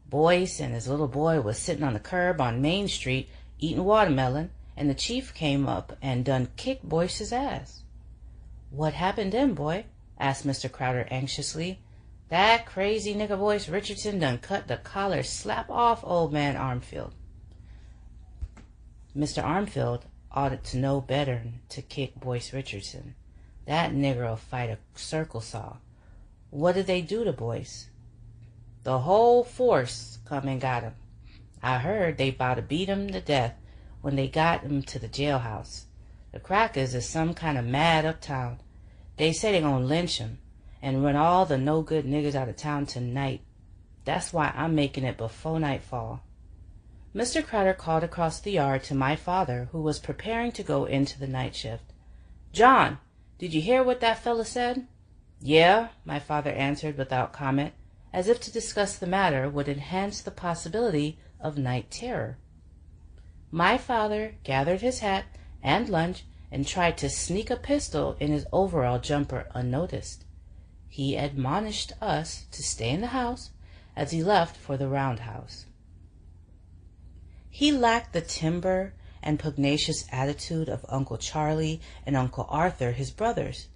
"Boyce and his little boy was sitting on the curb on Main Street eating watermelon, and the chief came up and done kicked Boyce's ass." "What happened then, boy?" asked Mr. Crowder anxiously. "That crazy nigger Boyce Richardson done cut the collar slap off old man Armfield." Mr. Armfield ought to know better than to kick Boyce Richardson. That nigger'll fight a circle saw. What did they do to Boyce? "The whole force come and got him. I heard they 'bout to beat him to death when they got him to the jailhouse. The crackers is some kind of mad uptown. They say they gonna lynch him and run all the no-good niggers out of town tonight. That's why I'm making it before nightfall." Mr. Crowder called across the yard to my father, who was preparing to go into the night shift. "John, did you hear what that fella said?" "Yeah," my father answered without comment, as if to discuss the matter would enhance the possibility of night terror. My father gathered his hat and lunch and tried to sneak a pistol in his overall jumper unnoticed. He admonished us to stay in the house as he left for the roundhouse. He lacked the timber and pugnacious attitude of Uncle Charlie and Uncle Arthur, his brothers.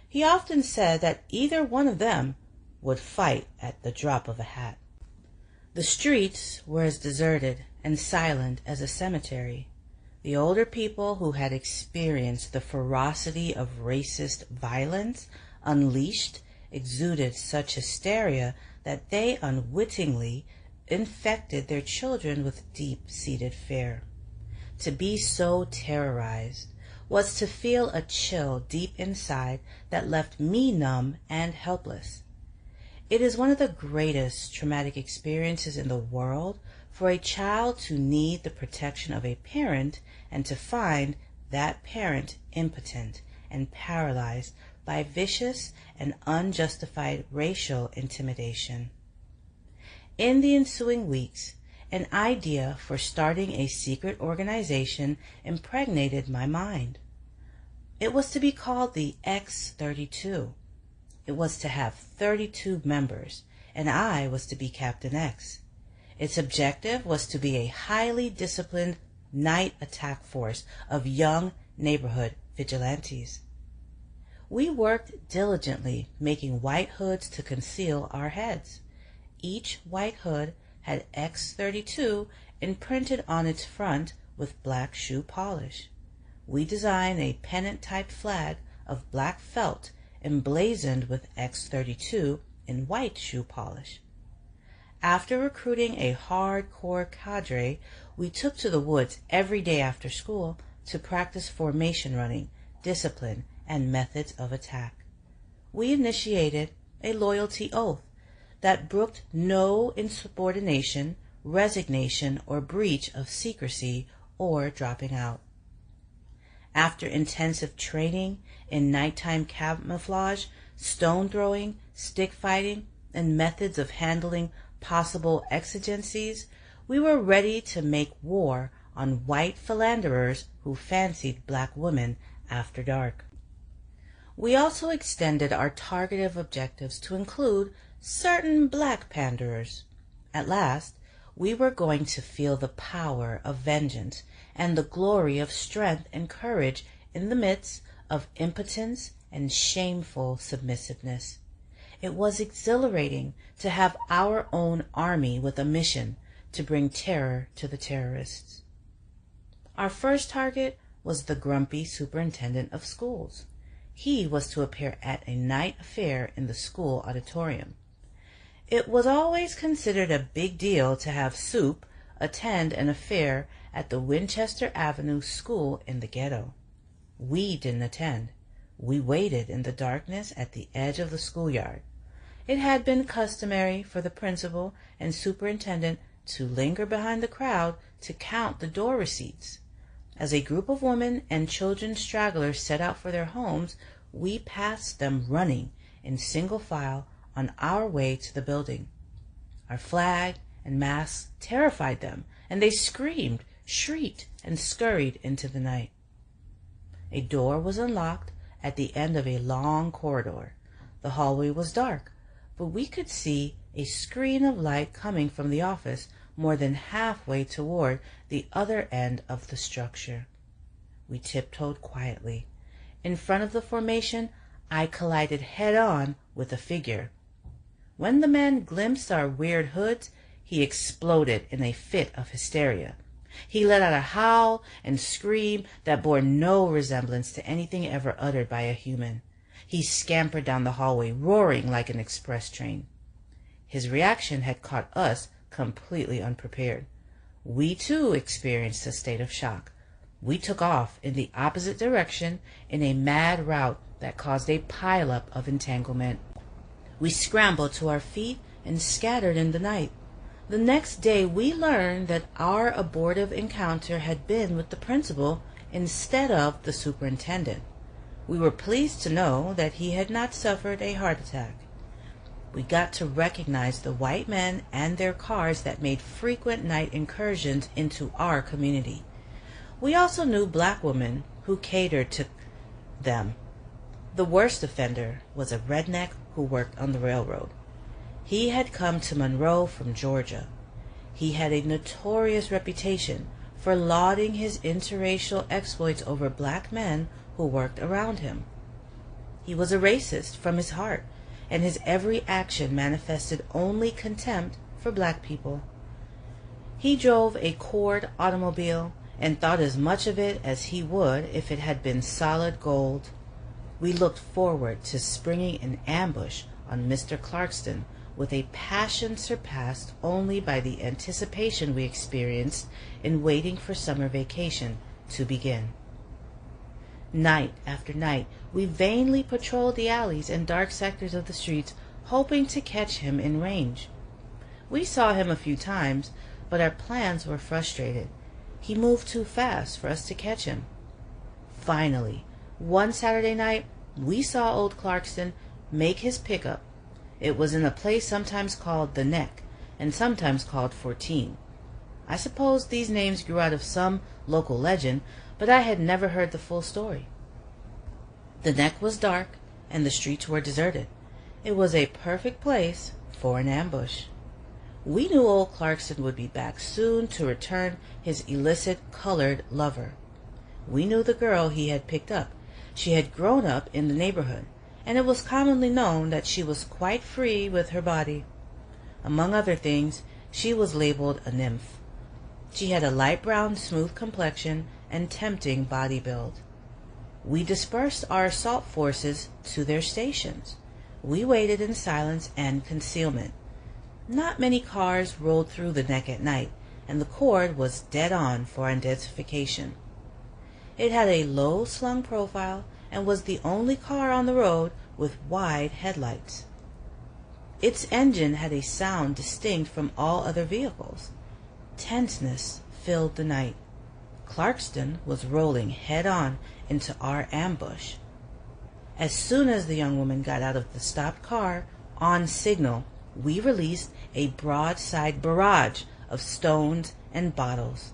He often said that either one of them would fight at the drop of a hat. The streets were as deserted and silent as a cemetery. The older people who had experienced the ferocity of racist violence unleashed exuded such hysteria that they unwittingly infected their children with deep-seated fear. To be so terrorized was to feel a chill deep inside that left me numb and helpless. It is one of the greatest traumatic experiences in the world for a child to need the protection of a parent and to find that parent impotent and paralyzed by vicious and unjustified racial intimidation. In the ensuing weeks, an idea for starting a secret organization impregnated my mind. It was to be called the X-32. It was to have 32 members, and I was to be Captain X. Its objective was to be a highly disciplined night attack force of young neighborhood vigilantes. We worked diligently, making white hoods to conceal our heads. Each white hood had X-32 imprinted on its front with black shoe polish. We designed a pennant-type flag of black felt emblazoned with X-32 in white shoe polish. After recruiting a hardcore cadre, we took to the woods every day after school to practice formation running, discipline, and methods of attack. We initiated a loyalty oath that brooked no insubordination, resignation, or breach of secrecy or dropping out. After intensive training in nighttime camouflage, stone throwing, stick fighting, and methods of handling possible exigencies, we were ready to make war on white philanderers who fancied black women after dark. We also extended our targeted objectives to include certain black panderers. At last, we were going to feel the power of vengeance and the glory of strength and courage in the midst of impotence and shameful submissiveness. It was exhilarating to have our own army with a mission to bring terror to the terrorists. Our first target was the grumpy superintendent of schools. He was to appear at a night affair in the school auditorium. It was always considered a big deal to have Soup attend an affair at the Winchester Avenue School in the ghetto. We didn't attend. We waited in the darkness at the edge of the schoolyard. It had been customary for the principal and superintendent to linger behind the crowd to count the door receipts. As a group of women and children stragglers set out for their homes, we passed them running in single file on our way to the building. Our flag and masks terrified them, and they screamed, shrieked, and scurried into the night. A door was unlocked at the end of a long corridor. The hallway was dark, but we could see a screen of light coming from the office more than halfway toward the other end of the structure. We tiptoed quietly. In front of the formation, I collided head-on with a figure. When the man glimpsed our weird hoods, he exploded in a fit of hysteria. He let out a howl and scream that bore no resemblance to anything ever uttered by a human. He scampered down the hallway, roaring like an express train. His reaction had caught us completely unprepared. We too experienced a state of shock. We took off in the opposite direction in a mad rout that caused a pileup of entanglement. We scrambled to our feet and scattered in the night. The next day we learned that our abortive encounter had been with the principal instead of the superintendent. We were pleased to know that he had not suffered a heart attack. We got to recognize the white men and their cars that made frequent night incursions into our community. We also knew black women who catered to them. The worst offender was a redneck who worked on the railroad. He had come to Monroe from Georgia. He had a notorious reputation for lauding his interracial exploits over black men who worked around him. He was a racist from his heart, and his every action manifested only contempt for black people. He drove a Cord automobile and thought as much of it as he would if it had been solid gold. We looked forward to springing an ambush on Mr. Clarkston with a passion surpassed only by the anticipation we experienced in waiting for summer vacation to begin. Night after night, we vainly patrolled the alleys and dark sectors of the streets, hoping to catch him in range. We saw him a few times, but our plans were frustrated. He moved too fast for us to catch him. Finally, one Saturday night, we saw old Clarkston make his pickup. It was in a place sometimes called the Neck, and sometimes called 14. I suppose these names grew out of some local legend, but I had never heard the full story. The Neck was dark, and the streets were deserted. It was a perfect place for an ambush. We knew old Clarkston would be back soon to return his illicit colored lover. We knew the girl he had picked up. She had grown up in the neighborhood, and it was commonly known that she was quite free with her body. Among other things, she was labeled a nymph. She had a light brown, smooth complexion and tempting body build. We dispersed our assault forces to their stations. We waited in silence and concealment. Not many cars rolled through the Neck at night, and the Cord was dead on for identification. It had a low-slung profile and was the only car on the road with wide headlights. Its engine had a sound distinct from all other vehicles. Tenseness filled the night. Clarkston was rolling head-on into our ambush. As soon as the young woman got out of the stopped car, on signal, we released a broadside barrage of stones and bottles.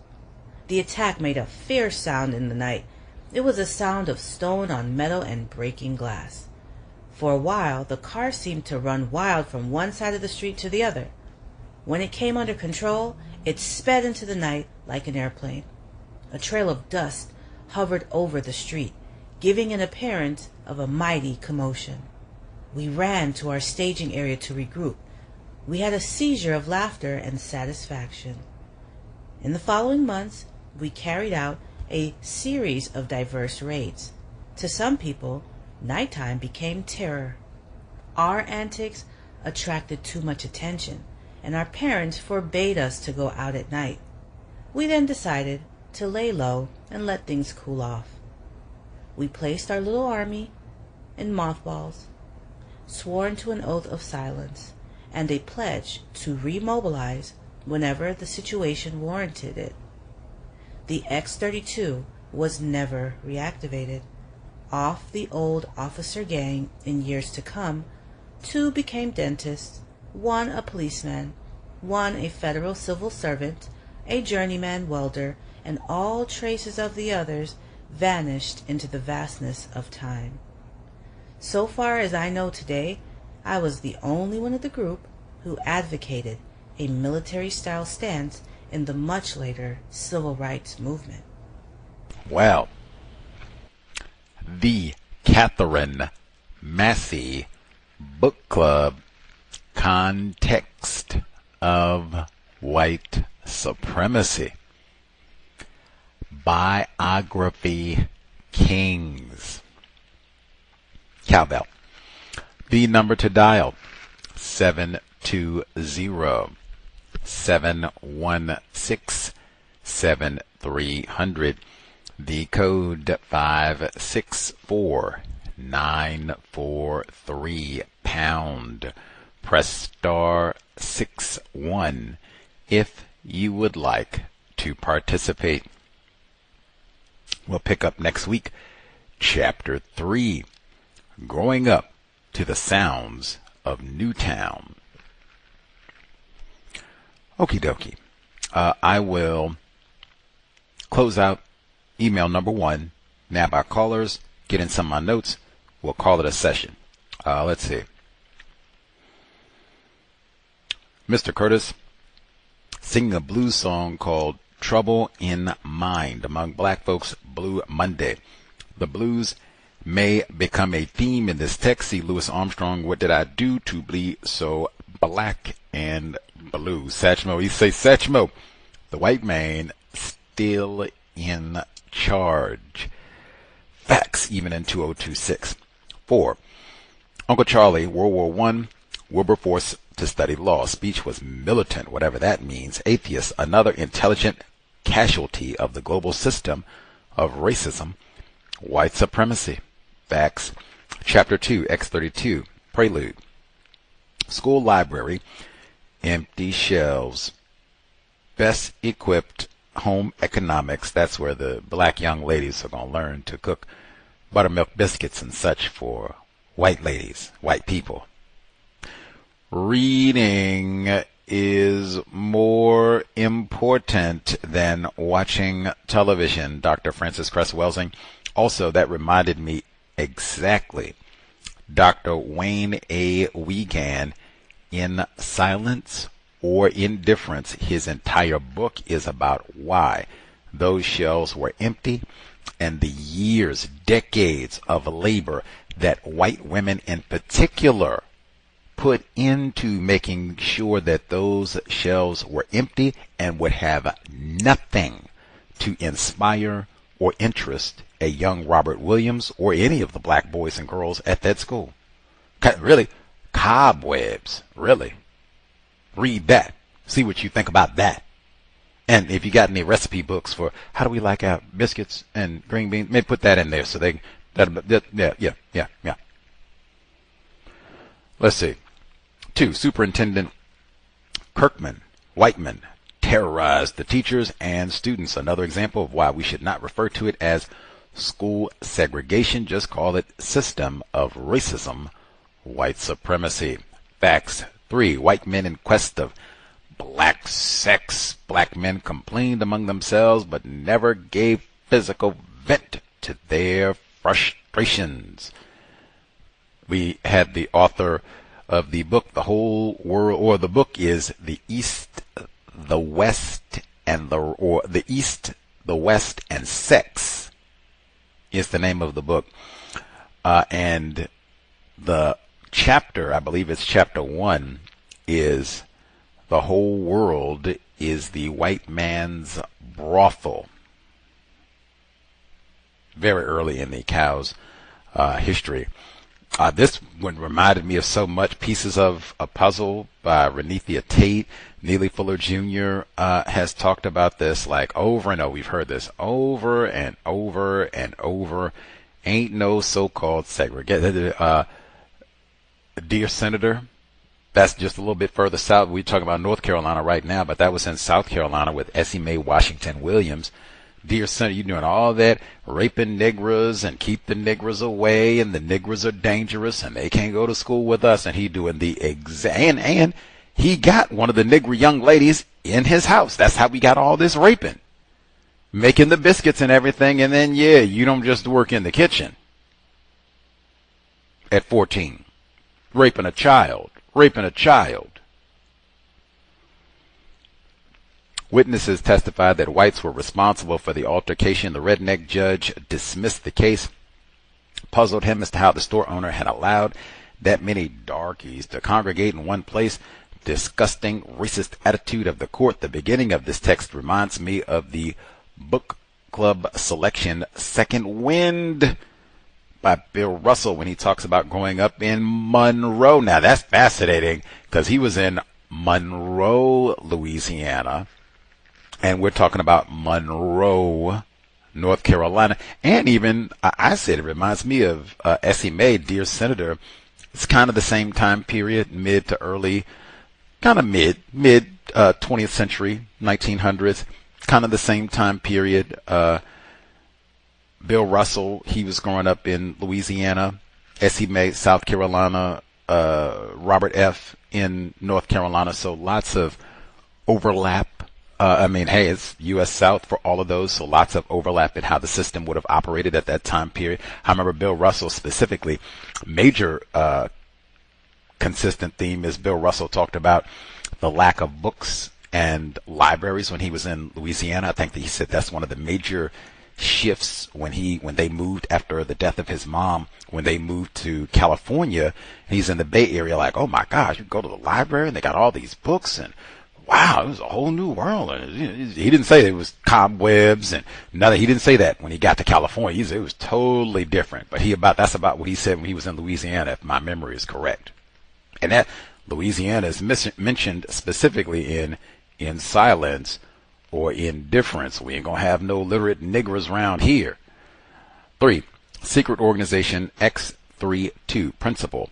The attack made a fierce sound in the night. It was a sound of stone on metal and breaking glass. For a while, the car seemed to run wild from one side of the street to the other. When it came under control, it sped into the night like an airplane. A trail of dust hovered over the street, giving an appearance of a mighty commotion. We ran to our staging area to regroup. We had a seizure of laughter and satisfaction. In the following months, we carried out a series of diverse raids. To some people, nighttime became terror. Our antics attracted too much attention, and our parents forbade us to go out at night. We then decided to lay low and let things cool off. We placed our little army in mothballs, sworn to an oath of silence, and a pledge to remobilize whenever the situation warranted it. The X-32 was never reactivated. Off the old officer gang in years to come, 2 became dentists, 1 a policeman, 1 a federal civil servant, a journeyman welder, and all traces of the others vanished into the vastness of time. So far as I know today, I was the only one of the group who advocated a military-style stance in the much later civil rights movement. Well, the Katherine Massey Book Club, Context of White Supremacy. Biography Kings. Cowbell. The number to dial, 720-716-7300. The code 564-943 pound. Press star 61 if you would like to participate. We'll pick up next week, Chapter 3, Growing Up to the Sounds of Newtown. Okie dokie. I will close out email number 1, nab our callers, get in some of my notes. We'll call it a session. Let's see. Mr. Curtis, singing a blues song called Trouble in Mind among black folks, Blue Monday. The blues may become a theme in this text. See Louis Armstrong, What Did I Do to Be So Black and Blue? Satchmo, he say Satchmo, the white man still in charge. Facts, even in 2026. 4. Uncle Charlie, World War I, Wilberforce to study law. Speech was militant, whatever that means. Atheist, another intelligent casualty of the global system of racism. White supremacy. Facts. Chapter 2, X-32, Prelude. School library, empty shelves. Best equipped home economics. That's where the black young ladies are going to learn to cook buttermilk biscuits and such for white ladies, white people. Reading is more important than watching television, Dr. Francis Cress Welsing. Also, that reminded me exactly. Dr. Wayne A. Wiegand, In Silence or Indifference, his entire book is about why those shelves were empty and the years, decades of labor that white women in particular put into making sure that those shelves were empty and would have nothing to inspire or interest a young Robert Williams or any of the black boys and girls at that school. Really, cobwebs, really. Read that. See what you think about that. And if you got any recipe books for how do we like our biscuits and green beans, maybe put that in there so they, yeah. Let's see. 2. Superintendent Kirkman, Whiteman, terrorized the teachers and students. Another example of why we should not refer to it as school segregation. Just call it System of Racism, White Supremacy. Facts. 3. White men in quest of black sex. Black men complained among themselves but never gave physical vent to their frustrations. We had the author of the book, The Whole World, or the book is The East, the West, and the East, the West, and Sex is the name of the book. And the chapter, I believe it's chapter 1, is The Whole World is the White Man's Brothel. very early in the C.O.W.S history. This one reminded me of so much. Pieces of a Puzzle by Renethia Tate. Neely Fuller Jr. Has talked about this like over and over. We've heard this over and over and over. Ain't no so-called segregation. Dear Senator, that's just a little bit further south. We're talking about North Carolina right now, but that was in South Carolina with Essie Mae Washington Williams. Dear Senator, you're doing all that, raping Negroes and keep the Negroes away, and the Negroes are dangerous and they can't go to school with us. And he doing the and he got one of the Negro young ladies in his house. That's how we got all this raping, making the biscuits and everything. And then, yeah, you don't just work in the kitchen at 14, raping a child. Witnesses testified that whites were responsible for the altercation. The redneck judge dismissed the case. Puzzled him as to how the store owner had allowed that many darkies to congregate in one place. Disgusting, racist attitude of the court. The beginning of this text reminds me of the book club selection Second Wind by Bill Russell when he talks about growing up in Monroe. Now that's fascinating because he was in Monroe, Louisiana. And we're talking about Monroe, North Carolina. And even, I said it reminds me of Essie Mae, Dear Senator. It's kind of the same time period, mid 20th century, 1900s. Kind of the same time period. Bill Russell, he was growing up in Louisiana. Essie Mae, South Carolina. Robert F. in North Carolina. So lots of overlap. Hey, it's U.S. South for all of those, so lots of overlap in how the system would have operated at that time period. I remember Bill Russell specifically, major consistent theme is Bill Russell talked about the lack of books and libraries when he was in Louisiana. I think that he said that's one of the major shifts when they moved after the death of his mom, when they moved to California. He's in the Bay Area like, oh my gosh, you go to the library and they got all these books and wow, it was a whole new world. He didn't say it was cobwebs and nothing. He didn't say that when he got to California. He said it was totally different. But that's about what he said when he was in Louisiana, if my memory is correct. And that Louisiana is mentioned specifically in silence or indifference. We ain't gonna have no literate niggers around here. 3. Secret Organization X32 Principle.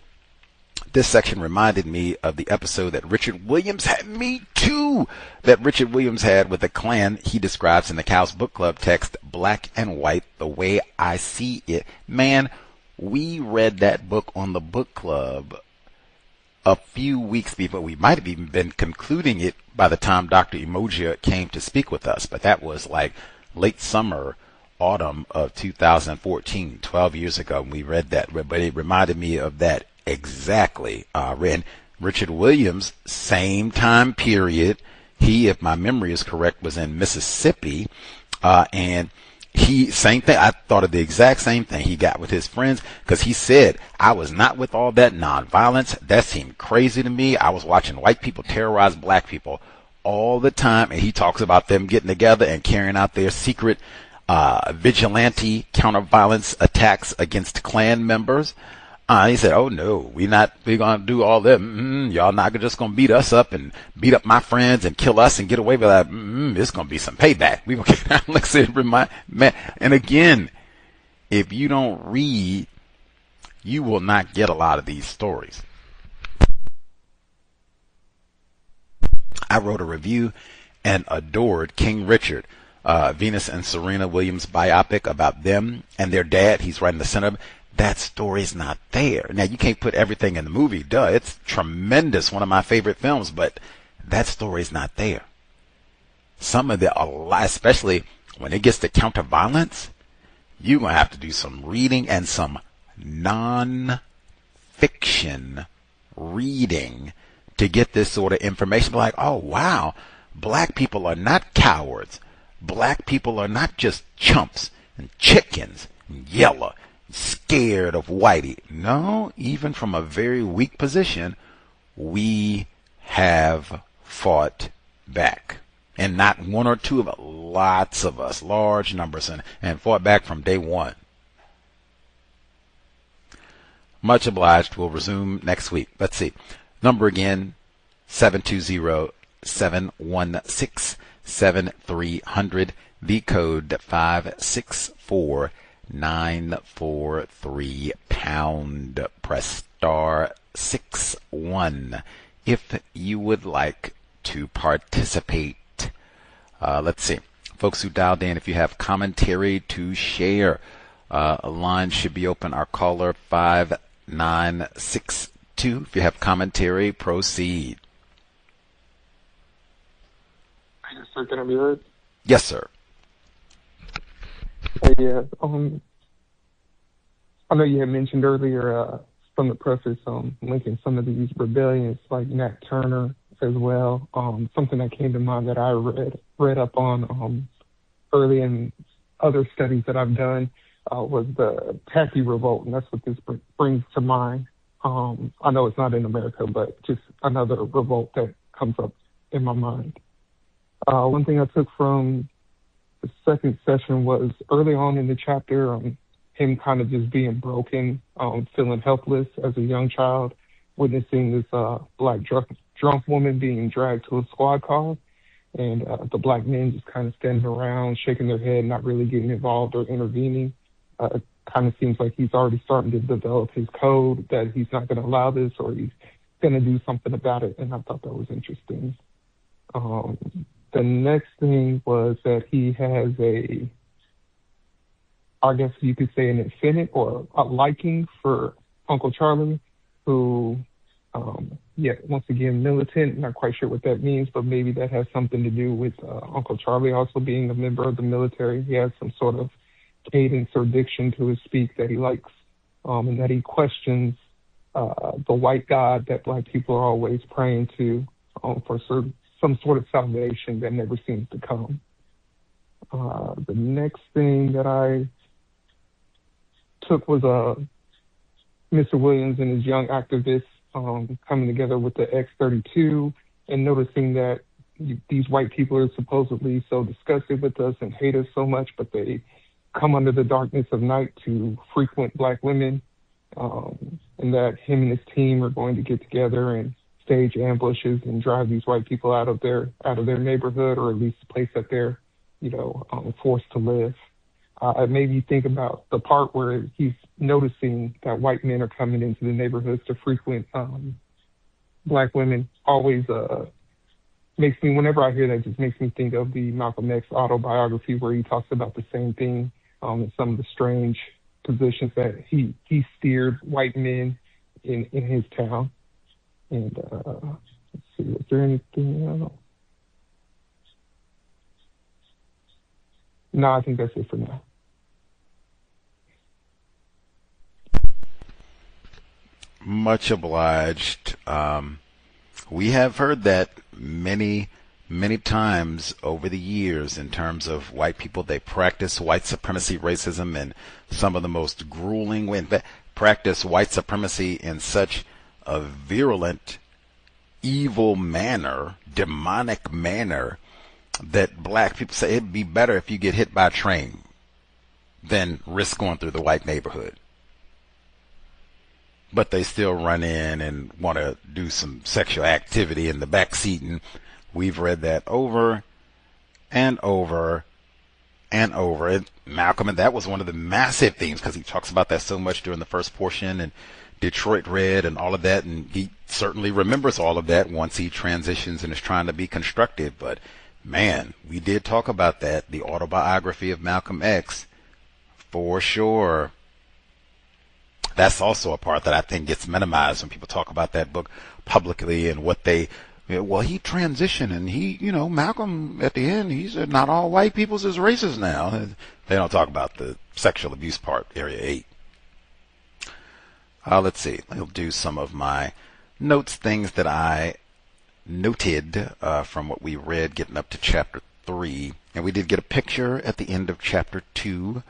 This section reminded me of the episode that Richard Williams had with the Klan. He describes in the C.O.W.S book club text, Black and White, the Way I See It. Man, we read that book on the book club a few weeks before. We might have even been concluding it by the time Dr. Umoja came to speak with us, but that was like late summer, autumn of 2014, 12 years ago, when we read that. But it reminded me of that exactly. Richard Williams, same time period. He, if my memory is correct, was in Mississippi, and same thing. I thought of the exact same thing he got with his friends, because he said, I was not with all that nonviolence. That seemed crazy to me. I was watching white people terrorize black people all the time, and he talks about them getting together and carrying out their secret vigilante counter-violence attacks against Klan members. He said, oh no, we're going to do all that. Y'all not just going to beat us up and beat up my friends and kill us and get away with that. It's going to be some payback. We're going to get like I said, man. And again, if you don't read, you will not get a lot of these stories. I wrote a review and adored King Richard, Venus and Serena Williams biopic about them and their dad. He's right in the center of it. That story's not there. Now, you can't put everything in the movie. Duh, it's tremendous. One of my favorite films, but that story's not there. Some of the, especially when it gets to counter-violence, you're going to have to do some reading and some non-fiction reading to get this sort of information. Like, oh, wow, black people are not cowards. Black people are not just chumps and chickens and yellow, scared of whitey. No, even from a very weak position, we have fought back. And not one or two of us, lots of us, large numbers, and fought back from day one. Much obliged. We'll resume next week. Let's see. Number again, 720-716-7300. The code 564943 pound. Press *61 if you would like to participate. Let's see. Folks who dialed in, if you have commentary to share, a line should be open. Our caller 5962. If you have commentary, proceed. Yes, sir. Can I be heard? Yes, sir. Yeah. I know you had mentioned earlier from the preface linking some of these rebellions like Nat Turner as well. Something that came to mind that I read up on early in other studies that I've done was the Tacky Revolt, and that's what this brings to mind. I know it's not in America, but just another revolt that comes up in my mind. One thing I took from the second session was early on in the chapter, him kind of just being broken, feeling helpless as a young child, witnessing this black drunk woman being dragged to a squad car, and the black men just kind of standing around, shaking their head, not really getting involved or intervening. It kind of seems like he's already starting to develop his code, that he's not going to allow this, or he's going to do something about it, and I thought that was interesting. The next thing was that he has I guess you could say, an infinite or a liking for Uncle Charlie, who, once again, militant. Not quite sure what that means, but maybe that has something to do with Uncle Charlie also being a member of the military. He has some sort of cadence or diction to his speak that he likes, and that he questions the white God that black people are always praying to for some sort of salvation that never seems to come. The next thing that I took was Mr. Williams and his young activists coming together with the X-32 and noticing that these white people are supposedly so disgusted with us and hate us so much, but they come under the darkness of night to frequent black women, and that him and his team are going to get together and stage ambushes and drive these white people out of their neighborhood, or at least the place that they're, forced to live. It made me think about the part where he's noticing that white men are coming into the neighborhoods to frequent black women. Always makes me, whenever I hear that, just makes me think of the Malcolm X autobiography, where he talks about the same thing, and some of the strange positions that he steered white men in his town. And let's see, is there anything else? No, I think that's it for now. Much obliged. We have heard that many times over the years in terms of white people. They practice white supremacy, racism, and some of the most grueling ways. Practice white supremacy in such a virulent, evil manner, demonic manner, that black people say it'd be better if you get hit by a train than risk going through the white neighborhood. But they still run in and want to do some sexual activity in the back seat, and we've read that over and over and over. And Malcolm, and that was one of the massive themes, because he talks about that so much during the first portion, and Detroit Red and all of that, and he certainly remembers all of that once he transitions and is trying to be constructive. But man, we did talk about that, the autobiography of Malcolm X, for sure. That's also a part that I think gets minimized when people talk about that book publicly and what they, well, he transitioned and he, Malcolm at the end, he said not all white peoples is racist now. They don't talk about the sexual abuse part, area 8. Let's see. I'll do some of my notes, things that I noted from what we read getting up to chapter 3. And we did get a picture at the end of chapter 2.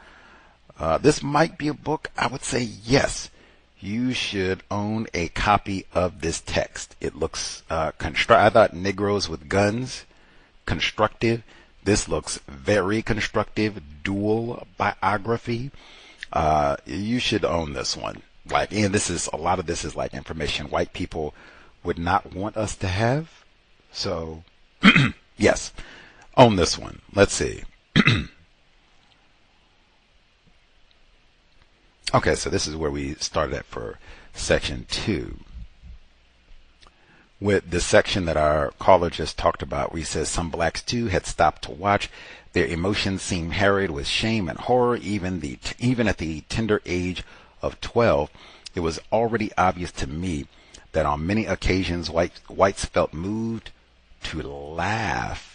This might be a book, I would say yes. You should own a copy of this text. It looks I thought Negroes With Guns constructive. This looks very constructive. Dual biography. You should own this one. Like, and a lot of this is like information white people would not want us to have. So, yes, own this one. Let's see. Okay, so this is where we started at for section 2. With the section that our caller just talked about, where he says some blacks too had stopped to watch. Their emotions seemed harried with shame and horror, even at the tender age of 12. It was already obvious to me that on many occasions whites felt moved to laugh,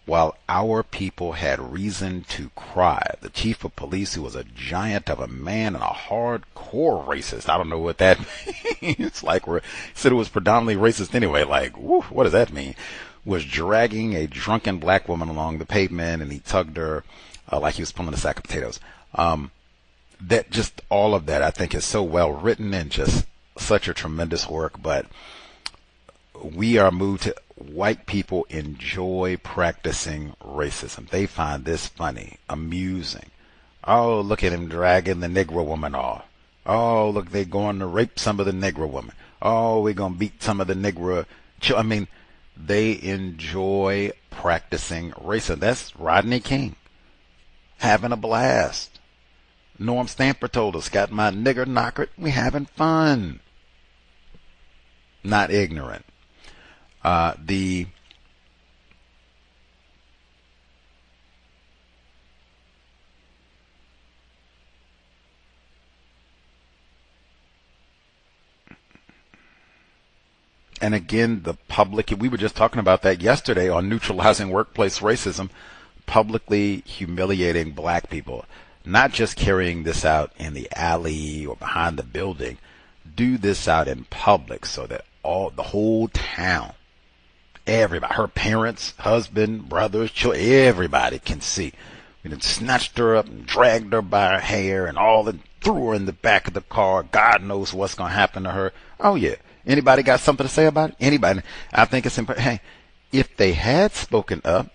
while our people had reason to cry. The chief of police, who was a giant of a man and a hardcore racist, I don't know what that means. Like, said it was predominantly racist anyway. Like, woo, what does that mean? Was dragging a drunken black woman along the pavement, and he tugged her like he was pulling a sack of potatoes. That just all of that, I think, is so well written and just such a tremendous work. But we are moved to, white people enjoy practicing racism. They find this funny, amusing. Oh, look at him dragging the Negro woman off. Oh, look, they're going to rape some of the Negro women. Oh, we're going to beat some of the Negro children. I mean, they enjoy practicing racism. That's Rodney King having a blast. Norm Stamper told us, got my nigger knocker. We having fun. Not ignorant. And again, the public, we were just talking about that yesterday on neutralizing workplace racism, publicly humiliating black people, not just carrying this out in the alley or behind the building. Do this out in public so that the whole town, everybody, her parents, husband, brothers, children, everybody can see. We done snatched her up and dragged her by her hair and threw her in the back of the car. God knows what's going to happen to her. Oh, yeah. Anybody got something to say about it? Anybody? I think it's important. Hey, if they had spoken up,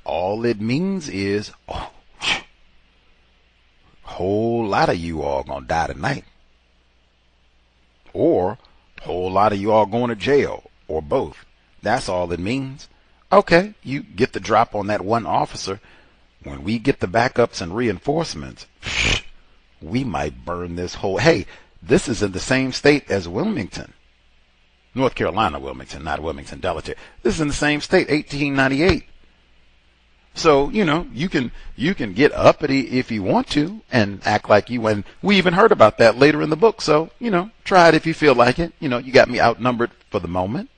all it means is, whole lot of you all going to die tonight. Or, whole lot of you all going to jail. Or both. That's all it means. Okay, you get the drop on that one officer. When we get the backups and reinforcements, we might burn this whole... Hey, this is in the same state as Wilmington. North Carolina, Wilmington, not Wilmington, Delaware. This is in the same state, 1898. So, you can get uppity if you want to and act like you... And we even heard about that later in the book. So, try it if you feel like it. You got me outnumbered for the moment.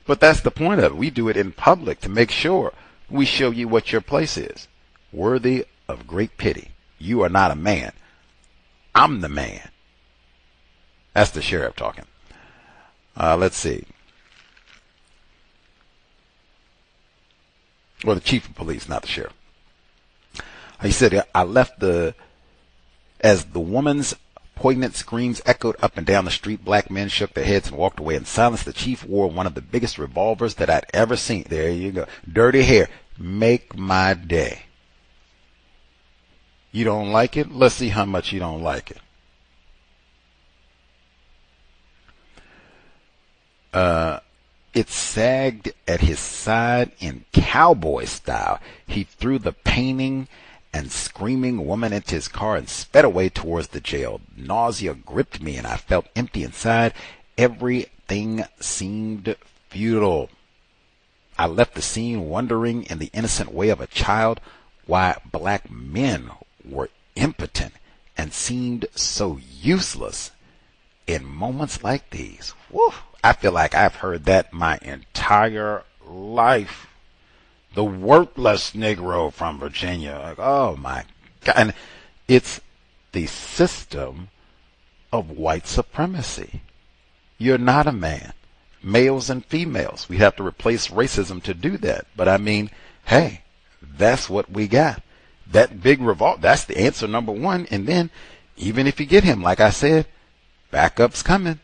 But that's the point of it. We do it in public to make sure we show you what your place is. Worthy of great pity. You are not a man. I'm the man. That's the sheriff talking. Let's see. Well, the chief of police, not the sheriff. He said, I left as the woman's poignant screams echoed up and down the street, black men shook their heads and walked away in silence. The chief wore one of the biggest revolvers that I'd ever seen. There you go. Dirty hair. Make my day. You don't like it? Let's see how much you don't like it. It sagged at his side in cowboy style. He threw the painting and screaming woman into his car and sped away towards the jail. Nausea gripped me and I felt empty inside. Everything seemed futile. I left the scene wondering in the innocent way of a child why black men were impotent and seemed so useless in moments like these. Woo, I feel like I've heard that my entire life. The worthless Negro from Virginia. Like, oh my God. And it's the system of white supremacy. You're not a man. Males and females. We have to replace racism to do that. But I mean, hey, that's what we got. That big revolt, that's the answer number one. And then, even if you get him, like I said, backup's coming.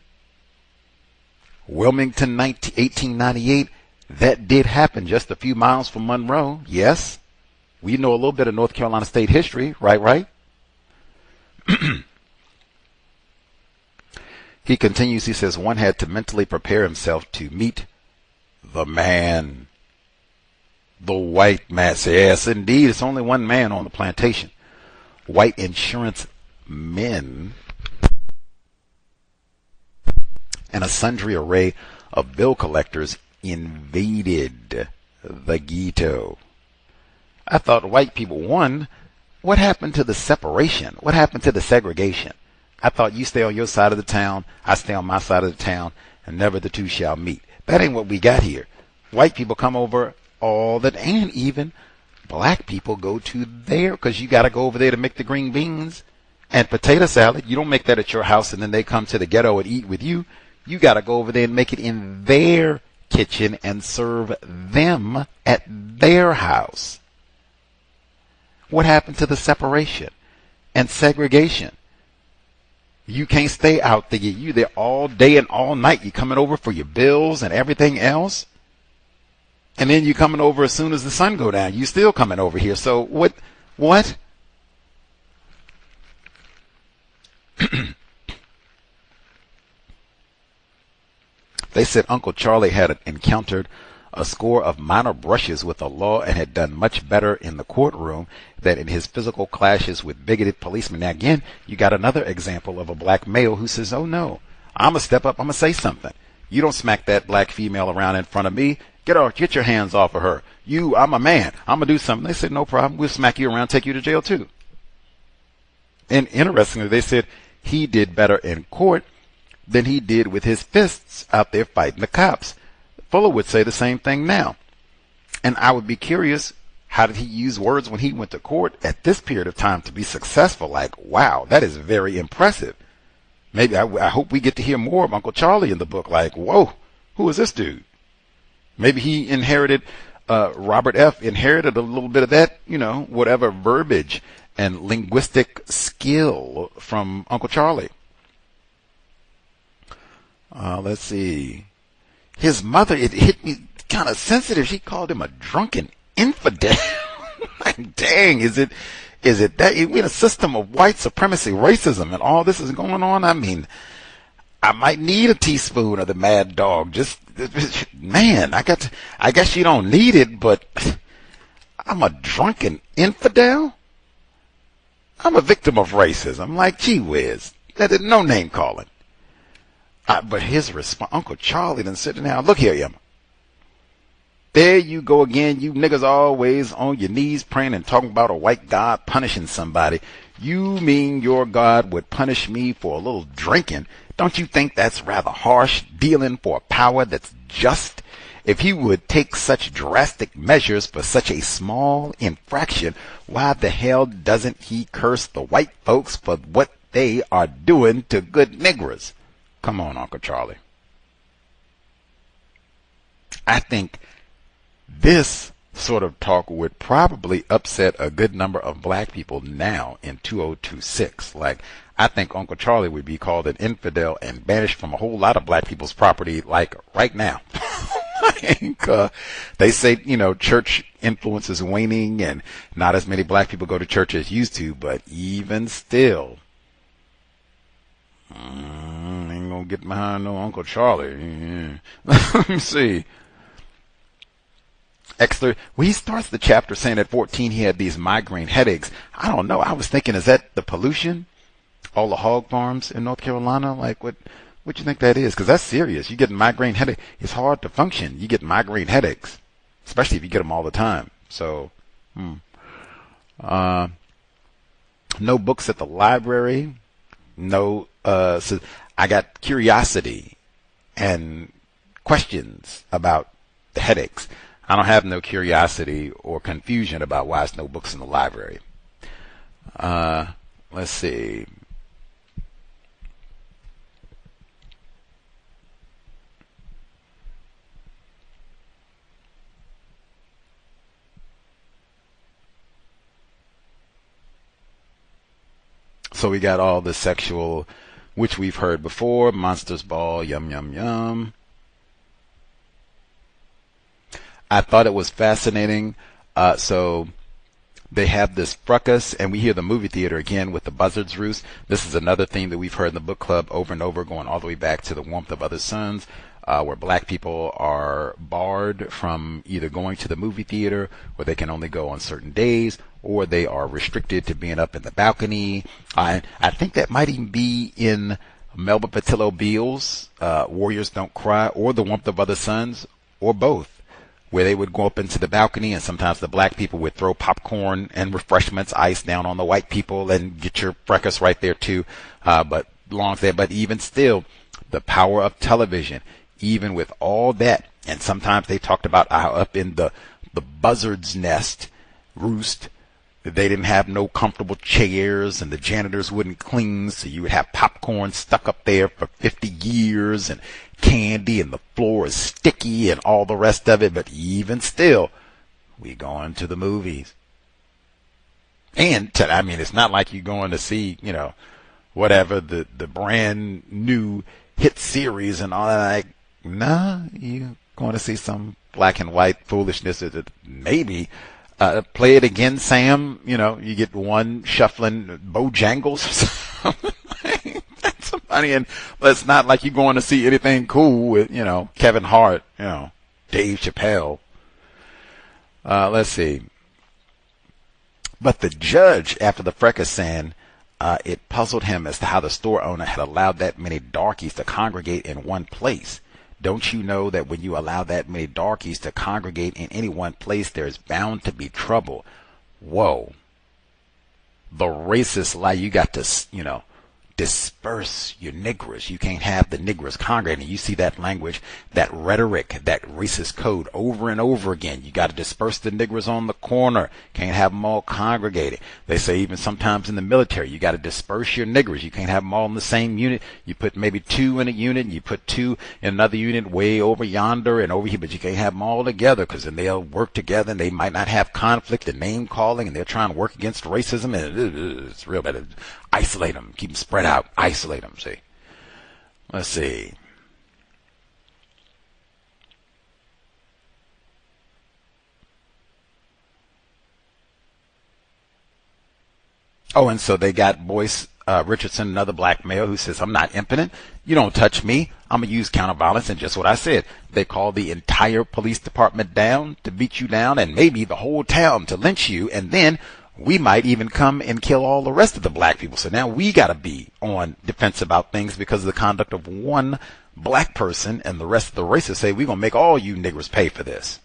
Wilmington, 1898. That did happen just a few miles from Monroe. Yes. We know a little bit of North Carolina state history, right? He continues, he says, one had to mentally prepare himself to meet the man, the white Massey. Yes, indeed, it's only one man on the plantation. White insurance men and a sundry array of bill collectors invaded the ghetto. I thought white people won. What happened to the separation? What happened to the segregation? I thought you stay on your side of the town, I stay on my side of the town, and never the two shall meet. That ain't what we got here. White people come over all that, and even black people go to there, because you got to go over there to make the green beans and potato salad. You don't make that at your house and then they come to the ghetto and eat with you. You got to go over there and make it in their kitchen and serve them at their house. What happened to the separation and segregation? You can't stay out there. You there all day and all night. You coming over for your bills and everything else. And then you coming over as soon as the sun go down. You still coming over here. So what? They said Uncle Charlie had encountered a score of minor brushes with the law and had done much better in the courtroom than in his physical clashes with bigoted policemen. Now again, you got another example of a black male who says, oh no, I'm going to step up, I'm going to say something. You don't smack that black female around in front of me. Get your hands off of her. I'm a man, I'm going to do something. They said, no problem, we'll smack you around, take you to jail too. And interestingly, they said he did better in court than he did with his fists out there fighting the cops. Fuller would say the same thing now. And I would be curious, how did he use words when he went to court at this period of time to be successful? Like, wow, that is very impressive. Maybe I hope we get to hear more of Uncle Charlie in the book. Like, whoa, who is this dude? Maybe he inherited, Robert F. inherited a little bit of that, whatever verbiage and linguistic skill from Uncle Charlie. Let's see. His mother, it hit me kind of sensitive. She called him a drunken infidel. Like, dang, is it that we in a system of white supremacy, racism, and all this is going on? I mean, I might need a teaspoon of the Mad Dog. Man, I guess you don't need it, but I'm a drunken infidel? I'm a victim of racism. Like, gee whiz. That is no name calling. But his response, Uncle Charlie done sitting down. Look here, Emma. There you go again. You niggas always on your knees praying and talking about a white God punishing somebody. You mean your God would punish me for a little drinking? Don't you think that's rather harsh, dealing for a power that's just? If he would take such drastic measures for such a small infraction, why the hell doesn't he curse the white folks for what they are doing to good Negroes? Come on, Uncle Charlie. I think this sort of talk would probably upset a good number of black people now in 2026. Like, I think Uncle Charlie would be called an infidel and banished from a whole lot of black people's property, like right now. They say, church influence is waning and not as many black people go to church as used to, but even still, ain't gonna get behind no Uncle Charlie. Let me see. Exler, he starts the chapter saying at 14 he had these migraine headaches. I don't know. I was thinking, is that the pollution? All the hog farms in North Carolina? Like, what you think that is? Because that's serious. You get migraine headache. It's hard to function. You get migraine headaches, especially if you get them all the time. So, no books at the library. No, so I got curiosity and questions about the headaches. I don't have no curiosity or confusion about why there's no books in the library. Let's see. So we got all the sexual, which we've heard before, monsters ball, yum, yum, yum. I thought it was fascinating. So they have this fracas, and we hear the movie theater again with the buzzard's roost. This is another theme that we've heard in the book club over and over, going all the way back to The Warmth of Other Suns, where black people are barred from either going to the movie theater, where they can only go on certain days, or they are restricted to being up in the balcony. I think that might even be in Melba Pattillo Beal's Warriors Don't Cry, or The Warmth of Other Suns, or both, where they would go up into the balcony, and sometimes the black people would throw popcorn and refreshments, ice down on the white people, and get your breakfast right there too. But even still, the power of television, even with all that, and sometimes they talked about how up in the buzzard's nest roost, they didn't have no comfortable chairs, and the janitors wouldn't clean, so you would have popcorn stuck up there for 50 years, and candy, and the floor is sticky, and all the rest of it. But even still, we going to the movies. And, it's not like you're going to see, whatever, the brand new hit series and all that. Like, nah, you're going to see some black and white foolishness that maybe... play it again, Sam. You get one shuffling Bojangles or something. That's funny, and it's not like you're going to see anything cool with, Kevin Hart, Dave Chappelle. Let's see. But the judge, after the fracas, saying it puzzled him as to how the store owner had allowed that many darkies to congregate in one place. Don't you know that when you allow that many darkies to congregate in any one place, there's bound to be trouble? Whoa. The racist lie, you got to, disperse your Negroes. You can't have the Negroes congregating. You see that language, that rhetoric, that racist code over and over again. You got to disperse the Negroes on the corner. Can't have them all congregated. They say even sometimes in the military, you got to disperse your Negroes. You can't have them all in the same unit. You put maybe 2 in a unit, and you put 2 in another unit way over yonder and over here, but you can't have them all together, because then they'll work together and they might not have conflict and name calling, and they're trying to work against racism, and it's real bad. Isolate them, keep them spread out, isolate them, see. Let's see. Oh, and so they got Boyce Richardson, another black male, who says, I'm not impotent. You don't touch me. I'm going to use counterviolence. And just what I said, they call the entire police department down to beat you down, and maybe the whole town to lynch you, and then we might even come and kill all the rest of the black people. So now we got to be on defense about things because of the conduct of one black person, and the rest of the racists say, we're going to make all you niggers pay for this.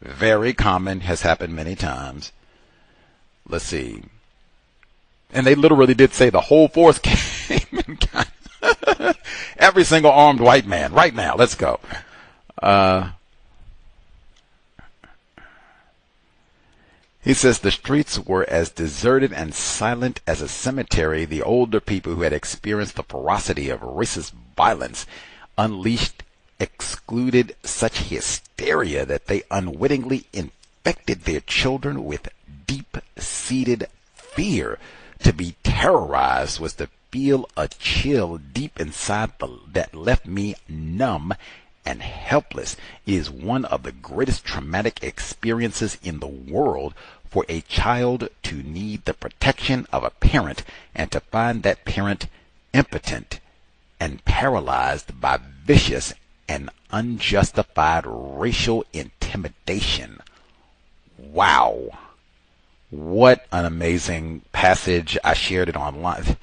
Very common, has happened many times. Let's see. And they literally did say the whole force came and got every single armed white man right now. Let's go. He says the streets were as deserted and silent as a cemetery. The older people who had experienced the ferocity of racist violence unleashed excluded such hysteria that they unwittingly infected their children with deep-seated fear. To be terrorized was to feel a chill deep inside that left me numb and helpless. It is one of the greatest traumatic experiences in the world for a child to need the protection of a parent and to find that parent impotent and paralyzed by vicious and unjustified racial intimidation. Wow. What an amazing passage. I shared it online.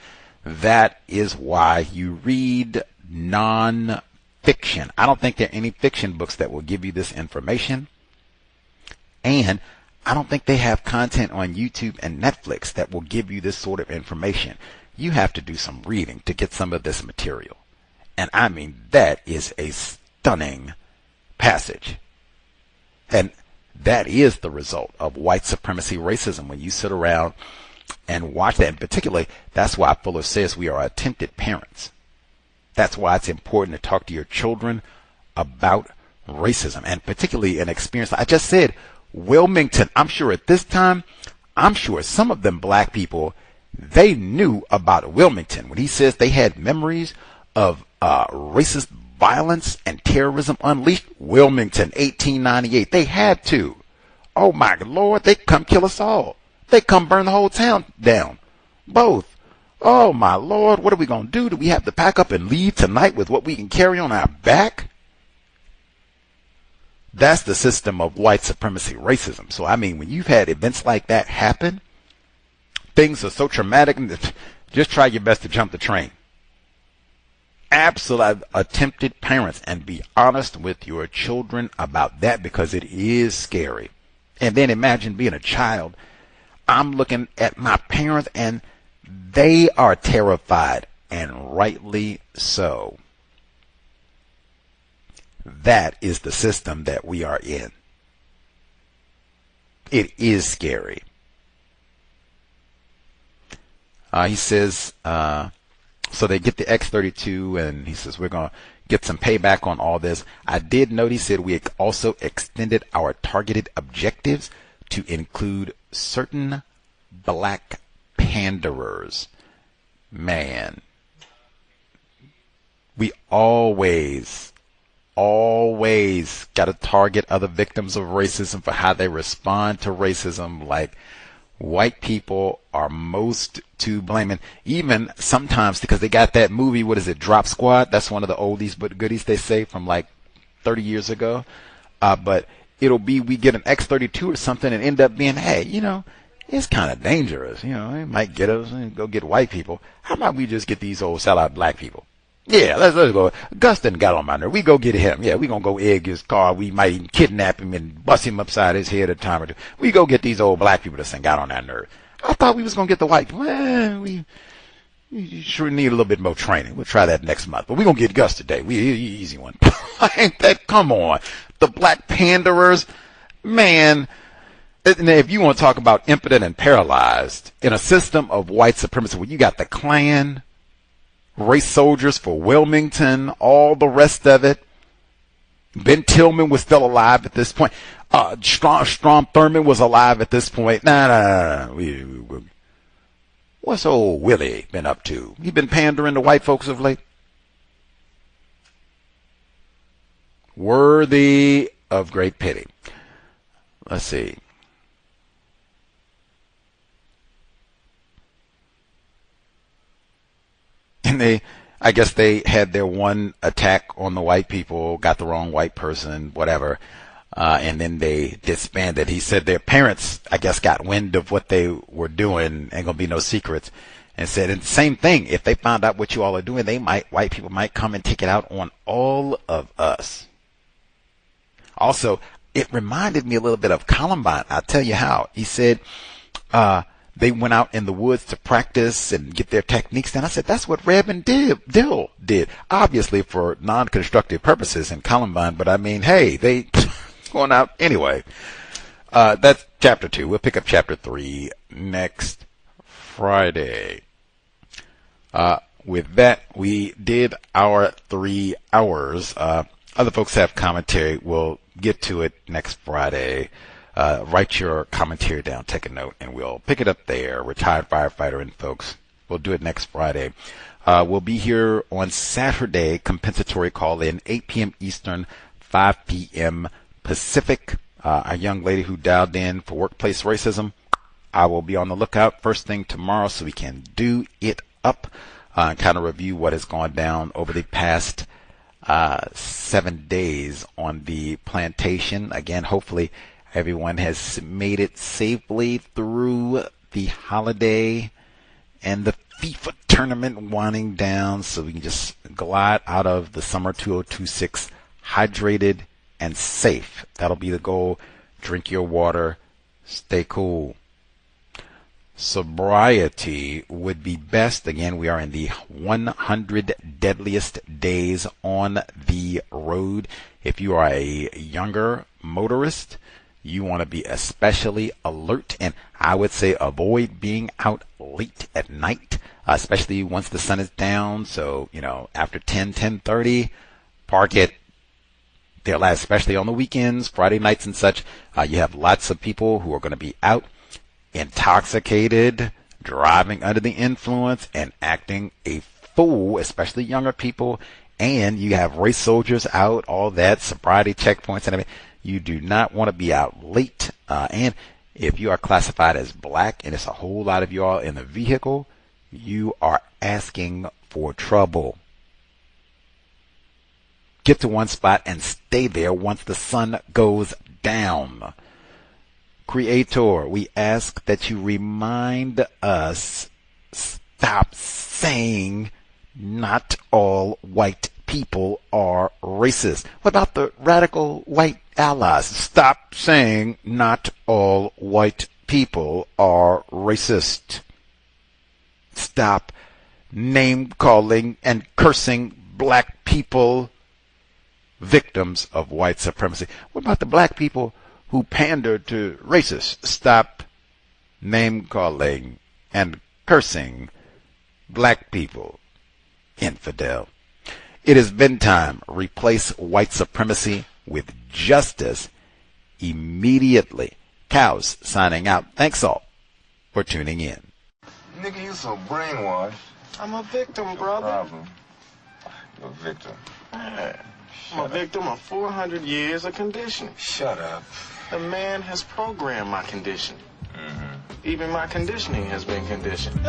That is why you read non-fiction. I don't think there are any fiction books that will give you this information. And I don't think they have content on YouTube and Netflix that will give you this sort of information. You have to do some reading to get some of this material. And I mean, that is a stunning passage. And that is the result of white supremacy racism. When you sit around and watch that, and particularly, that's why Fuller says we are attempted parents. That's why it's important to talk to your children about racism, and particularly an experience. I just said, Wilmington, I'm sure at this time, I'm sure some of them black people, they knew about Wilmington. When he says they had memories of racist violence and terrorism unleashed? Wilmington, 1898. They had to. Oh my Lord, they come kill us all. They come burn the whole town down. Both. Oh my Lord, what are we going to do? Do we have to pack up and leave tonight with what we can carry on our back? That's the system of white supremacy racism. So, I mean, when you've had events like that happen, things are so traumatic, just try your best to jump the train. Absolute attempted parents, and be honest with your children about that, because it is scary. And then imagine being a child. I'm looking at my parents and they are terrified, and rightly so. That is the system that we are in. It is scary. He says, so they get the X-32, and he says, we're going to get some payback on all this. I did note, he said, we also extended our targeted objectives to include certain black panderers. Man, we always got to target other victims of racism for how they respond to racism. Like, white people are most to blame, and even sometimes because they got that movie, what is it, Drop Squad? That's one of the oldies but goodies, they say, from like 30 years ago. But it'll be, we get an X-32 or something and end up being, hey, you know, it's kind of dangerous. You know, it might get us and go get white people. How about we just get these old sellout black people? Yeah, let's go. Gus done got on my nerve. We go get him. Yeah, we gonna go egg his car. We might even kidnap him and bust him upside his head a time or two. We go get these old black people that done got on our nerve. I thought we was gonna get the white people. Well, we sure need a little bit more training. We'll try that next month. But we gonna get Gus today. Easy one. Ain't that? Come on, the black panderers, man. If you want to talk about impotent and paralyzed in a system of white supremacy, where you got the Klan, race soldiers for Wilmington, all the rest of it. Ben Tillman was still alive at this point. Strom Thurmond was alive at this point. Nah. What's old Willie been up to? He been pandering to white folks of late? Worthy of great pity. Let's see. And I guess they had their one attack on the white people, got the wrong white person, whatever, and then they disbanded. He said their parents, I guess, got wind of what they were doing, ain't gonna be no secrets, and said, and the same thing, if they found out what you all are doing, white people might come and take it out on all of us. Also, it reminded me a little bit of Columbine. I'll tell you how. He said, they went out in the woods to practice and get their techniques down. I said, that's what Reb and Dill did. Obviously for non-constructive purposes in Columbine, but I mean, hey, they going out anyway. That's chapter 2. We'll pick up chapter 3 next Friday. With that, we did our 3 hours. Other folks have commentary. We'll get to it next Friday. Write your commentary down, take a note, and we'll pick it up there. Retired firefighter and folks. We'll do it next Friday. We'll be here on Saturday, compensatory call in, 8 p.m. Eastern, 5 p.m. Pacific. A young lady who dialed in for workplace racism. I will be on the lookout first thing tomorrow so we can do it up and kind of review what has gone down over the past 7 days on the plantation. Again, hopefully everyone has made it safely through the holiday and the FIFA tournament winding down so we can just glide out of the summer 2026 hydrated and safe. That'll be the goal. Drink your water. Stay cool. Sobriety would be best. Again, we are in the 100 deadliest days on the road. If you are a younger motorist, you want to be especially alert, and I would say avoid being out late at night, especially once the sun is down. So, after 10:30, park it. They'll last, especially on the weekends, Friday nights and such. You have lots of people who are going to be out intoxicated, driving under the influence, and acting a fool, especially younger people and you have race soldiers out, all that, sobriety checkpoints and everything. You do not want to be out late. And if you are classified as black and it's a whole lot of you all in the vehicle, you are asking for trouble. Get to one spot and stay there once the sun goes down. Creator, we ask that you remind us, stop saying not all white people are racist. What about the radical white allies? Stop saying not all white people are racist. Stop name calling and cursing black people victims of white supremacy. What about the black people who pander to racists? Stop name calling and cursing black people. Infidel. It has been time. Replace white supremacy with justice immediately. Cows signing out. Thanks all for tuning in. Nigga, you so brainwashed. I'm a victim, brother. Problem. You're a victim. I'm a victim of 400 years of conditioning. Shut up. The man has programmed my conditioning. Even my conditioning has been conditioned.